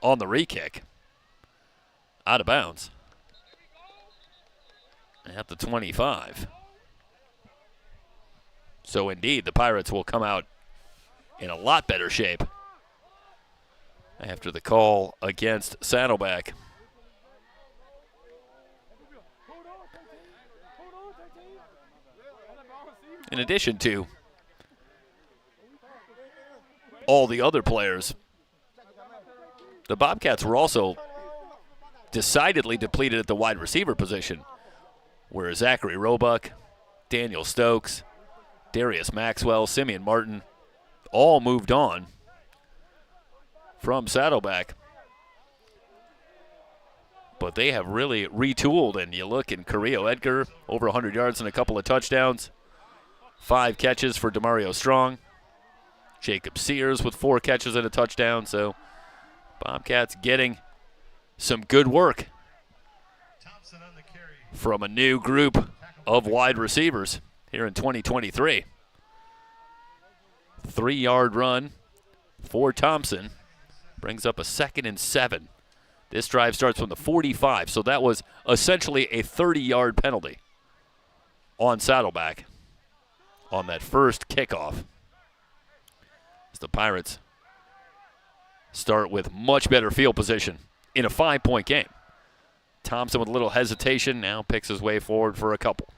on the re-kick. Out of bounds at the 25. So indeed, the Pirates will come out in a lot better shape after the call against Saddleback. In addition to all the other players, the Bobcats were also decidedly depleted at the wide receiver position, where Zachary Roebuck, Daniel Stokes, Darius Maxwell, Simeon Martin all moved on from Saddleback. But they have really retooled, and you look in Carrillo Edgar, over 100 yards and a couple of touchdowns. 5 catches for Demario Strong. Jacob Sears with 4 catches and a touchdown. So Bobcats getting some good work from a new group of wide receivers here in 2023. 3-yard run for Thompson brings up a 2nd and 7. This drive starts from the 45, so that was essentially a 30-yard penalty on Saddleback on that first kickoff. As the Pirates start with much better field position in a 5-point game. Thompson with a little hesitation now picks his way forward for a couple.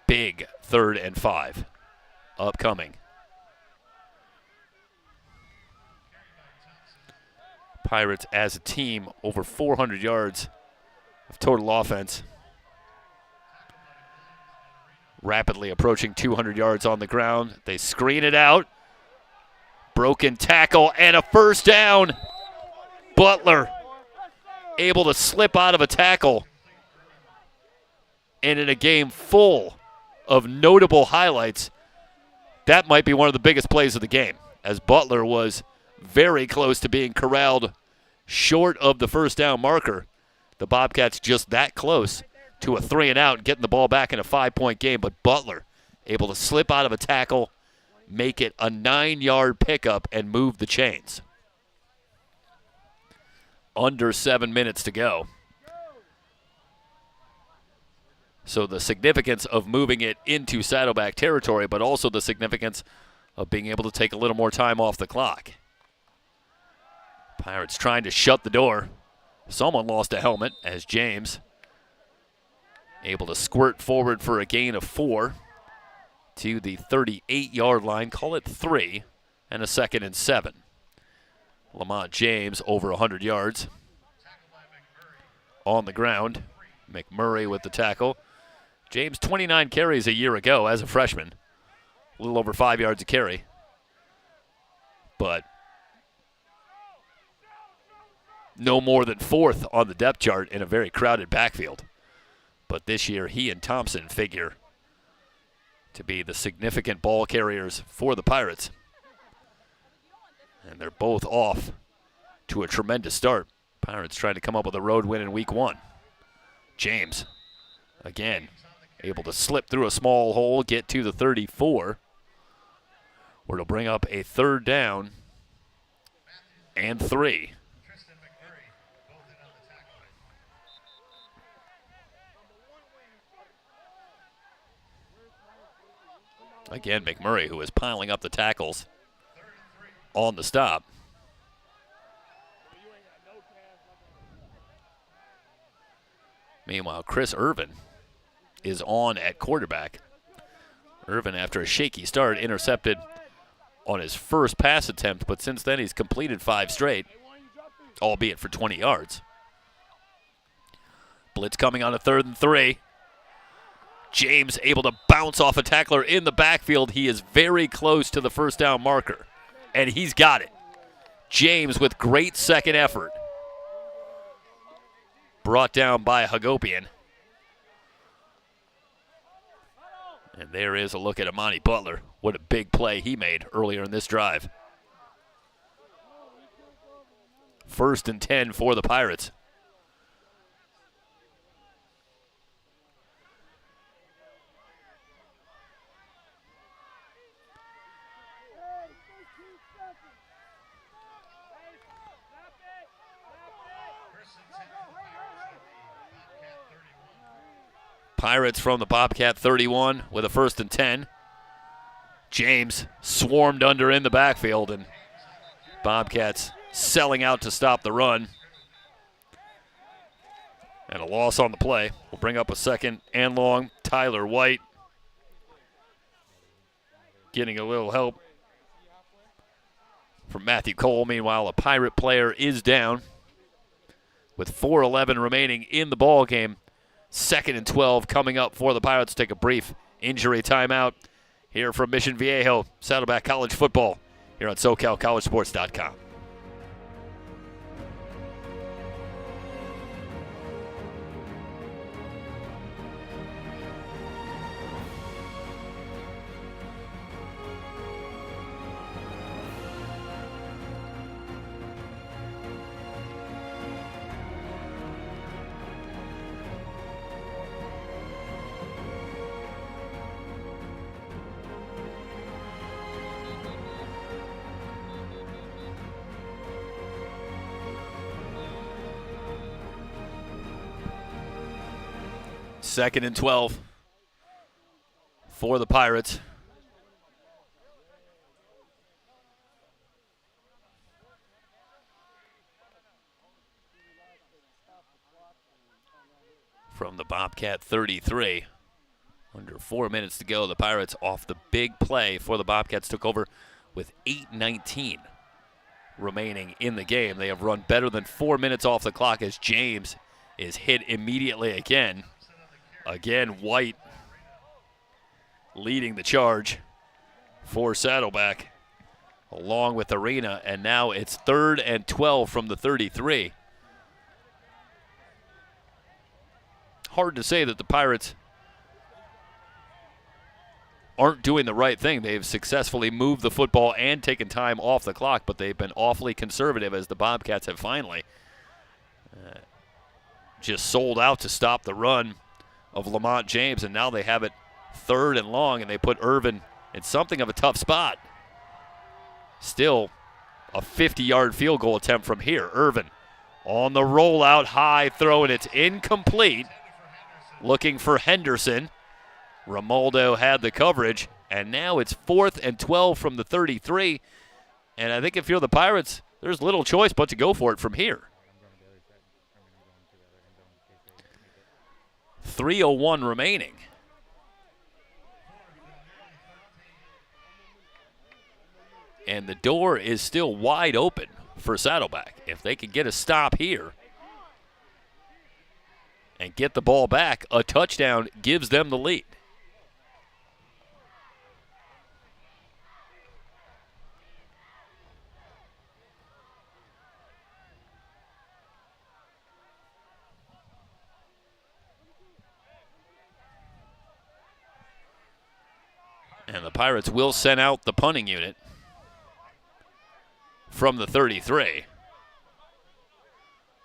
Big 3rd and 5 upcoming. Pirates as a team over 400 yards of total offense. Rapidly approaching 200 yards on the ground. They screen it out. Broken tackle and a first down. Butler able to slip out of a tackle. And in a game full of notable highlights, that might be one of the biggest plays of the game, as Butler was very close to being corralled short of the first down marker. The Bobcats just that close to a 3-and-out, getting the ball back in a 5-point game, but Butler able to slip out of a tackle, make it a 9-yard pickup, and move the chains. Under 7 minutes to go. So the significance of moving it into Saddleback territory, but also the significance of being able to take a little more time off the clock. Pirates trying to shut the door. Someone lost a helmet as James able to squirt forward for a gain of 4 to the 38-yard line. Call it 3 and a 2nd and 7. Lamont James over 100 yards on the ground. McMurray with the tackle. James 29 carries a year ago as a freshman. A little over 5 yards a carry. But no more than 4th on the depth chart in a very crowded backfield. But this year, he and Thompson figure to be the significant ball carriers for the Pirates. And they're both off to a tremendous start. Pirates trying to come up with a road win in week 1. James, again, able to slip through a small hole, get to the 34, where it'll bring up a 3rd down and 3. Again, McMurray, who is piling up the tackles on the stop. Meanwhile, Chris Irvin is on at quarterback. Irvin, after a shaky start, intercepted on his first pass attempt, but since then he's completed 5 straight, albeit for 20 yards. Blitz coming on a 3rd and 3. James able to bounce off a tackler in the backfield. He is very close to the first down marker, and he's got it. James with great second effort. Brought down by Hagopian. And there is a look at Amani Butler. What a big play he made earlier in this drive. 1st and 10 for the Pirates. Pirates from the Bobcat 31 with a 1st and 10. James swarmed under in the backfield, and Bobcats selling out to stop the run. And a loss on the play. We'll bring up a 2nd and long. Tyler White getting a little help from Matthew Cole. Meanwhile, a Pirate player is down with 4:11 remaining in the ball game. 2nd and 12 coming up for the Pirates. Take a brief injury timeout here from Mission Viejo. Saddleback College Football here on SoCalCollegeSports.com. Second and 12 for the Pirates. From the Bobcat 33. Under 4 minutes to go. The Pirates off the big play for the Bobcats. Took over with 8:19 remaining in the game. They have run better than 4 minutes off the clock as James is hit immediately again. Again, White leading the charge for Saddleback along with Arena, and now it's 3rd and 12 from the 33. Hard to say that the Pirates aren't doing the right thing. They've successfully moved the football and taken time off the clock, but they've been awfully conservative as the Bobcats have finally just sold out to stop the run of Lamont James, and now they have it 3rd and long, and they put Irvin in something of a tough spot. Still a 50-yard field goal attempt from here. Irvin on the rollout, high throw, and it's incomplete. Looking for Henderson. Romaldo had the coverage, and now it's 4th and 12 from the 33. And I think if you're the Pirates, there's little choice but to go for it from here. 3:01 remaining. And the door is still wide open for Saddleback. If they can get a stop here and get the ball back, a touchdown gives them the lead. And the Pirates will send out the punting unit from the 33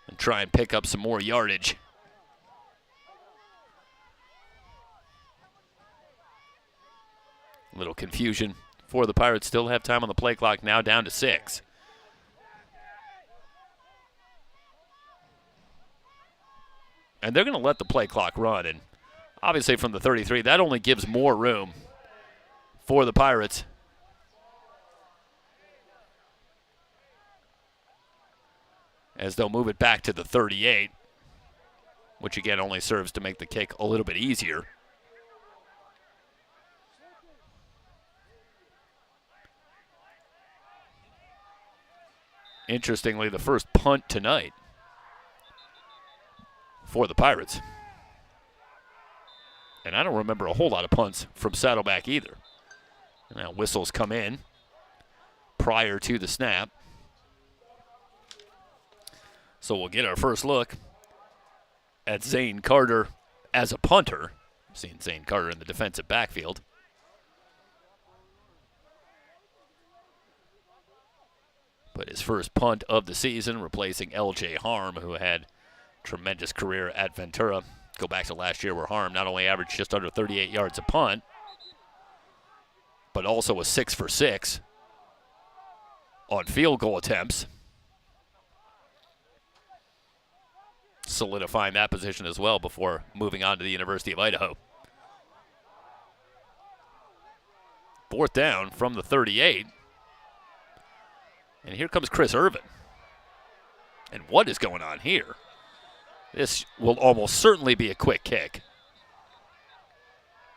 and try and pick up some more yardage. A little confusion for the Pirates. Still have time on the play clock, now down to 6. And they're going to let the play clock run. And obviously from the 33, that only gives more room for the Pirates. As they'll move it back to the 38, which again only serves to make the kick a little bit easier. Interestingly, the first punt tonight for the Pirates. And I don't remember a whole lot of punts from Saddleback either. Now whistles come in prior to the snap. So we'll get our first look at Zane Carter as a punter. I've seen Zane Carter in the defensive backfield. But his first punt of the season, replacing L.J. Harm, who had a tremendous career at Ventura. Go back to last year where Harm not only averaged just under 38 yards a punt, but also was 6 for 6 on field goal attempts, solidifying that position as well before moving on to the University of Idaho. Fourth down from the 38. And here comes Chris Irvin. And what is going on here? This will almost certainly be a quick kick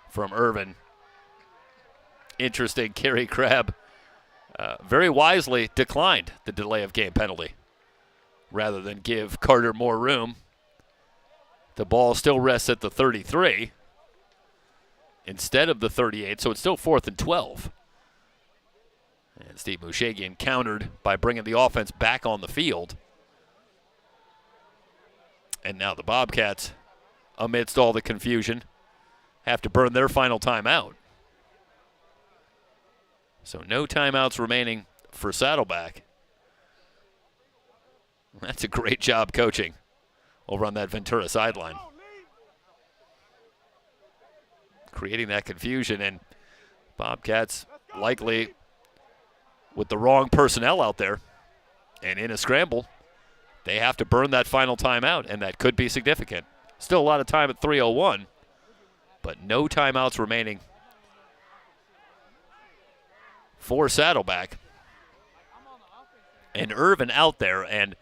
from Irvin. Interesting, Kerry Crabb very wisely declined the delay of game penalty rather than give Carter more room. The ball still rests at the 33 instead of the 38, so it's still 4th and 12. And Steve Mushagian countered by bringing the offense back on the field. And now the Bobcats, amidst all the confusion, have to burn their final timeout. So no timeouts remaining for Saddleback. That's a great job coaching over on that Ventura sideline. Creating that confusion, and Bobcats likely with the wrong personnel out there and in a scramble, they have to burn that final timeout, and that could be significant. Still a lot of time at 3:01, but no timeouts remaining for Saddleback. And Irvin out there, and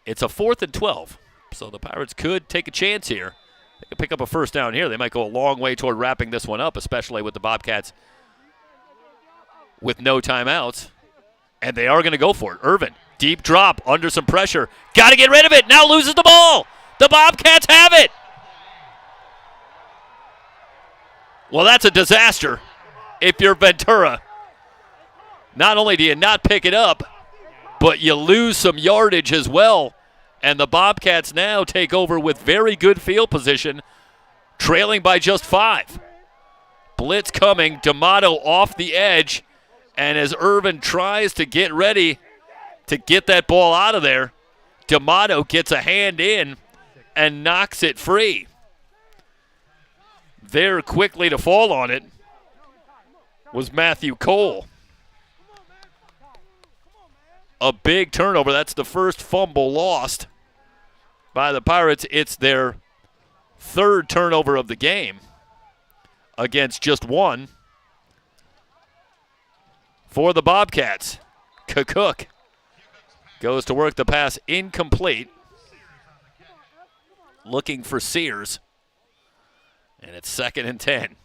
it's a 4th and 12. So the Pirates could take a chance here. They could pick up a first down here. They might go a long way toward wrapping this one up, especially with the Bobcats with no timeouts. And they are going to go for it. Irvin, deep drop, under some pressure. Got to get rid of it. Now loses the ball. The Bobcats have it. Well, that's a disaster if you're Ventura. Not only do you not pick it up, but you lose some yardage as well. And the Bobcats now take over with very good field position, trailing by just 5. Blitz coming, D'Amato off the edge, and as Irvin tries to get ready to get that ball out of there, D'Amato gets a hand in and knocks it free. There quickly to fall on it was Matthew Cole. A big turnover. That's the first fumble lost by the Pirates. It's their 3rd turnover of the game against just 1 for the Bobcats. Cook goes to work the pass, incomplete. Looking for Sears. And it's 2nd and 10.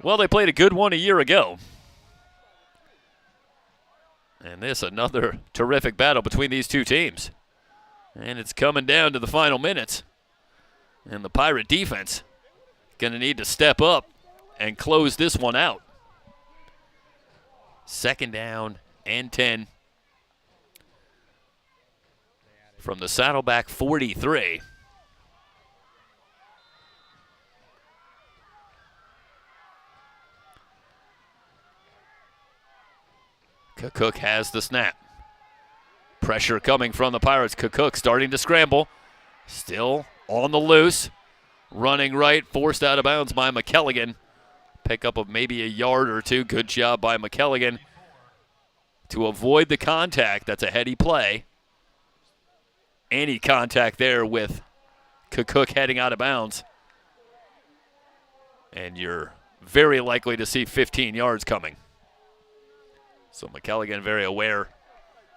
Well, they played a good one a year ago. And this another terrific battle between these two teams. And it's coming down to the final minutes. And the Pirate defense going to need to step up and close this one out. 2nd down and 10 from the Saddleback 43. Cook has the snap. Pressure coming from the Pirates. Cook starting to scramble. Still on the loose. Running right, forced out of bounds by McKelligan. Pickup of maybe a yard or 2. Good job by McKelligan to avoid the contact. That's a heady play. Any contact there with Cook heading out of bounds. And you're very likely to see 15 yards coming. So McKelligan very aware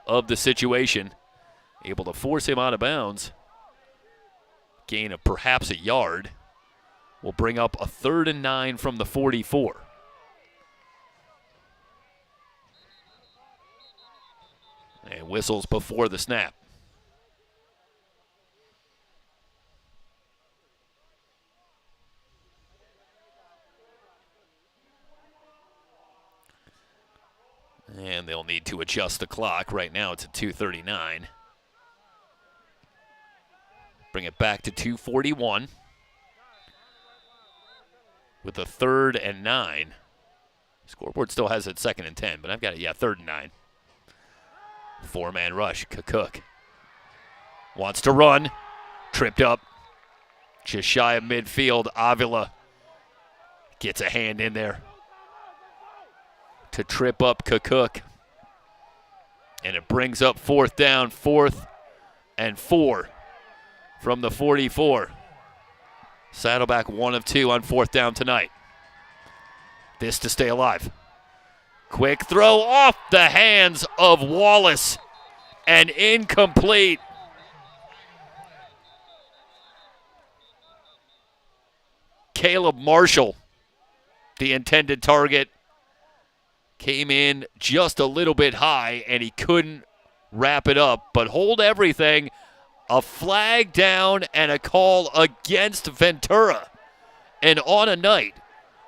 of the situation, able to force him out of bounds. Gain of perhaps a yard will bring up a 3rd and 9 from the 44. And whistles before the snap. And they'll need to adjust the clock. Right now it's at 2:39. Bring it back to 2:41. With a 3rd and 9. Scoreboard still has it 2nd and 10, but I've got it, 3rd and 9. 4-man rush, Cook. Wants to run. Tripped up. Just shy of midfield. Avila gets a hand in there to trip up Cook. And it brings up 4th down, 4th and 4 from the 44. Saddleback 1 of 2 on 4th down tonight. This to stay alive. Quick throw off the hands of Wallace and incomplete. Caleb Marshall, the intended target, came in just a little bit high and he couldn't wrap it up. But hold everything. A flag down and a call against Ventura. And on a night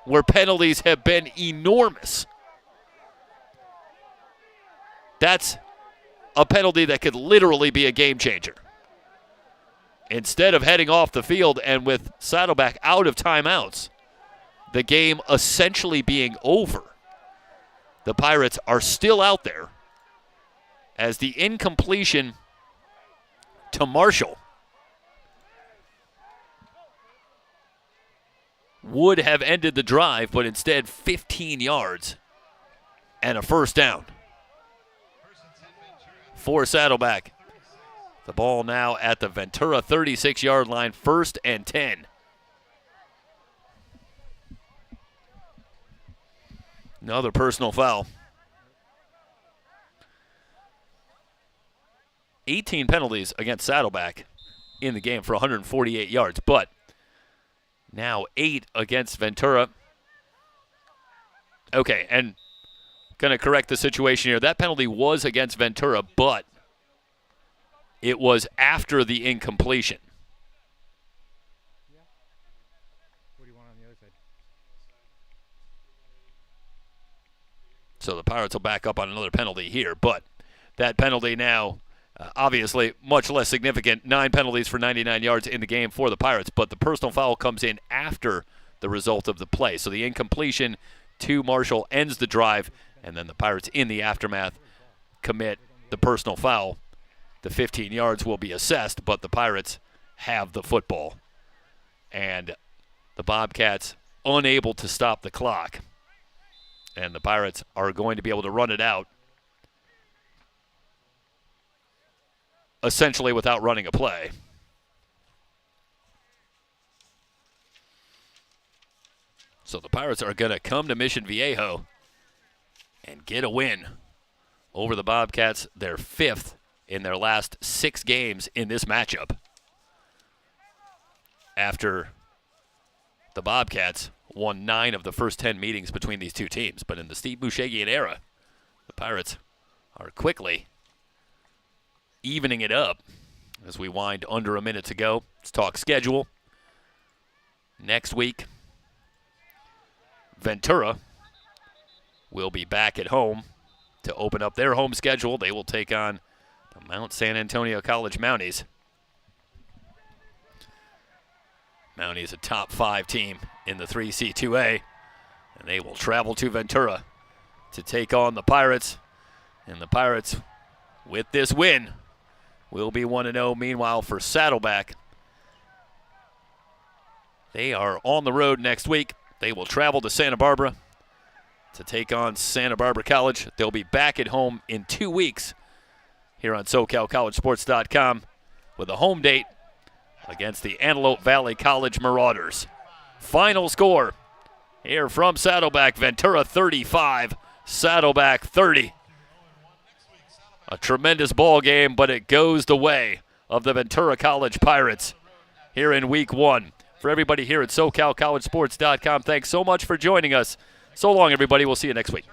where penalties have been enormous, that's a penalty that could literally be a game changer. Instead of heading off the field and with Saddleback out of timeouts, the game essentially being over, the Pirates are still out there as the incompletion to Marshall would have ended the drive, but instead 15 yards and a 1st down for Saddleback. The ball now at the Ventura 36-yard line, 1st and 10. Another personal foul. 18 penalties against Saddleback in the game for 148 yards, but now 8 against Ventura. Okay, and going to correct the situation here. That penalty was against Ventura, but it was after the incompletion. What do you want on the other side? So the Pirates will back up on another penalty here, but that penalty now, obviously much less significant. 9 penalties for 99 yards in the game for the Pirates, but the personal foul comes in after the result of the play. So the incompletion to Marshall ends the drive, and then the Pirates in the aftermath commit the personal foul. The 15 yards will be assessed, but the Pirates have the football. And the Bobcats unable to stop the clock. And the Pirates are going to be able to run it out essentially without running a play. So the Pirates are going to come to Mission Viejo and get a win over the Bobcats, their 5th in their last 6 games in this matchup. After the Bobcats won 9 of the first 10 meetings between these two teams. But in the Steve Bushagian era, the Pirates are quickly evening it up as we wind under a minute to go. Let's talk schedule. Next week, Ventura will be back at home to open up their home schedule. They will take on the Mount San Antonio College Mounties. Mounties a top 5 team in the 3C2A, and they will travel to Ventura to take on the Pirates. And the Pirates, with this win, will be 1-0. Meanwhile, for Saddleback, they are on the road next week. They will travel to Santa Barbara to take on Santa Barbara College. They'll be back at home in 2 weeks here on SoCalCollegeSports.com with a home date against the Antelope Valley College Marauders. Final score here from Saddleback: Ventura 35, Saddleback 30. A tremendous ball game, but it goes the way of the Ventura College Pirates here in Week 1. For everybody here at SoCalCollegeSports.com, thanks so much for joining us. So long, everybody. We'll see you next week.